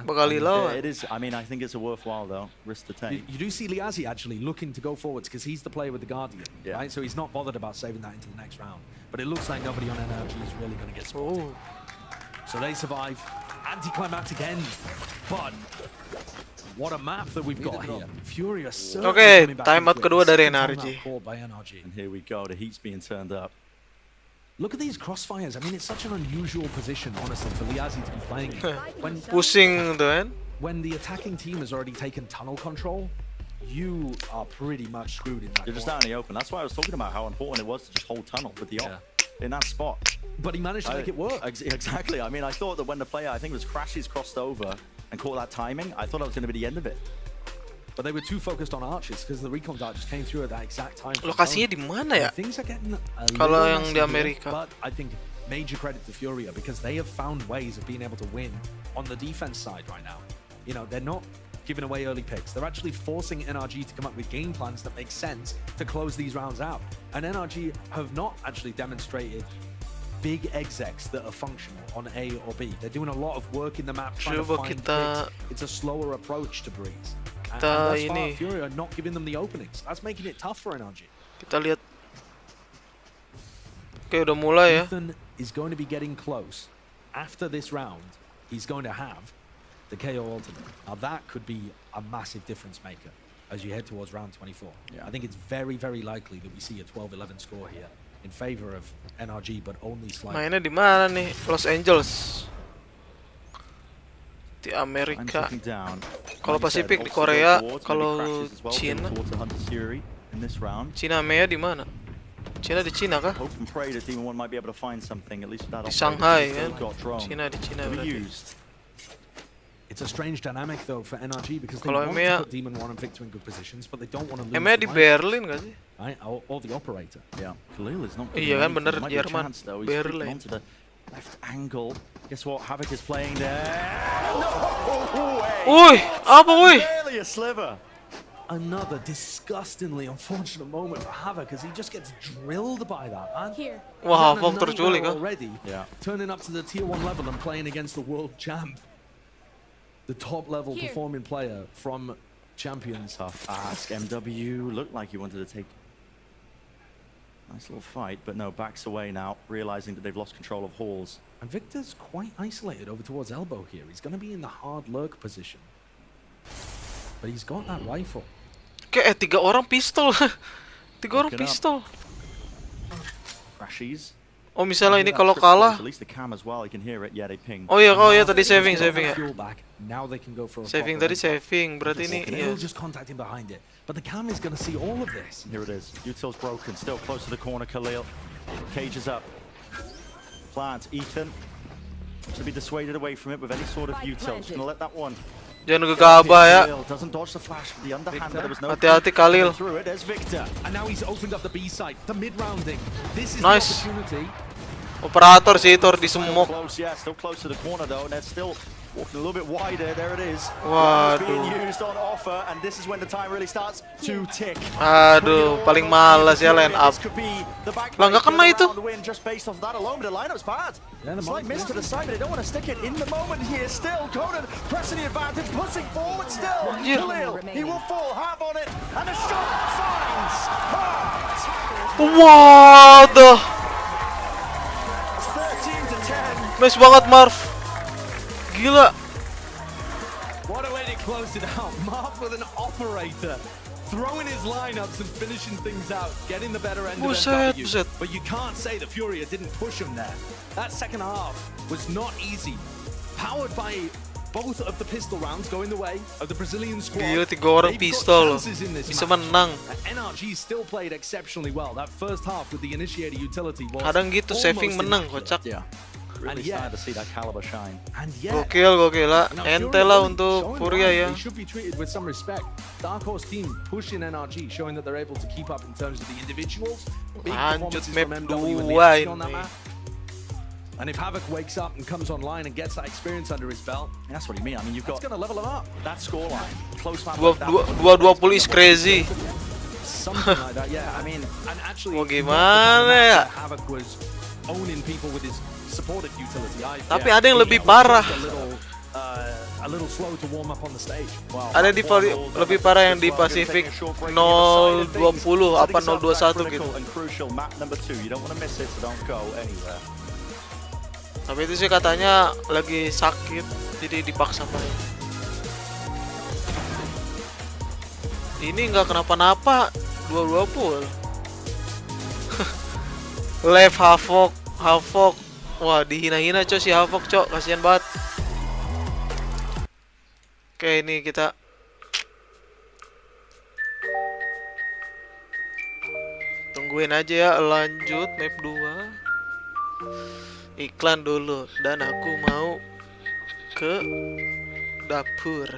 bakal dilawan. It is. I mean, I think it's a worthwhile though risk to take. You do see Liazzi actually looking to go forwards because he's the player with the Guardian, right? So he's not bothered about saving that into the next round. But it looks like nobody on NRG is really going to get spotted. So they survive. Anticlimactic end, but what a map that we've got here. Furia Oke, timeout kedua dari NRG. And here we go. The heat's being turned up. Look at these crossfires. I mean, it's such an unusual position, honestly, for Liazzi to be playing. Pusing tuh kan. When the attacking team has already taken tunnel control, you are pretty much screwed in that. You're just out in the open. That's why I was talking about how important it was to just hold tunnel with the op in that spot. But he managed to make it work. Exactly. I mean, I thought that when the player, I think it was Crashes, crossed over and caught that timing, I thought that was going to be the end of it. But they were too focused on archers because the recon dart just came through at that exact time. Lokasinya di mana ya? Things are getting Kalau yang di Amerika. But I think major credit to Furia because they have found ways of being able to win on the defense side right now. You know, they're not giving away early picks. They're actually forcing NRG to come up with game plans that make sense to close these rounds out. And NRG have not actually demonstrated big execs that are functional on A or B. They're doing a lot of work in the map trying to find picks. It's a slower approach to Breeze. And thus far, Furia are not giving them the openings. That's making it tough for NRG. Kita lihat. Oke, udah mulai ya. Ethan is going to be getting close. After this round, he's going to have the KO ultimate. Now that could be a massive difference maker as you head towards round 24. I think it's very, very likely that we see a 12-11 score here in favor of NRG, but only slightly. Mainnya di mana nih? Los Angeles. Di Amerika. Kalau Pasifik di Korea, kalau Cina. Cina Mea di mana? Cina di Cina kah? Di Shanghai kan? Cina di Cina berarti. It's a strange dynamic though for NRG because they want to put Demon 1 and Victor in good positions, but they don't want to lose. Emea di Berlin nggak sih? Right, or the operator. Yeah, Khalil is not. Iya kan bener Jerman. Berlin. Onto the left angle. Guess what? Havoc is playing there. Uy, apa uy? Barely a sliver. Another disgustingly unfortunate moment for Havoc as he just gets drilled by that, man. Here. Wah, Havoc terculik kan? Already, turning up to the tier 1 level and playing against the world champ. The top level performing player from Champions. Tough ask. MW looked like he wanted to take a nice little fight, but no, backs away now, realizing that they've lost control of halls. And Victor's quite isolated over towards elbow here. He's going to be in the hard lurk position. But he's got that rifle. Kayak 3 orang pistol. 3 orang pistol. Crashes. Oh misalnya ini kalau kalah. Oh iya tadi saving ya. Saving tadi saving berarti ini iya. Just contacting behind it, but the cam is going to see all of this. Here it is. Util's broken, still close to the corner. Khalil, cage is up. Plant, Ethan should be dissuaded away from it with any sort of util. Just gonna let that one. Jangan gegabah ya. Hati-hati Khalil. And now he's opened up the B side, the mid-rounding. This is nice. the opportunity. Operator sih Tor di semok. Still close to the corner though, and they're still walking a little bit wider. There it is. Waduh. Being used on offer, and this is when the time really starts to tick. Aduh, paling malas ya line up. Lah nggak kena itu. Just based off that alone, but the lineup's bad. Slight miss to the side, but they don't want to stick it in the moment here. Still, Kode pressing the advantage, pushing forward. Still, Khalil, he will fall hard on it, and the shot finds Hart. What the? 13-10. Nice banget Marv. Gila. What a way to close it out. Marv with an operator. throwing his lineups and finishing things out, getting the better end Buset, of it. buset. But you can't say the Furia didn't push him there. That second half was not easy. Powered by both of the pistol rounds going the way of the Brazilian squad. Gila, 3 orang They've got pistol loh. chances in this Bisa match. menang. NRG still played exceptionally well. That first half with the initiator utility was Kadang gitu saving almost menang, immaculate. kocak. Yeah. Really starting to see that caliber shine. And yet, Gokil lah. now Ente Furia lah really untuk showing Furia why ya. They should be treated with some respect. Dark Horse team pushing NRG, showing that they're able to keep up in terms of the individuals. Big Lanjut performances map from MW and the 2 action on that ini. map. And if Havoc wakes up and comes online and gets that experience under his belt, that's what you mean. I mean, you've got going to level him up. That scoreline, close map. 2-20 is crazy. Something like that, yeah. I mean, and actually, Mau gimana ya? Havoc was owning people with his supportive utility. Tapi ada yang lebih parah. A little slow to warm up on the stage. Wow. Ada di lebih parah yang di Pasifik 0-20 apa 0-21 gitu. And crucial map number 2. You don't want to miss it, so don't go anywhere. Tapi itu sih katanya lagi sakit, jadi dipaksa main. Ini nggak kenapa-napa, 2-20. Left Havok. Wah, dihina-hina cok si Havok cok, kasihan banget. Oke, ini kita tungguin aja ya, lanjut map 2. Iklan dulu dan aku mau ke dapur.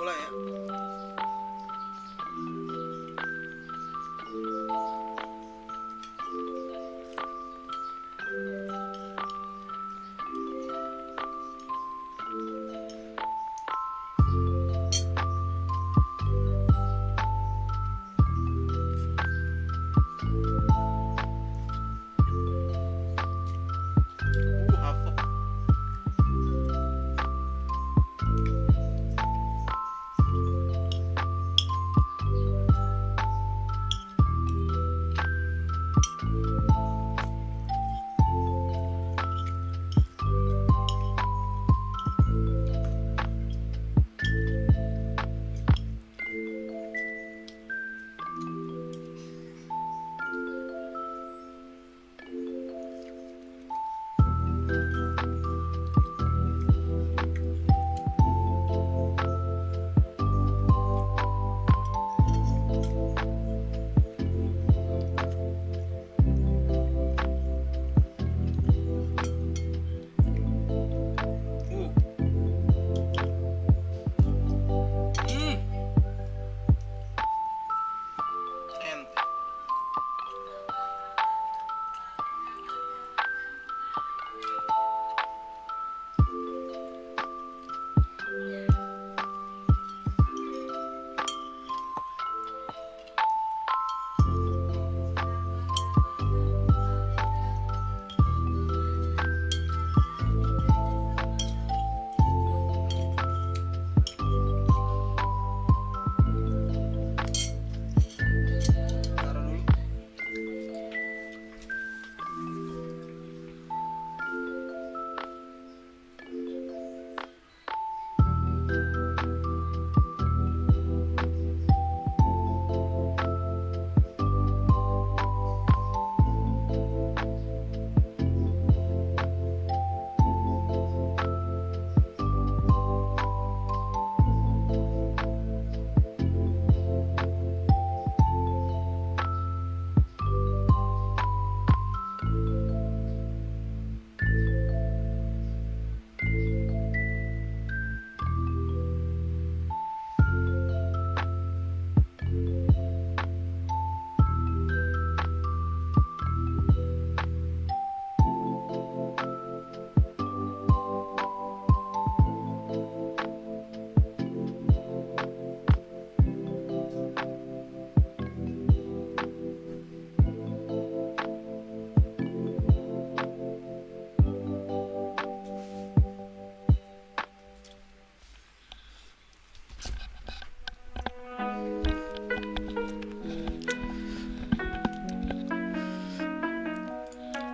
bola ya.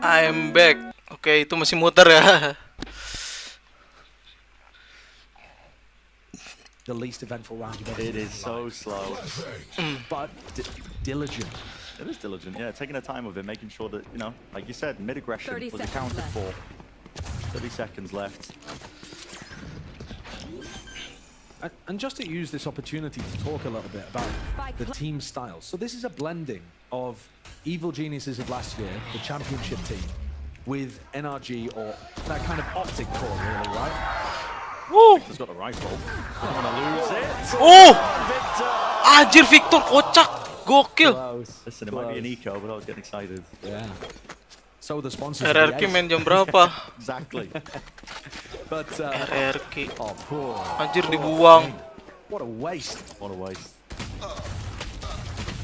I'm back. Oke, itu masih muter ya. The least eventful round you've ever It is so slow. But diligent. It is diligent, yeah. Taking the time with it, making sure that, you know, like you said, mid-aggression 30 was seconds accounted left. for. 30 seconds left. And just to use this opportunity to talk a little bit about the team styles. So this is a blending of Evil Geniuses of last year, the championship team, with NRG, or that kind of optic core, really, right? Woo! Victor's got the rifle. I'm gonna lose it. Oh! Victor! Anjir, Victor kocak. Gokil. Listen, it might be an eco, but I was getting excited. Yeah. So the sponsors. RRQ main jam berapa? Exactly. But RRQ. Oh, poor. Anjir, dibuang. What a waste. What a waste.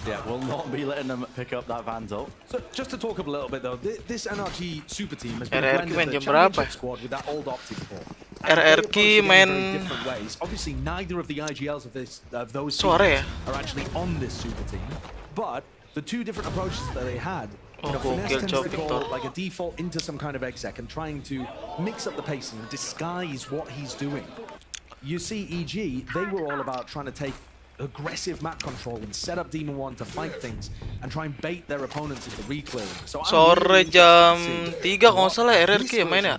Yeah, we'll not be letting them pick up that Vandal. So just to talk a little bit though, this NRG super team has been RRQ blended main the jam berapa? championship squad with that old optic core. RRQ main different ways. Obviously, neither of the IGLs of those sore ya? teams are actually on this super team, but the two different approaches that they had. Oh, Finesse tends gokil, to Victor. go like a default into some kind of exec and trying to mix up the pacing and disguise what he's doing. You see, EG, they were all about trying to take aggressive map control and set up Demon 1 to fight things and try and bait their opponents into reclearing. So Sore jam 3 kalau nggak salah RRQ ya main ya?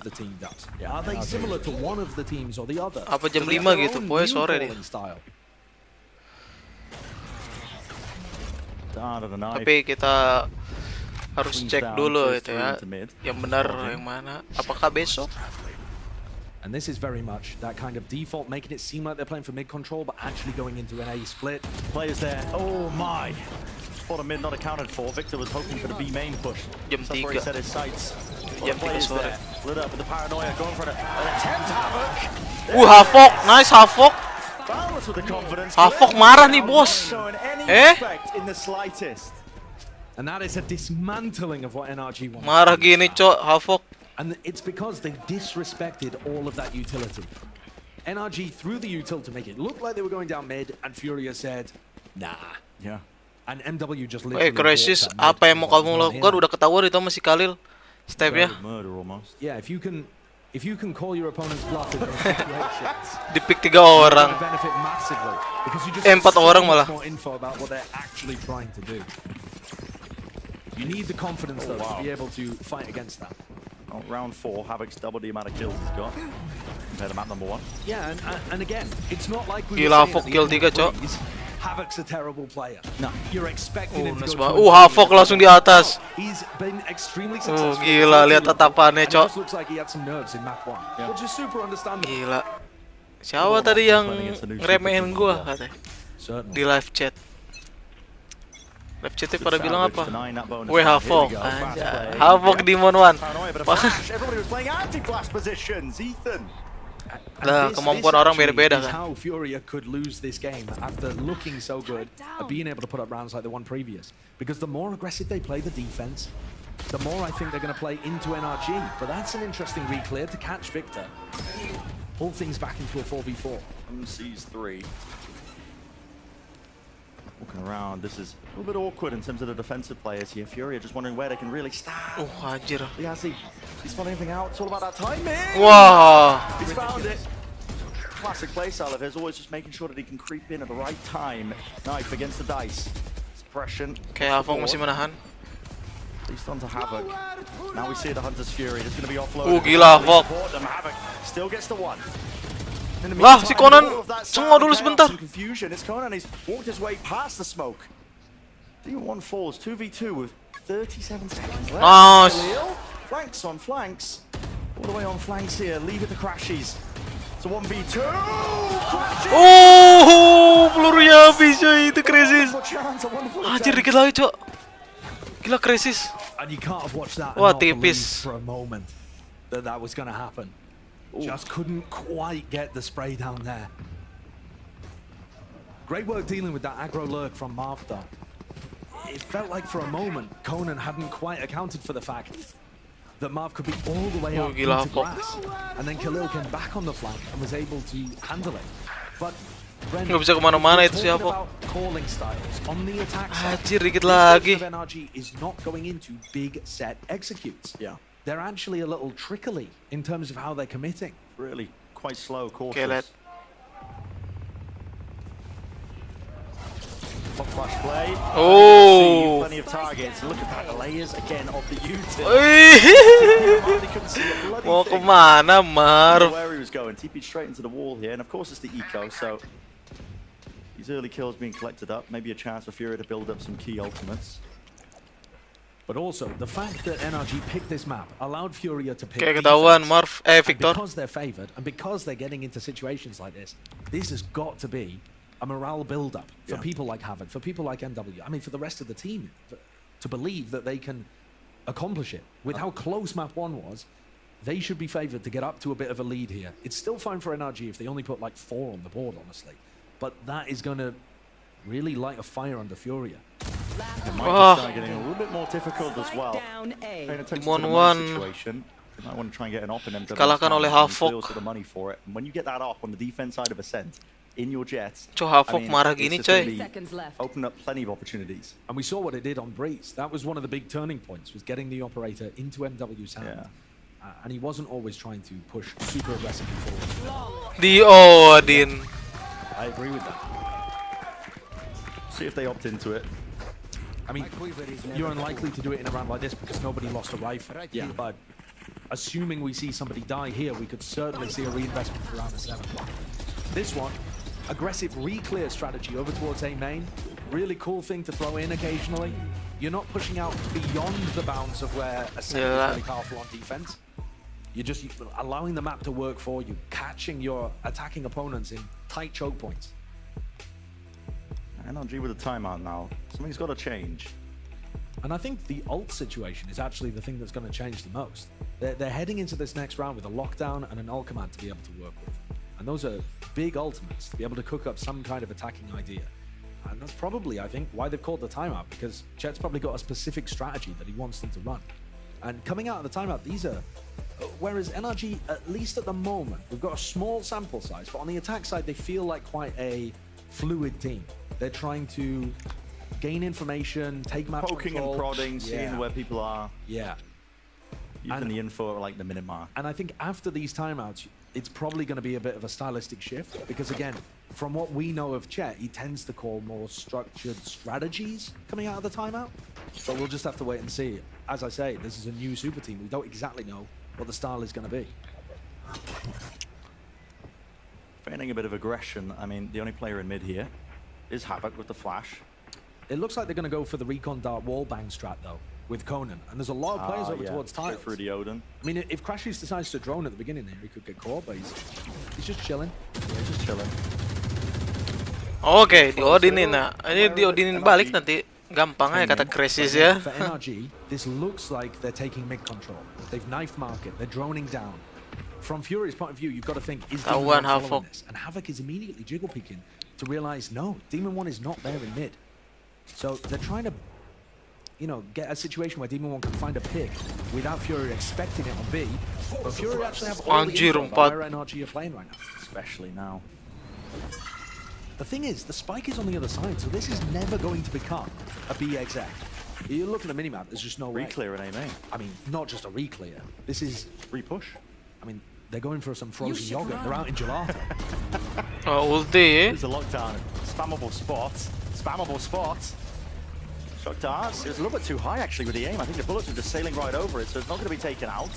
Are they similar to one of the teams or the other? Apa jam 5 gitu, pokoknya sore deh. Tapi kita harus cek dulu itu ya, yang benar yang mana. Apakah besok? And this is very much that kind of default, making it seem like they're playing for mid control, but actually going into an A split. Players there. Oh my! Bottom mid not accounted for. Victor was hoping for the B main push. That's where he set his sights. Players there. Lit up with the paranoia, going for an attempt havoc. Havoc, nice Havoc. Balance with the confidence. Havoc marah nih bos. In the slightest. And that is a dismantling of what NRG wants. Marah gini cok, Havoc. And it's because they disrespected all of that utility. NRG threw the util to make it look like they were going down mid, and Furia said, nah. Yeah. And MW just literally Crisis, apa yang mau kamu lakukan? Udah ketahuan itu masih Khalil. Stepnya. Yeah, if you can call your opponent's bluff in those situations. Dipick 3 orang. Benefit massively because you just 4 orang malah. more info about what they're actually trying to do. You need the confidence though to be able to fight against that. Oh, round 4, Havoc's double the amount of kills he's got compared to map number 1. Yeah, and again, it's not like we Gila, Havoc kill 3 cok. Havoc's a terrible player. No, you're expecting him to nice go banget. Havoc langsung di atas. He's been extremely successful. Gila, lihat tatapannya cok. It looks like he had some nerves in map 1, which is super understandable. Gila. Siapa tadi yang ngeremehin gua katanya? Di live chat. Live chatnya pada bilang apa? Weh Havoc. Havoc Demon 1. Nah, kemampuan orang beda-beda kan. How Furia could lose this game after looking so good at being able to put up rounds like the one previous. Because the more aggressive they play the defense, the more I think they're going to play into NRG. But that's an interesting reclear to catch Victor. Pull things back into a 4v4. Sees 3. Walking around, this is a little bit awkward in terms of the defensive players here. Furia just wondering where they can really stand. Anjir. Yeah, see, he's spotting anything out. It's all about that timing. Wow. He's found it. Classic playstyle of his, always just making sure that he can creep in at the right time. Knife against the dice. Suppression. Okay, Havoc masih menahan. Least onto Havoc. Now we see the Hunter's Fury. It's going to be offloaded. Gila Havoc. Havoc still gets the one. Lah, si Conan semua dulu sebentar. It's Conan, he's walked his way past the smoke. Demon 1 falls 2v2 with 37 seconds left. Nice. Flanks on flanks. All the way on flanks here. Leave it to Crashies. It's a 1v2. Oh, pelurunya habis coy, itu Crisis. Anjir dikit lagi cok. Gila Crisis. And you can't have watched that. Wah, tipis. For a moment that was going to happen. Just couldn't quite get the spray down there. Great work dealing with that aggro lurk from Marv though. It felt like for a moment Conan hadn't quite accounted for the fact that Marv could be all the way up into grass. And then Khalil came back on the flank and was able to handle it. But nggak bisa kemana-mana itu si Havoc. Calling styles on the attack side. Anjir dikit lagi. NRG is not going into big set executes. Yeah. They're actually a little trickly in terms of how they're committing. Really quite slow, cautious. Okay, Flash play. Oh! Plenty of targets. Look at that, the layers again of the util. Mau kemana, Marv? Where he was going, TP'd straight into the wall here, and of course it's the eco, so these early kills being collected up, maybe a chance for Furia to build up some key ultimates. But also, the fact that NRG picked this map allowed Furia to pick ketahuan Marv, Victor. Because they're favored, and because they're getting into situations like this has got to be a morale build-up for people like Havoc, for people like MW, I mean for the rest of the team, to believe that they can accomplish it. With how close map 1 was, they should be favored to get up to a bit of a lead here. It's still fine for NRG if they only put like 4 on the board, honestly. But that is going to really light a fire under Furia. It might start getting a little bit more difficult as well. Demon 1 I want to try and get an op in MW. kalahkan oleh Havoc. The money for it. And when you get that op on the defense side of Ascent in your jets, Havoc marah gini coy. Open up plenty of opportunities. And we saw what it did on Breeze. That was one of the big turning points, was getting the operator into MW's hand. And he wasn't always trying to push super aggressively forward. Di Odin. I agree with that. See if they opt into it. I mean, you're unlikely to do it in a round like this because nobody lost a rifle. Yeah. But assuming we see somebody die here, we could certainly see a reinvestment for round 7. This one, aggressive re-clear strategy over towards A main. Really cool thing to throw in occasionally. You're not pushing out beyond the bounds of where Ascent is really powerful on defense. You're just allowing the map to work for you, catching your attacking opponents in tight choke points. NRG with a timeout now. Something's got to change. And I think the ult situation is actually the thing that's going to change the most. They're heading into this next round with a lockdown and an ult command to be able to work with. And those are big ultimates to be able to cook up some kind of attacking idea. And that's probably, I think, why they've called the timeout, because Chet's probably got a specific strategy that he wants them to run. And coming out of the timeout, these are... Whereas NRG, at least at the moment, we've got a small sample size, but on the attack side, they feel like quite a fluid team. They're trying to gain information, take map poking control. and prodding, seeing where people are. Yeah. Using the info at like the minute mark. And I think after these timeouts, it's probably going to be a bit of a stylistic shift, because again, from what we know of Chet, he tends to call more structured strategies coming out of the timeout. So we'll just have to wait and see. As I say, this is a new super team. We don't exactly know what the style is going to be. Feigning a bit of aggression. I mean, the only player in mid here is Havoc with the flash. It looks like they're going to go for the recon dart wallbang strat though, with Conan. And there's a lot of players over towards tiles. Through the Odin. I mean, if Crashes decides to drone at the beginning there, he could get caught, but he's just chilling. Yeah, he's just chilling. Oke, di Odinin nah. Ini di Odinin balik nanti gampang aja kata Crashes ya. For NRG, this looks like they're taking mid control. They've knife market. They're droning down. From Furia's point of view, you've got to think, is Demon 1 following this? And Havoc is immediately jiggle peeking to realize, no, Demon 1 is not there in mid. So they're trying to, you know, get a situation where Demon 1 can find a pick without Furia expecting it on B. But Furia actually have all the info about where NRG are playing right now. Especially now. The thing is, the spike is on the other side, so this is never going to become a B exec. You look at the minimap, there's just no way. Reclear in A main. I mean, not just a reclear. This is repush. I mean, they're going for some frozen yogurt. They're out in gelato. Oh, ulti. There's a lockdown. Spammable spots. Spammable spots. Shock darts. It was a little bit too high actually with the aim. I think the bullets were just sailing right over it, so it's not going to be taken out.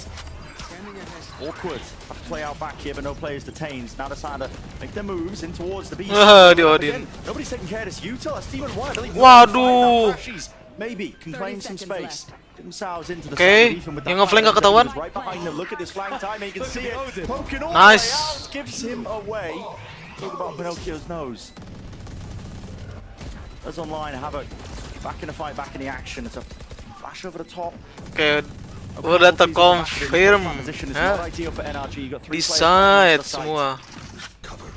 Awkward. Have to play out back here, but no players detained. Now decide to make their moves in towards the beast. Nobody's taking care of this util. That's Demon 1. I believe. Waduh. Maybe can claim some space. Themselves into the yang nge-flank gak ketahuan. Right behind them. Look at this flank time. You can see it. Poking all Nice. the way out. Gives him away. Talk about Pinocchio's nose. As online, Havoc back in the fight, back in the action. It's a flash over the top. Oke, udah terkonfirm. Di side semua.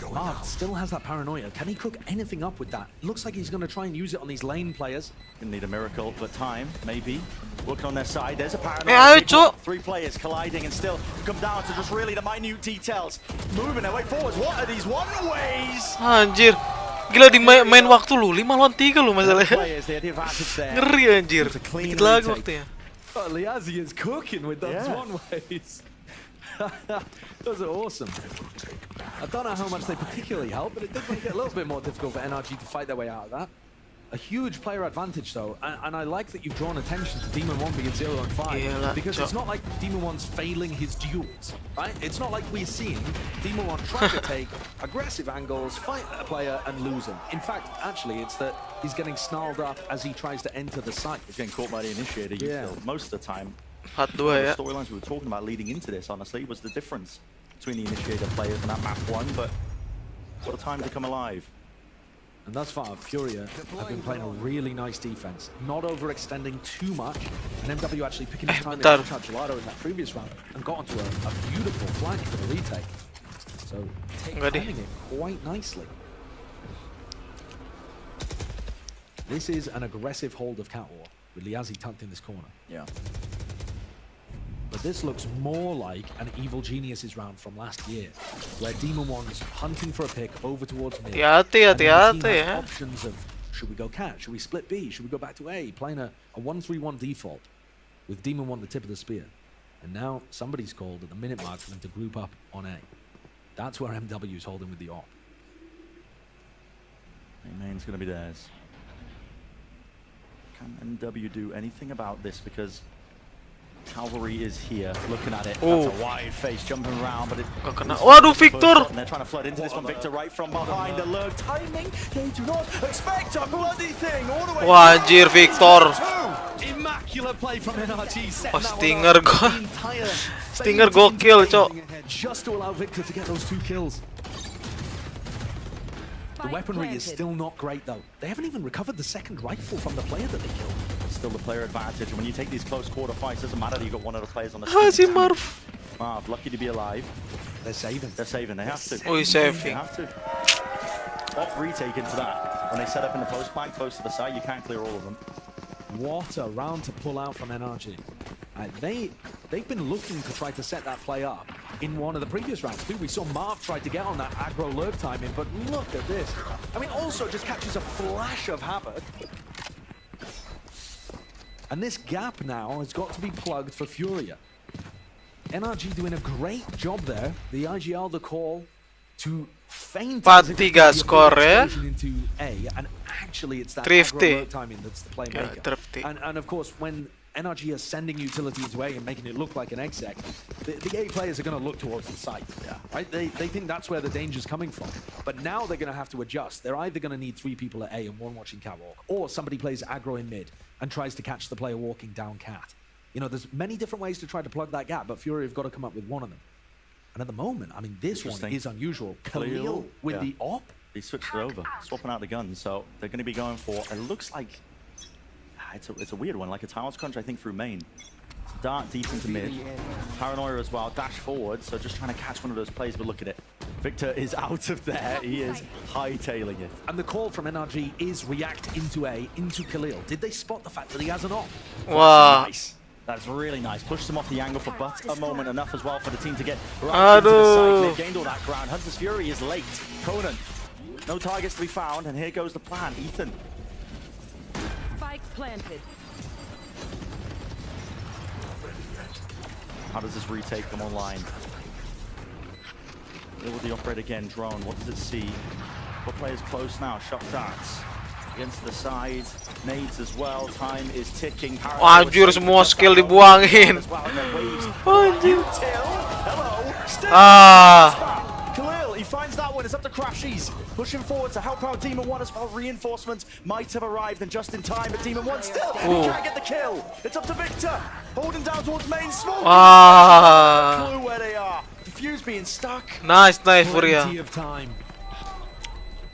Marv still has that paranoia. Can he cook anything up with that? It looks like he's going to try and use it on these lane players. Gonna need a miracle, but time, maybe. Working on their side. There's a paranoia. Three players colliding and still come down to just really the minute details. Moving their way forwards. What are these one-ways? Anjir. Gila di main waktu lu, 5 lawan 3 lu masalahnya. Ngeri anjir. Dikit lagi waktunya. Oh, Liazzi is cooking with those one-ways. Those are awesome. I don't know how much they particularly help, but it did make it a little bit more difficult for NRG to fight their way out of that. A huge player advantage though, and I like that you've drawn attention to Demon 1 being 0 and 5, because it's not like Demon 1's failing his duels, right? It's not like we're seeing Demon 1 try to take aggressive angles, fight a player and losing. In fact, actually, it's that he's getting snarled up as he tries to enter the site. He's getting caught by the initiator most of the time. The storylines we were talking about leading into this, honestly, was the difference between the initiator players and that map 1, but what a time to come alive. And thus far, Furia have been playing a really nice defense, not overextending too much, and MW actually picking his time to touch Gelato in that previous round and got onto a beautiful flank for the retake. So, timing it quite nicely. This is an aggressive hold of Cat War, with Liazzi tucked in this corner. Yeah. But this looks more like an Evil Geniuses round from last year, where Demon 1's hunting for a pick over towards mid. Options of, should we go cat? Should we split B? Should we go back to A? Playing a 1-3-1 default with Demon 1 the tip of the spear. And now somebody's called at the minute mark for them to group up on A. That's where MW's holding with the op. Main's going to be theirs. Can MW do anything about this? Because Cavalry is here, looking at it. Oh. That's a wide face jumping around, but it. Waduh, Victor! And they're trying to flood into this one. Victor right from behind. The lurk timing. They do not expect a bloody thing all the way. Wah, anjir, Victor. Immaculate play from NRG. Oh, Stinger gua. Stinger gokil, cok. Just to allow Victor to get those 2 kills. The weaponry is still not great though. They haven't even recovered the second rifle from the player that they killed. Still the player advantage. When you take these close quarter fights, doesn't matter that you got one of the players on the Ah, si screen. Marv. Marv, lucky to be alive. They're saving. They're saving. They have to. Oh, he's saving. They have to. Off retake into that. When they set up in the post flank close to the side, you can't clear all of them. What a round to pull out from NRG. They've been looking to try to set that play up in one of the previous rounds too. We saw Marv try to get on that aggro lurk timing, but look at this. I mean, also just catches a flash of havoc. And this gap now has got to be plugged for Furia. NRG doing a great job there. The IGL, the call to feint 4-3 skor ya. into A, and actually it's that Thrifty. aggro lurk timing that's the playmaker. Thrifty. And of course, when NRG is sending utility into A and making it look like an exec, the A players are going to look towards the site. Yeah. Right? They think that's where the danger's coming from. But now they're going to have to adjust. They're either going to need 3 people at A and 1 watching catwalk, or somebody plays aggro in mid and tries to catch the player walking down cat. You know, there's many different ways to try to plug that gap, but Fury have got to come up with one of them. And at the moment, I mean, this one is unusual. Khalil with the op. They switched it over, swapping out the guns, so they're going to be going for, it looks like, it's a weird one, like a Towers crunch, I think, through main. Dart deep into mid. Paranoia as well, dash forward, so just trying to catch one of those plays, but look at it. Victor is out of there, he is hightailing it. And the call from NRG is react into A, into Khalil. Did they spot the fact that he has an op? Wow. Nice. That's really nice. Pushed them off the angle for but a moment, enough as well for the team to get right into the site. They've gained all that ground. Hunter's Fury is late. Conan, no targets to be found, and here goes the plan. Ethan. Spike planted. How does this retake come online? Here with the operator again, drone. What does it see? What players close now? Shot darts. Against the side, nades as well. Time is ticking. Anjir, semua skill dibuangin. Anjir. Khalil, he finds that one. It's up to Crashies. Pushing forward to help out Demon 1 as well. Reinforcements might have arrived and just in time, but Demon 1 still can't get the kill. It's up to Victor. Holding down towards main smoke. Clue where they are. Diffuse being stuck. Nice, Furia. Plenty of time.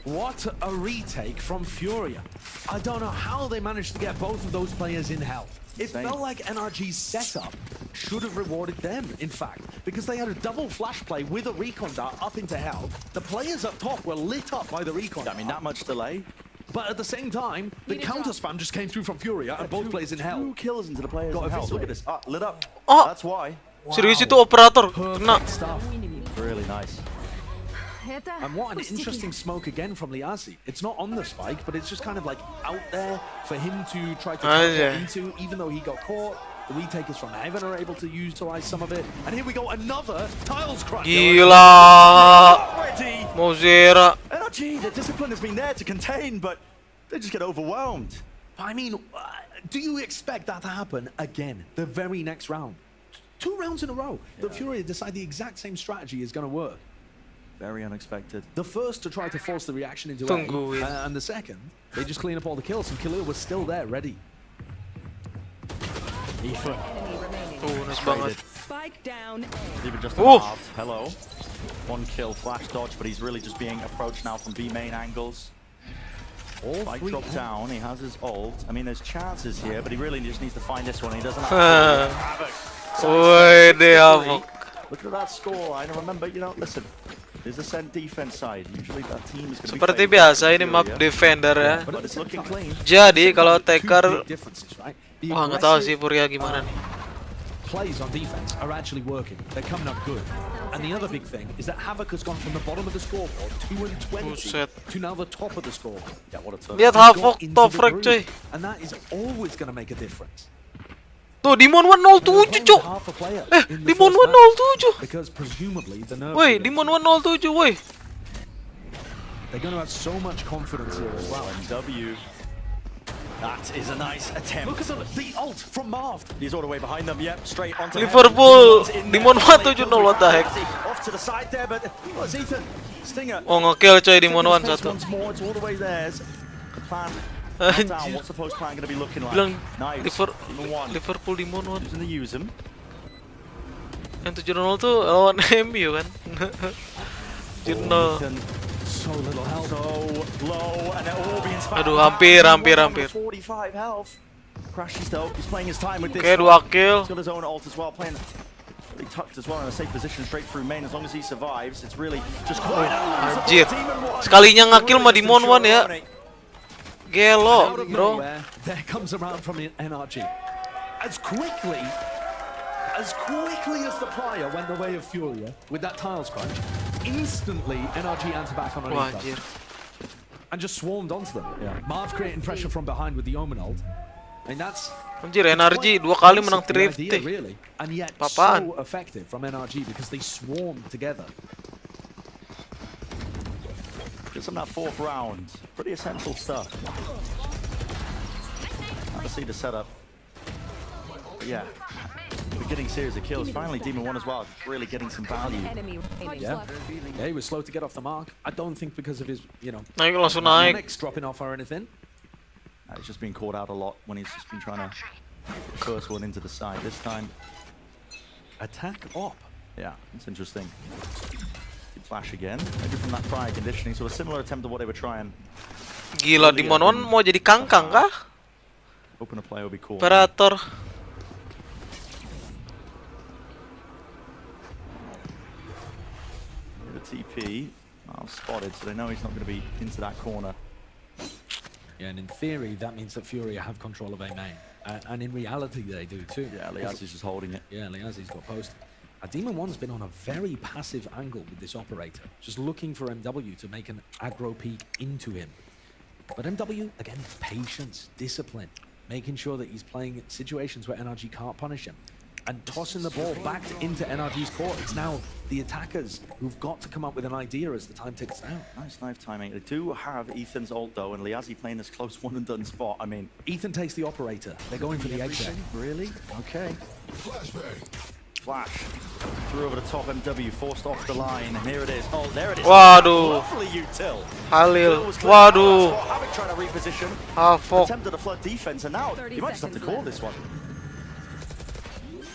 What a retake from Furia. I don't know how they managed to get both of those players in hell. It felt like NRG's setup should have rewarded them, in fact, because they had a double flash play with a recon dart up into hell. The players up top were lit up by the recon dart. I mean, that much delay. But at the same time, the counter spam just came through from Furia and both players in hell. 2 kills into the players in hell. Look at this. Lit up. Oh. That's why. Serius itu operator. Kena. Really nice. And what an interesting smoke again from Liazi. It's not on the spike, but it's just kind of like out there for him to try to teleport into, even though he got caught. The retakers from Heaven are able to utilize some of it. And here we go, another tiles crack. Gila. Mozera. NRG, the discipline has been there to contain, but they just get overwhelmed. I mean, do you expect that to happen again, the very next round? 2 rounds in a row. The Fury decide the exact same strategy is going to work. Very unexpected. The first to try to force the reaction into A, and the second, they just clean up all the kills, and Khalil was still there, ready. Ethan. Nice banget. Spike down. Even just halved. Hello. 1 kill, flash dodge, but he's really just being approached now from B main angles. Spike drop down, he has his ult. I mean, there's chances here, but he really just needs to find this one. He doesn't have Havoc. Look at that scoreline. And remember, you know, listen. There's a sent defense side. Usually that team is going to be Seperti biasa ini map defender ya. But it's looking clean. Jadi kalau taker, wah nggak tahu sih Furia gimana nih. Plays on defense are actually working. They're coming up good. And the other big thing is that Havoc has gone from the bottom of the scoreboard, 2-20, to now the top of the scoreboard. Yeah, what a turn. Lihat Havoc top frag coy. And that is always going to make a difference. Tuh, Demon 107, cuk. Demon 107. Because presumably the nerve. Woi, Demon 107, woi. They're going to have so much confidence here as well. And W That is a nice attempt. Look at the ult from Marv. He's all the way behind them. Yep, straight onto Liverpool Demon 1 7-0 what the heck. Off to the side there, but oh, it's Ethan. Stinger. Oh, nge-kill coy Demon 1 1. Once more, it's all the way there. The plan. Down. What's the post plan going to be looking like? Bilang Nice. Liverpool Demon 1. Using the use him. Yang 7-0 tuh lawan MU kan. 7-0. So little health. So low, and they're all being spammed. Aduh, hampir. 45 health. Crashes though. He's playing his time with this. Oke, 2 kill. He's got his own ult as well, playing really tucked as well in a safe position straight through main. As long as he survives, it's really just quite. Anjir. Sekalinya nge-kill mah Demon 1 ya. Gelo, bro. There comes a round from NRG. As quickly as the prior went the way of Furia with that tiles crunch, instantly NRG answered back on an eco and just swarmed onto them. Yeah. Marv creating pressure from behind with the Omen ult. And that's Anjir, NRG 2 kali menang 350. Really. And yet Papaan. so effective from NRG because they swarmed together. Just on that 4th round. Pretty essential stuff. I see the setup. But yeah. We're getting series of kills. Finally, Demon 1 as well. Really getting some value. Yeah, he was slow to get off the mark. I don't think because of his, Naik langsung naik. mechs dropping off or anything. He's just been caught out a lot when he's just been trying to first one into the side. This time, attack up. Yeah, it's interesting. Flash again, maybe from that prior conditioning. So a similar attempt to what they were trying. Gila, Demon 1 mau jadi kangkang kah? Open a play would be cool. Operator. The TP, spotted, so they know he's not going to be into that corner. Yeah, and in theory, that means that Furia have control of A main. And in reality, they do too. Yeah, Liazzi's just holding it. Yeah, Liazzi's got posted. Demon 1's been on a very passive angle with this operator, just looking for MW to make an aggro peek into him. But MW, again, patience, discipline, making sure that he's playing situations where NRG can't punish him, and tossing the ball back into NRG's court. It's now the attackers who've got to come up with an idea as the time ticks down. Nice knife timing. They do have Ethan's ult though, and Liazzi playing this close one and done spot. I mean, Ethan takes the operator. They're going for the exit. Really? Okay. Flash through over the top. MW forced off the line, and here it is. Oh, there it is. Waduh. Lovely util. Halil. Waduh. Havoc trying to reposition. Halfok. Attempted a flood defense, and now you might just have to call this one.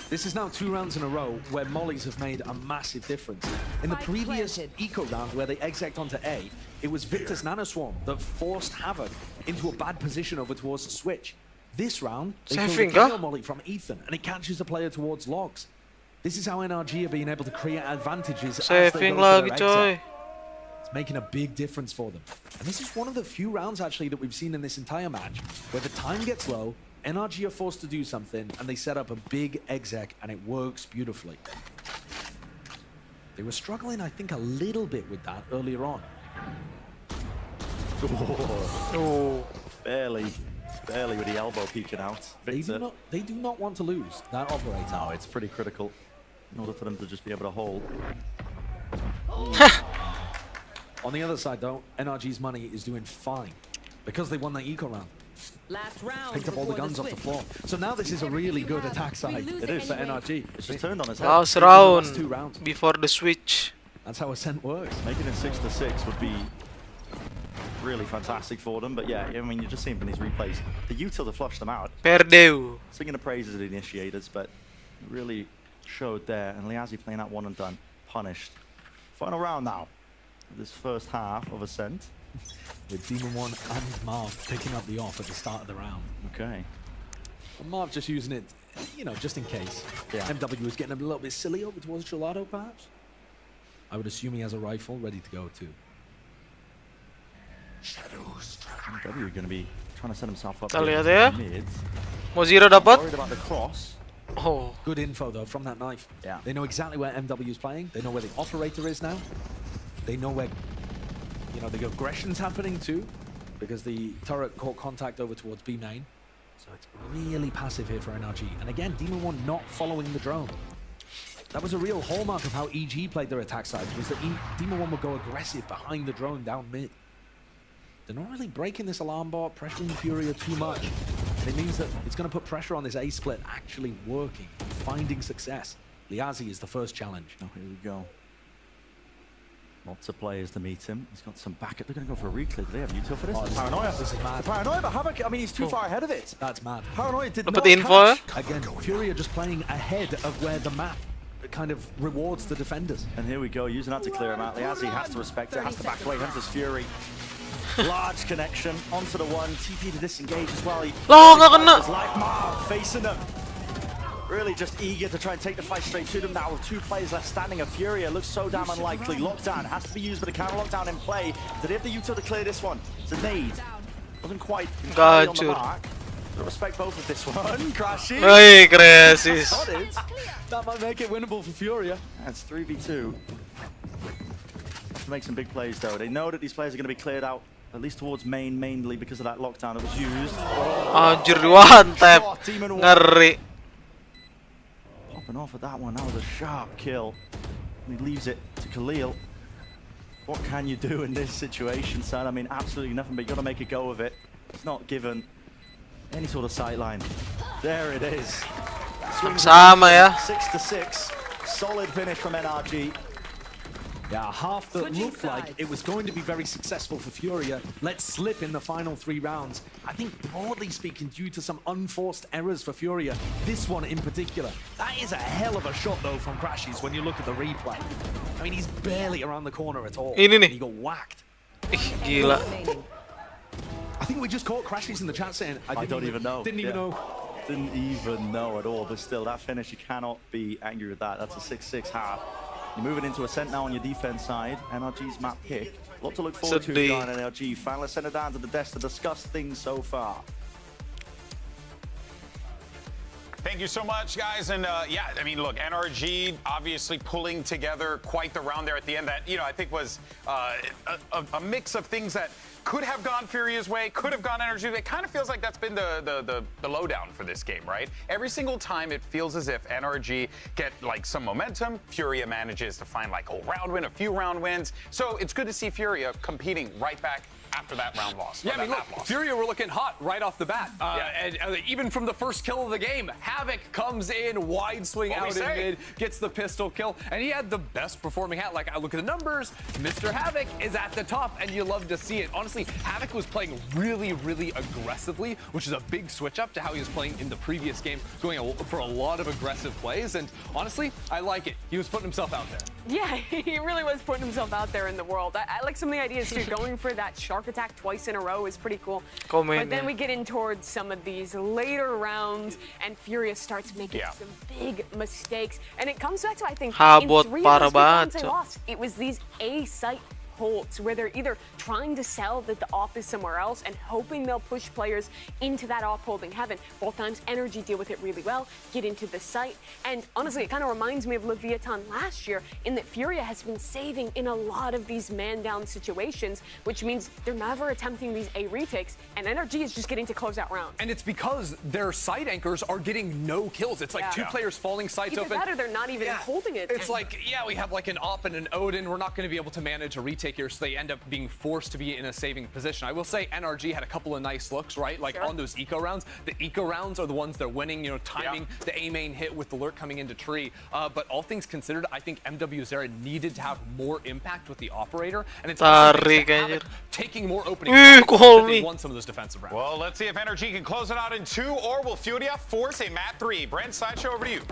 This is now 2 rounds in a row where mollies have made a massive difference. In the previous eco round where they exec'd onto A, it was Victor's nanoswarm that forced Havoc into a bad position over towards the switch. This round, they throw the KO molly from Ethan, and it catches the player towards logs. This is how NRG are being able to create advantages as they go for their exit. It's making a big difference for them. And this is one of the few rounds, actually, that we've seen in this entire match, where the time gets low, NRG are forced to do something, and they set up a big exec, and it works beautifully. They were struggling, I think, a little bit with that earlier on. Oh. Barely with the elbow peeking out. They do not want to lose that operator. No, it's pretty critical in order for them to just be able to hold. On the other side, though, NRG's money is doing fine because they won that eco round. Last round. Picked up all the guns off the floor. So now this is a really good attack side. It is for NRG. It's just turned on its head. Last round before the switch. That's how Ascent works. Making it 6-6 would be really fantastic for them. But yeah, I mean, you're just seeing from these replays, the util to flush them out. Perdeu. Singing the praises of the initiators, but really showed there. And Liazzi playing that one and done. Punished. Final round now. This first half of Ascent. With Demon 1 and Marv picking up the off at the start of the round. Okay. And Marv just using it, just in case. Yeah. MW was getting a little bit silly over towards Gelato, perhaps. I would assume he has a rifle ready to go too. MW going to be trying to set himself up. Kita lihat ya. Mid. Mau Zero dapat? Worried about the cross. Oh. Good info though from that knife. Yeah. They know exactly where MW is playing. They know where the operator is now. They know where, the aggression's happening too, because the turret caught contact over towards B main. So it's really passive here for NRG. And again, Demon 1 not following the drone. That was a real hallmark of how EG played their attack sides, was that Demon 1 would go aggressive behind the drone down mid. they're not really breaking this alarm bot, pressuring Furia too much. And it means that it's going to put pressure on this A split actually working, finding success. Liazi is the first challenge. Oh, here we go. Lots of players to meet him. He's got some backup. They're going to go for a reclear. Do they have util for this? Oh, Paranoia. This is mad. Paranoia, but Havoc, I mean, he's too far ahead of it. That's mad. Paranoia did not Dapat info. Again, Furia just playing ahead of where the map kind of rewards the defenders. And here we go, using that to clear him out. Liazi has to respect it, has to back away. Hunter's Fury. Large connection onto the one. TP to disengage as well. Nggak kena. His life Marv facing them. Really just eager to try and take the fight straight to them now with 2 players left standing. A Furia looks so damn unlikely. Lockdown has to be used, but a counter lockdown in play. Do they have the util to clear this one? It's a nade. Wasn't quite entirely on the mark. But respect both of this one. Crashy. Hey, Crisis. That might make it winnable for Furia. That's 3v2. Have to make some big plays though. They know that these players are going to be cleared out, at least towards main, mainly because of that lockdown that was used. Anjir, one tap. Ngeri. Popping off at that one. That was a sharp kill. And he leaves it to Khalil. What can you do in this situation, son? I mean, absolutely nothing, but you got to make a go of it. It's not given any sort of sight line. There it is. Sama ya. 6-6. Solid finish from NRG. Yeah, half that looked like it was going to be very successful for Furia let slip in the final 3 rounds. I think broadly speaking, due to some unforced errors for Furia, this one in particular. That is a hell of a shot though from Crashies when you look at the replay. I mean, he's barely around the corner at all. Ini nih. He got whacked. Gila. I think we just caught Crashies in the chat saying, I don't even know. Didn't even know. Didn't even know at all, but still, that finish, you cannot be angry with that. That's a 6-6 half. You're moving into Ascent now on your defense side. NRG's map pick. A lot to look forward to here on NRG. Finally send it down to the desk to discuss things so far. Thank you so much, guys. And yeah, I mean, look, NRG obviously pulling together quite the round there at the end that, I think was a mix of things that could have gone Furia's way, could have gone NRG's way. It kind of feels like that's been the lowdown for this game, right? Every single time it feels as if NRG get like some momentum, Furia manages to find like a round win, a few round wins. So it's good to see Furia competing right back after that round loss. Yeah, I mean, look, Furia were looking hot right off the bat. And even from the first kill of the game, Havoc comes in, wide swing out in mid, gets the pistol kill, and he had the best performing hat. Like, I look at the numbers, Mr. Havoc is at the top, and you love to see it. Honestly, Havoc was playing really, really aggressively, which is a big switch up to how he was playing in the previous game, going for a lot of aggressive plays, and honestly, I like it. He was putting himself out there. Yeah, he really was putting himself out there in the world. I like some of the ideas too. Going for that shark attack twice in a row is pretty cool. But then we get in towards some of these later rounds, and Furia starts making some big mistakes. And it comes back to, I think, in 3 of those rounds they lost, it was these A-site holds where they're either trying to sell that the op is somewhere else and hoping they'll push players into that op holding heaven. Both times Energy deal with it really well, get into the site, and honestly it kind of reminds me of Leviathan last year in that Furia has been saving in a lot of these man down situations, which means they're never attempting these A retakes, and Energy is just getting to close out rounds. And it's because their site anchors are getting no kills. It's like 2 players falling sites open. Either that or they're not even holding it. It's like, we have like an op and an Odin. We're not going to be able to manage a retake here, so they end up being forced to be in a saving position. I will say NRG had a couple of nice looks, right? Like on those eco rounds. The eco rounds are the ones they're winning, timing the A main hit with the lurk coming into tree. But all things considered, I think MW Zera needed to have more impact with the operator, and it's taking more openings. They won some of those defensive rounds. Well, let's see if NRG can close it out in 2, or will Furia force a map 3? Brent, Sideshow, over to you.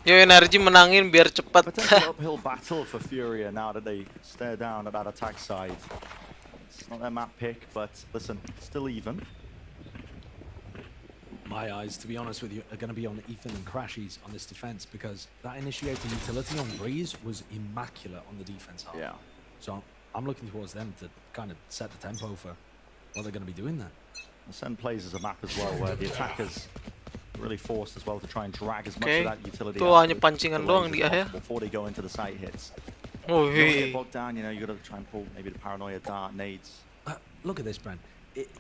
Yo, Energy menangin biar cepat. Potential uphill battle for Furia now that they stare down at that attack side. It's not their map pick, but listen, still even. My eyes, to be honest with you, are going to be on Ethan and Crashies on this defense, because that initiating utility on Breeze was immaculate on the defense half. Yeah. So I'm looking towards them to kind of set the tempo for what they're going to be doing there. Ascend plays as a map as well, where the attackers really forced as well to try and drag as much of that utility out hanya pancingan doang di akhir before they go into the site hits. Oh, you don't get bogged down, you got to try and pull maybe the paranoia dart, nades. Look at this, Brent.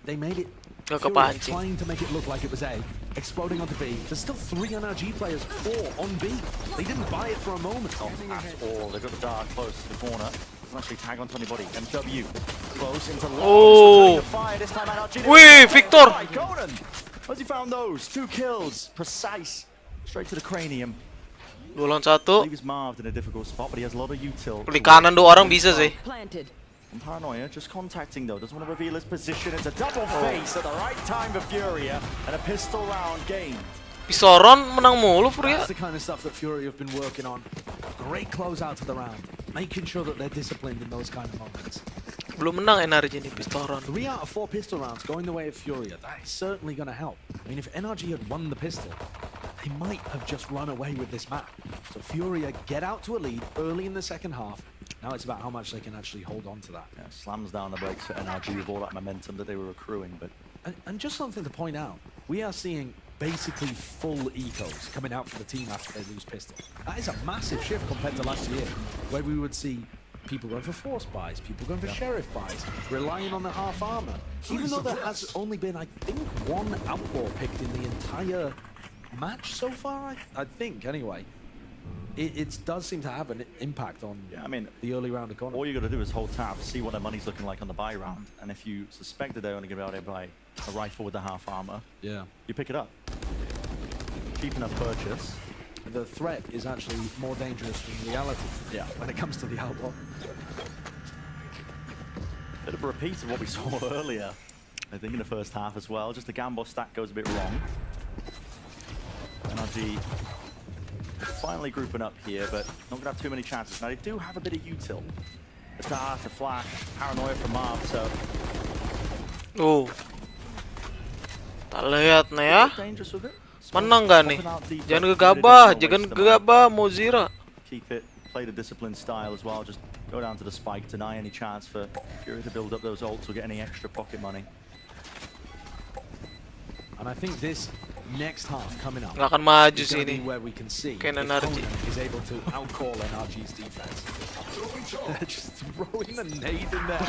They made it trying to make it look like it was A, exploding onto B. There's still 3 NRG players, 4 on B. They didn't buy it for a moment. Not at all. They've got the dart close to the corner. Doesn't actually tag onto anybody. MW close into Oh. Wih, Victor. Conan. Has he found those? 2 kills. Precise. Straight to the cranium. 2 lawan 1. Leaves Marved in a difficult spot, but he has a lot of util. Di kanan 2 orang bisa sih. And Paranoia just contacting though, doesn't want to reveal his position. It's a double face at the right time for Furia, and a pistol round gained. Pisoron menang mulu Furia. That's the kind of stuff that Furia have been working on. Great closeout to the round, making sure that they're disciplined in those kind of moments. Belum menang NRG nih Pistoron. 3 out of 4 pistol rounds going the way of Furia. That is certainly going to help. I mean, if NRG had won the pistol, they might have just run away with this map. So Furia get out to a lead early in the second half. Now it's about how much they can actually hold on to that. Yeah, slams down the brakes for NRG with all that momentum that they were accruing. But and just something to point out, we are seeing basically full ecos coming out for the team after they lose pistol. That is a massive shift compared to last year, where we would see people going for force buys, people going for sheriff buys, relying on the half armor. Even though there has only been, I think, 1 outlaw picked in the entire match so far, I think, anyway. It does seem to have an impact on the early round economy. All you got to do is hold tab, see what their money's looking like on the buy round, and if you suspect that they're only going to be able to buy a rifle with the half armor, you pick it up. Cheap enough purchase. The threat is actually more dangerous than reality. Yeah, when it comes to the outlaw. Bit of a repeat of what we saw earlier, I think, in the first half as well. Just the Gambo stack goes a bit wrong. NRG finally grouping up here, but not gonna have too many chances. Now they do have a bit of util. The dart, the flash, Paranoia from Marv, so. Oh. Tak lihat nih ya. Menang gak nih? Jangan gegabah, jangan gegabah Mozira. Keep it, play the disciplined style as well. Just go down to the spike, deny any chance for Fury to build up those ults or get any extra pocket money. And I think this next half coming up nggak akan maju is sih going to ini. be where we can see if Kayak NRG. Conan is able to outcall NRG's defense. Just throwing a nade in there.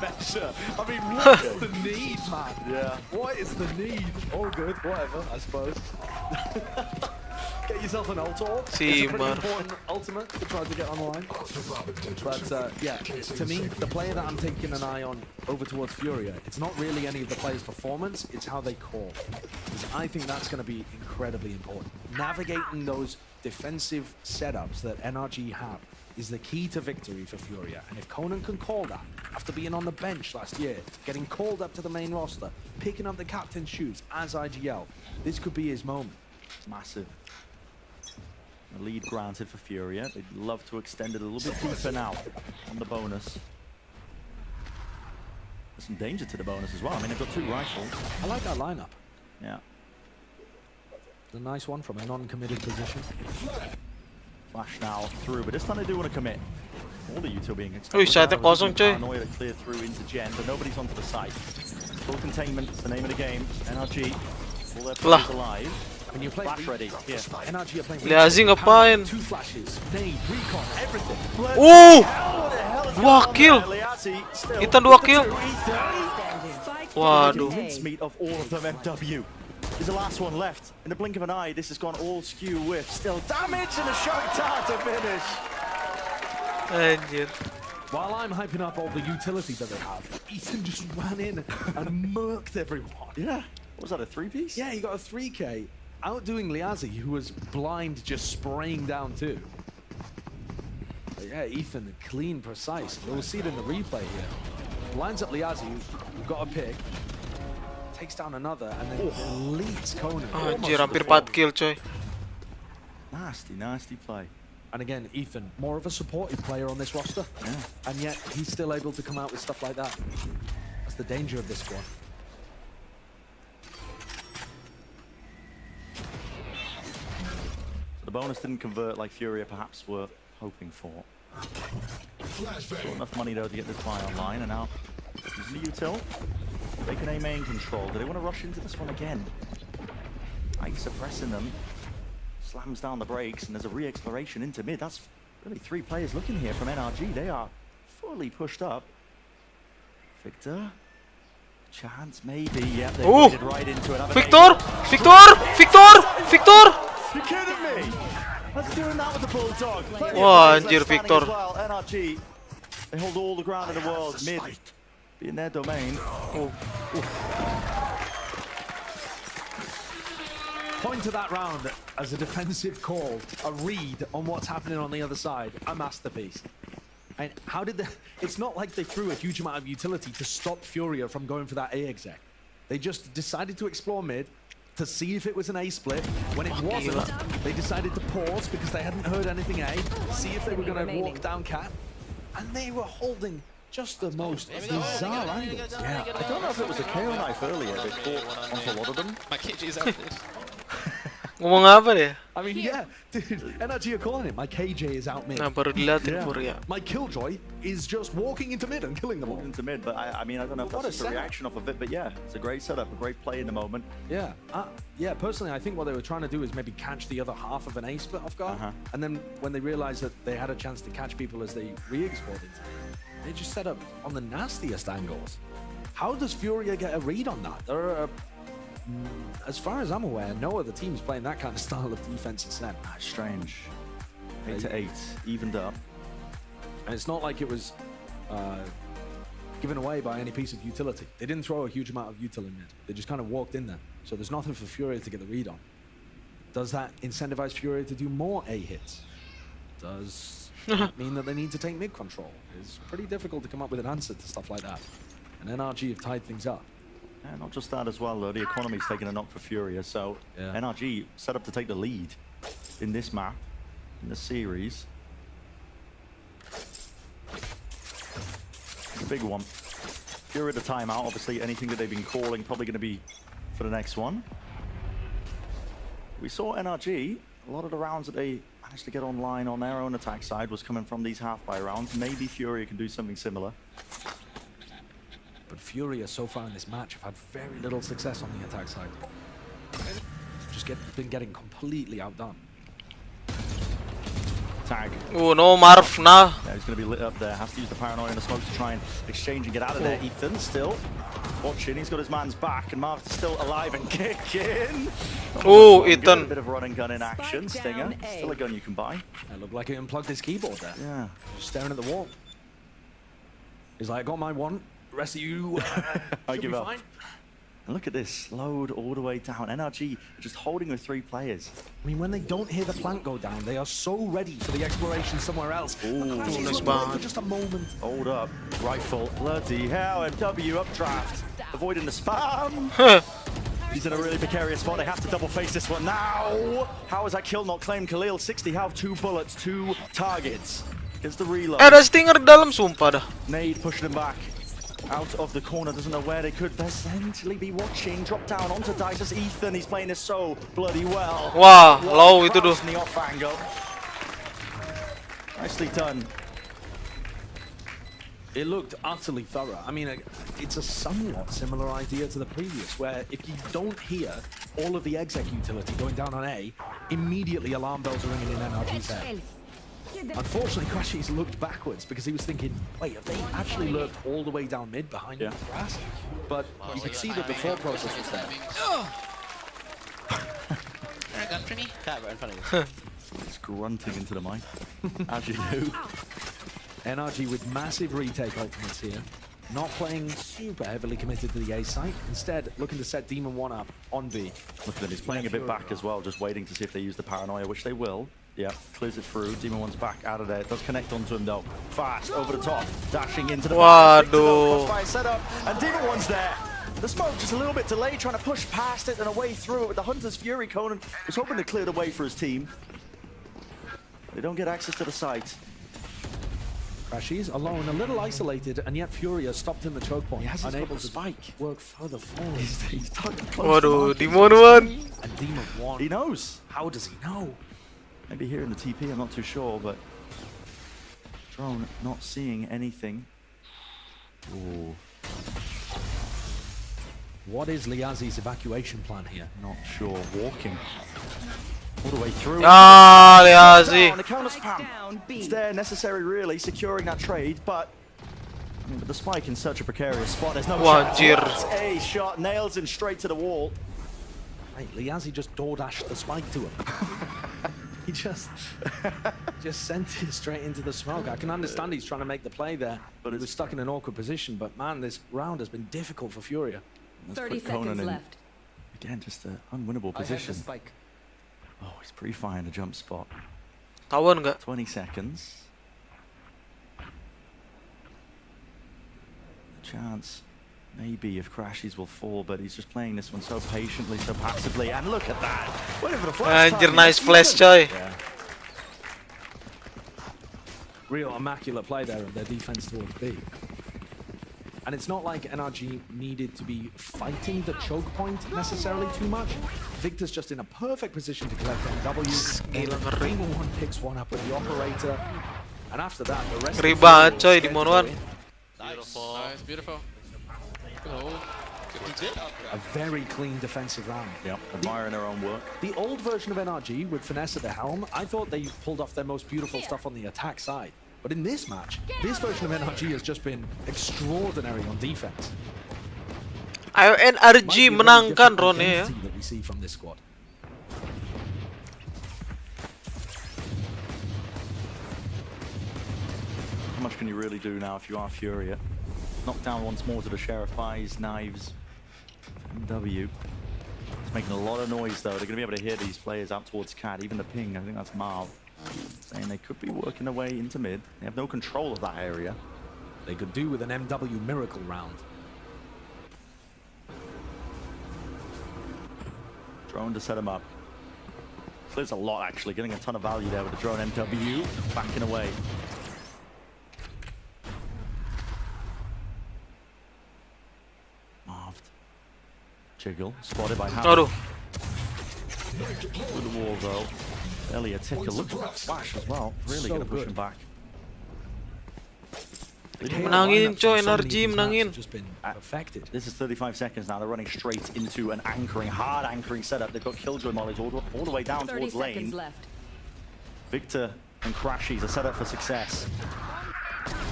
Measure. I mean, what's the need, man? Yeah. What is the need? All good, whatever, I suppose. Get yourself an ult orb. It's a pretty important ultimate to try to get online. But yeah, to me, the player that I'm taking an eye on over towards Furia, it's not really any of the players' performance, it's how they call. Because I think that's going to be incredibly important. Navigating those defensive setups that NRG have is the key to victory for Furia. And if Conan can call that, after being on the bench last year, getting called up to the main roster, picking up the captain's shoes as IGL, this could be his moment. Massive. A lead granted for Furia. They'd love to extend it a little bit deeper now on the bonus. There's some danger to the bonus as well. I mean, they've got 2 rifles. I like that lineup. Yeah. It's a nice one from a non-committed position. Flash now through, but this time they do want to commit. All the util being extended. Wih, site kosong cuy. Paranoia to clear through into Gen, but nobody's onto the site. Full containment is the name of the game. NRG, all their players alive. When you play Flash ready. Here. NRG are playing. Liazi ngapain? 2 flashes, nade, recon, everything. 2 kill. Kita 2 kill. Waduh. Mincemeat of all of them, MW. Is the last one left. In the blink of an eye, this has gone all skew with still damage and a shock tar to finish. Anjir. While I'm hyping up all the utility that they have, Ethan just ran in and murked everyone. Yeah. What was that, a 3-piece? Yeah, he got a 3K, outdoing Liazi, who was blind, just spraying down too. But yeah, Ethan, clean, precise. We'll see it in the replay here. Lines up Liazi, who got a pick, takes down another, and then leads Conan. Anjir, hampir 4 kill coy. Nasty, nasty play. And again, Ethan, more of a supportive player on this roster. Yeah. And yet, he's still able to come out with stuff like that. That's the danger of this squad. The bonus didn't convert like Furia perhaps were hoping for. Got enough money though to get this buy online, and now using the util. Taking a main control. Do they want to rush into this one again? Ike suppressing them. Slams down the brakes, and there's a re-exploration into mid. That's really 3 players looking here from NRG. They are fully pushed up. Victor. Chance maybe. Yeah, they waded right into it. Victor! You kidding me? Let's do that with the Bulldog. Wah, anjir Victor. Well. NRG They hold all the ground in the world. Mid be in their domain. Point to that round as a defensive call, a read on what's happening on the other side, a masterpiece. And how did they? It's not like they threw a huge amount of utility to stop Furia from going for that A exec. They just decided to explore mid to see if it was an A split. When it wasn't, they decided to pause because they hadn't heard anything A, see if they were going to walk down cat, and they were holding just the most bizarre angles. Yeah, I don't know if it was a KO knife earlier. They caught onto a lot of them. My KJ's out this. Ngomong apa dia? I mean, yeah, dude, NRG are calling it. My KJ is out mid. Nah, baru dilihatin Furia. My Killjoy is just walking into mid and killing them all. Into mid, but I mean, I don't know if that's just a reaction off of it, but yeah, it's a great setup, a great play in the moment. Yeah, yeah. Personally, I think what they were trying to do is maybe catch the other half of an A split off guard, and then when they realized that they had a chance to catch people as they re-exported, they just set up on the nastiest angles. How does Furia get a read on that? They're as far as I'm aware, no other team's playing that kind of style of defense and set. That's strange. 8-8, evened up. And it's not like it was given away by any piece of utility. They didn't throw a huge amount of util in mid. They just kind of walked in there. So there's nothing for Furia to get the read on. Does that incentivize Furia to do more A hits? Does that mean that they need to take mid control? It's pretty difficult to come up with an answer to stuff like that. And NRG have tied things up. Yeah, not just that as well, though. The economy's taking a knock for Furia, so NRG set up to take the lead in this map, in the series. It's a big one. Furia at a timeout, obviously anything that they've been calling probably going to be for the next one. We saw NRG, a lot of the rounds that they managed to get online on their own attack side was coming from these half-buy rounds. Maybe Furia can do something similar. But Furia so far in this match have had very little success on the attack side. Just been getting completely outdone. Tag. Oh no, Marv, nah. Yeah, he's going to be lit up there. Has to use the paranoia and the smoke to try and exchange and get out of there. Ethan still watching. He's got his man's back, and Marv's still alive and kicking. Oh, Ethan. A bit of run and gun in action. Stinger. Still a gun you can buy. It looked like he unplugged his keyboard there. Yeah. Just staring at the wall. He's like, I got my one. The rest of you I give up. Fine. And look at this, load all the way down. NRG just holding with 3 players. I mean, when they don't hear the plant go down, they are so ready for the exploration somewhere else. Ooh, nice for just a moment. Hold up, rifle, bloody hell, and W updraft, avoiding the spam. He's in a really precarious spot. They have to double face this one now. How is that kill not claimed? Khalil, 60 health, 2 bullets, 2 targets. Gets the reload. Ada stinger dalam, sumpah dah. Nade pushing him back. Out of the corner, doesn't know where they could essentially be watching. Drop down onto Dice's Ethan. He's playing this so bloody well. Wah, low itu tuh. The off angle. Nicely done. It looked utterly thorough. I mean, it's a somewhat similar idea to the previous, where if you don't hear all of the exec utility going down on A, immediately alarm bells are ringing in NRG's head. Unfortunately, Crashy's looked backwards because he was thinking, wait, have they actually lurked all the way down mid behind the grass? But you could see that the thought process was there. A gun for me? Cat right in front of you. It's grunting into the mic, as you do. NRG with massive retake ultimates here. Not playing super heavily committed to the A site. Instead, looking to set Demon 1 up on B. Look at him, he's playing a bit back as well, just waiting to see if they use the paranoia, which they will. Yeah, clears it through. Demon 1's back out of there. It does connect onto him though. Fast, over the top, dashing into the crossfire setup, and Demon 1's there. The smoke just a little bit delayed, trying to push past it and away through it with the Hunter's Fury. Conan was hoping to clear the way for his team. They don't get access to the site. Crashy's alone, a little isolated, and yet Furia stopped in the choke point. He has unable to spike. Work further forward. He's tugged close. Waduh, Demon 1. And Demon 1. He knows. How does he know? Maybe here in the TP, I'm not too sure, but Drone not seeing anything. Ooh. What is Liazi's evacuation plan here? Not sure. Walking all the way through. Ah, Liazi. On the counter spam. It's there, necessary really, securing that trade, but I mean, with the spike in such a precarious spot, there's no chance. A shot nails him straight to the wall. Hey, Liazi just door dashed the spike to him. He just sent it straight into the smoke. I can understand he's trying to make the play there, but he was stuck in an awkward position. But man, this round has been difficult for Furia. 30 seconds left. Again, just an unwinnable position. Oh, he's pre-firing the jump spot. Tawan nggak? 20 seconds. A chance, maybe, if crashes will fall, but he's just playing this one so patiently, so passively. And look at that! Waiting for the flash. Anjir, nice flash, coy. Yeah. Real immaculate play there of their defense towards B. And it's not like NRG needed to be fighting the choke point necessarily too much. Victor's just in a perfect position to collect MW. Demon 1 picks one up with the operator. And after that, the rest Ngeri banget coy Demon 1. Beautiful. Nice, beautiful. A very clean defensive round. Yep, admiring their own work. The old version of NRG with Finesse at the helm, I thought they pulled off their most beautiful stuff on the attack side. But in this match, this version of NRG has just been extraordinary on defense. Ayo NRG menangkan Ron ya. That we see from this squad. How much can you really do now if you are Furia? Knock down once more to the Sheriff Eyes, Knives, MW. It's making a lot of noise though. They're going to be able to hear these players out towards CAD, even the ping. I think that's Marv. Saying they could be working their way into mid. They have no control of that area. They could do with an MW miracle round. Drone to set him up. There's a lot actually, getting a ton of value there with the drone MW. Backing away. Marved. Jiggle, spotted by Havoc. Through the wall though. Barely a ticker. Look at that flash as well. Really gonna push him back. Menangin coy, NRG menangin. This is 35 seconds now. They're running straight into an anchoring, hard anchoring setup. They've got Killjoy mollies all the way down towards lane. Victor and Crashies are set up for success.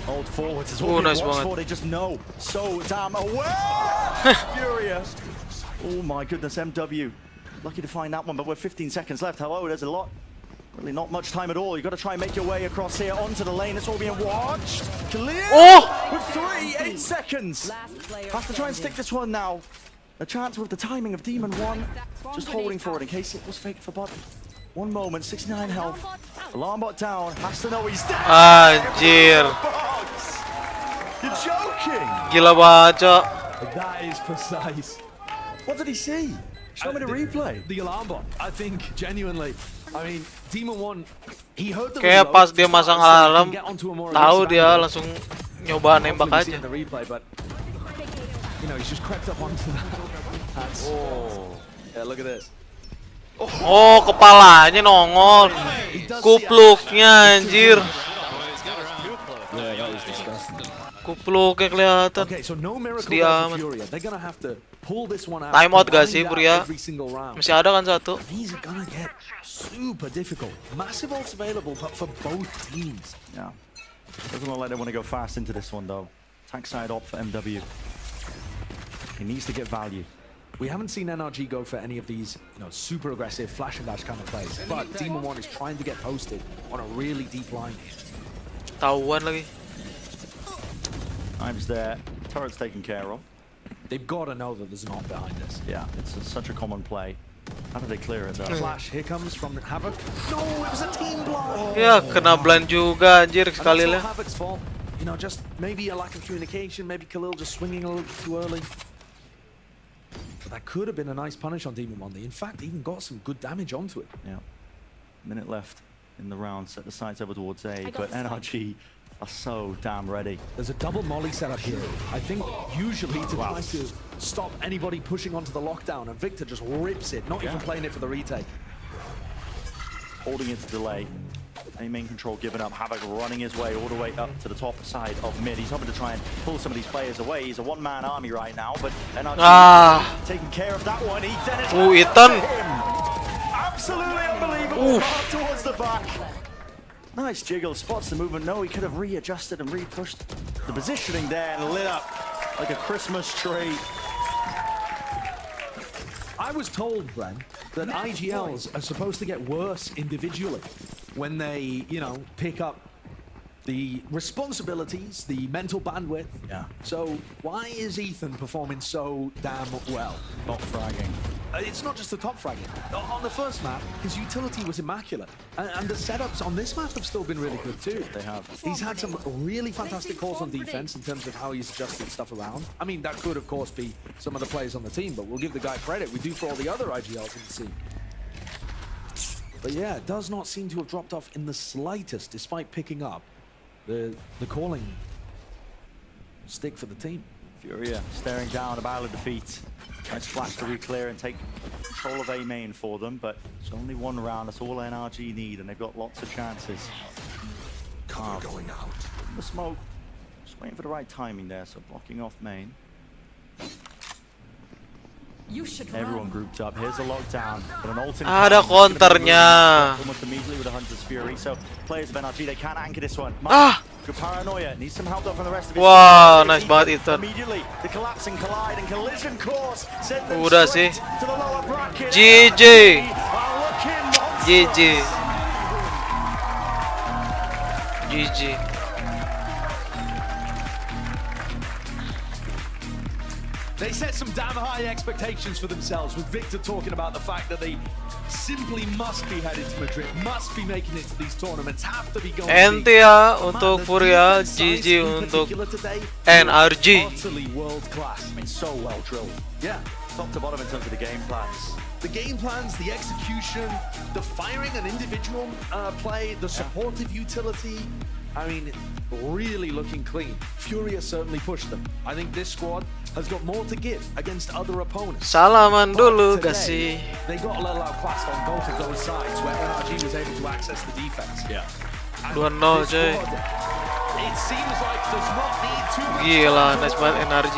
Hold forwards is what nice watch one. for. They just know so damn aware. Furious. Oh my goodness, MW. Lucky to find that one, but we're 15 seconds left. Hello, there's a lot. Really not much time at all. You've got to try and make your way across here onto the lane. It's all being watched. Clear with 8 seconds. Have to try and stick this one now. A chance with the timing of Demon 1. Just holding for it in case it was faked for bot. 1 moment, 69 health. Alarm bot down. Has to know he's dead. Anjir. You're joking. Gila banget, cok. That is precise. What did he see? Show me the replay. The alarm bot. I think genuinely. I mean, Demon 1, he heard the Kayak pas dia masang alarm, tahu dia langsung nyoba nembak aja. The replay, but you know, he's just crept up onto that. That's, yeah, look at this. Oh, kepalanya nongol. Kupluknya anjir. Kupluknya kelihatan. Okay, so no miracle Sedih amat. Furia. They're gonna have to pull this one out. Time out gak sih Furia? Every single round. Masih ada kan satu. These are gonna get super difficult. Massive ults available, but for both teams. Yeah. Doesn't look like they want to go fast into this one though. Tank side op for MW. He needs to get value. We haven't seen NRG go for any of these, you know, super aggressive flash and dash kind of plays, but Demon 1 is trying to get posted on a really deep line. Tahuan lagi. Knives there. Turret's taken care of. They've got to know that there's an op behind us. Yeah, it's such a common play. How do they clear it though? Flash, here comes from Havoc. No, it was a team blind. Ya, kena blind juga anjir sekali lah. Havoc's fault. You know, just maybe a lack of communication, maybe Khalil just swinging a little too early. But that could have been a nice punish on Demon 1. They, in fact, even got some good damage onto it. Yeah. Minute left in the round. Set the sights over towards A, but NRG are so damn ready. There's a double molly setup here. I think usually to try to stop anybody pushing onto the lockdown, and Victor just rips it, not even playing it for the retake. Holding it to delay. A main control given up. Havoc running his way all the way up to the top side of mid. He's hoping to try and pull some of these players away. He's a one-man army right now, but NRG taking care of that one. Ethan is absolutely unbelievable. Towards the back. Nice jiggle, spots the movement. No, he could have readjusted and re-pushed the positioning there and lit up like a Christmas tree. I was told, Bren, that IGLs are supposed to get worse individually when they, pick up the responsibilities, the mental bandwidth. Yeah. So why is Ethan performing so damn well? Not fragging. It's not just the top fragging. On the first map, his utility was immaculate. And the setups on this map have still been really good too. They have. He's had some really fantastic calls on defense in terms of how he's adjusted stuff around. I mean, that could, of course, be some of the players on the team, but we'll give the guy credit. We do for all the other IGLs in the scene. But yeah, it does not seem to have dropped off in the slightest, despite picking up the calling stick for the team. Furia staring down, a battle of defeat. Nice flash to re-clear and take control of A main for them, but it's only one round. That's all NRG need, and they've got lots of chances. Cover going out. The smoke. Just waiting for the right timing there, so blocking off main. Everyone grouped up. Here's the lockdown. But an ult in Ada counternya. almost immediately with a Hunter's Fury. So players of NRG, they can't anchor this one. Good paranoia. Needs some help though from the rest of his Wow, nice banget Ethan. Immediately, the collapsing collide and collision course send them Udah sih. straight to the lower bracket. GG. GG. GG. They set some damn high expectations for themselves, with Victor talking about the fact that they simply must be headed to Madrid, must be making it to these tournaments, have to be going NT ya untuk Furia, GG untuk NRG. Utterly world class. I mean, so well drilled. Yeah. Top to bottom in terms of the game plans. The game plans, the execution, the firing and individual play, the supportive utility. I mean, really looking clean. Furia certainly pushed them. I think this squad has got more to give against other opponents. Salaman dulu kasih. They got a little outclassed on both of those sides, where NRG was able to access the defense. Yeah. 2-0 coy. It seems like does not need too much. Gila, nice banget NRG.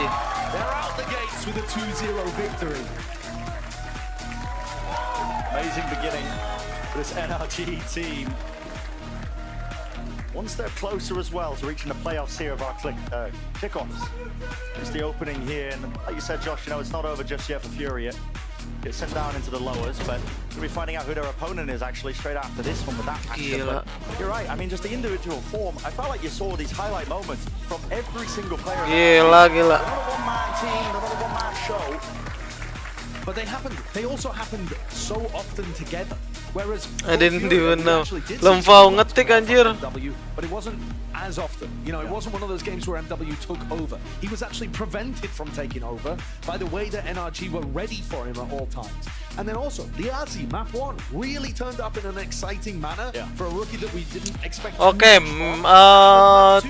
They're out the gates with a 2-0 victory. Amazing beginning for this NRG team. One step closer as well to reaching the playoffs here of our kickoffs. It's the opening here, and like you said, Josh, it's not over just yet for Furia. Gets sent down into the lowers, but we'll be finding out who their opponent is actually straight after this one with that matchup. You're right, I mean, just the individual form, I felt like you saw these highlight moments from every single player. Gila. Another one-man team, another one-man show. But they also happened so often together. Whereas I didn't even know. Lempau ngetik anjir. But it wasn't as often. It wasn't one of those games where MW took over. He was actually prevented from taking over by the way that NRG were ready for him at all times. And then also, the Azzi map 1 really turned up in an exciting manner for a rookie that we didn't expect. Oke,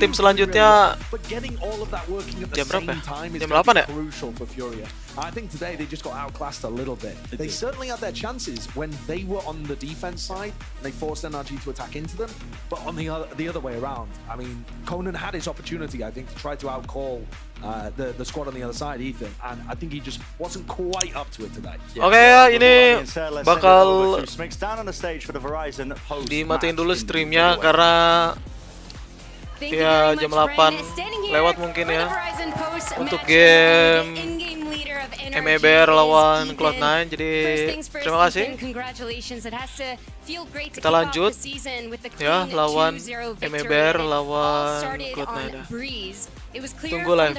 tim selanjutnya But getting all of that working at the jam berapa same ya? time is Jam going to 8 ya? be crucial for Furia. I think today they just got outclassed a little bit. They certainly had their chances when they were on the defense side and they forced NRG to attack into them. But on the other way around, I mean, Conan had his opportunity, I think, to try to outcall the squad on the other side, Ethan, and I think he just wasn't quite up to it today. Oke ya, ini bakal dimatiin dulu streamnya karena ya jam 8 lewat mungkin ya untuk game MEBR lawan Cloud9. Jadi terima kasih. Kita lanjut ya lawan MEBR lawan Cloud9. Tunggu live.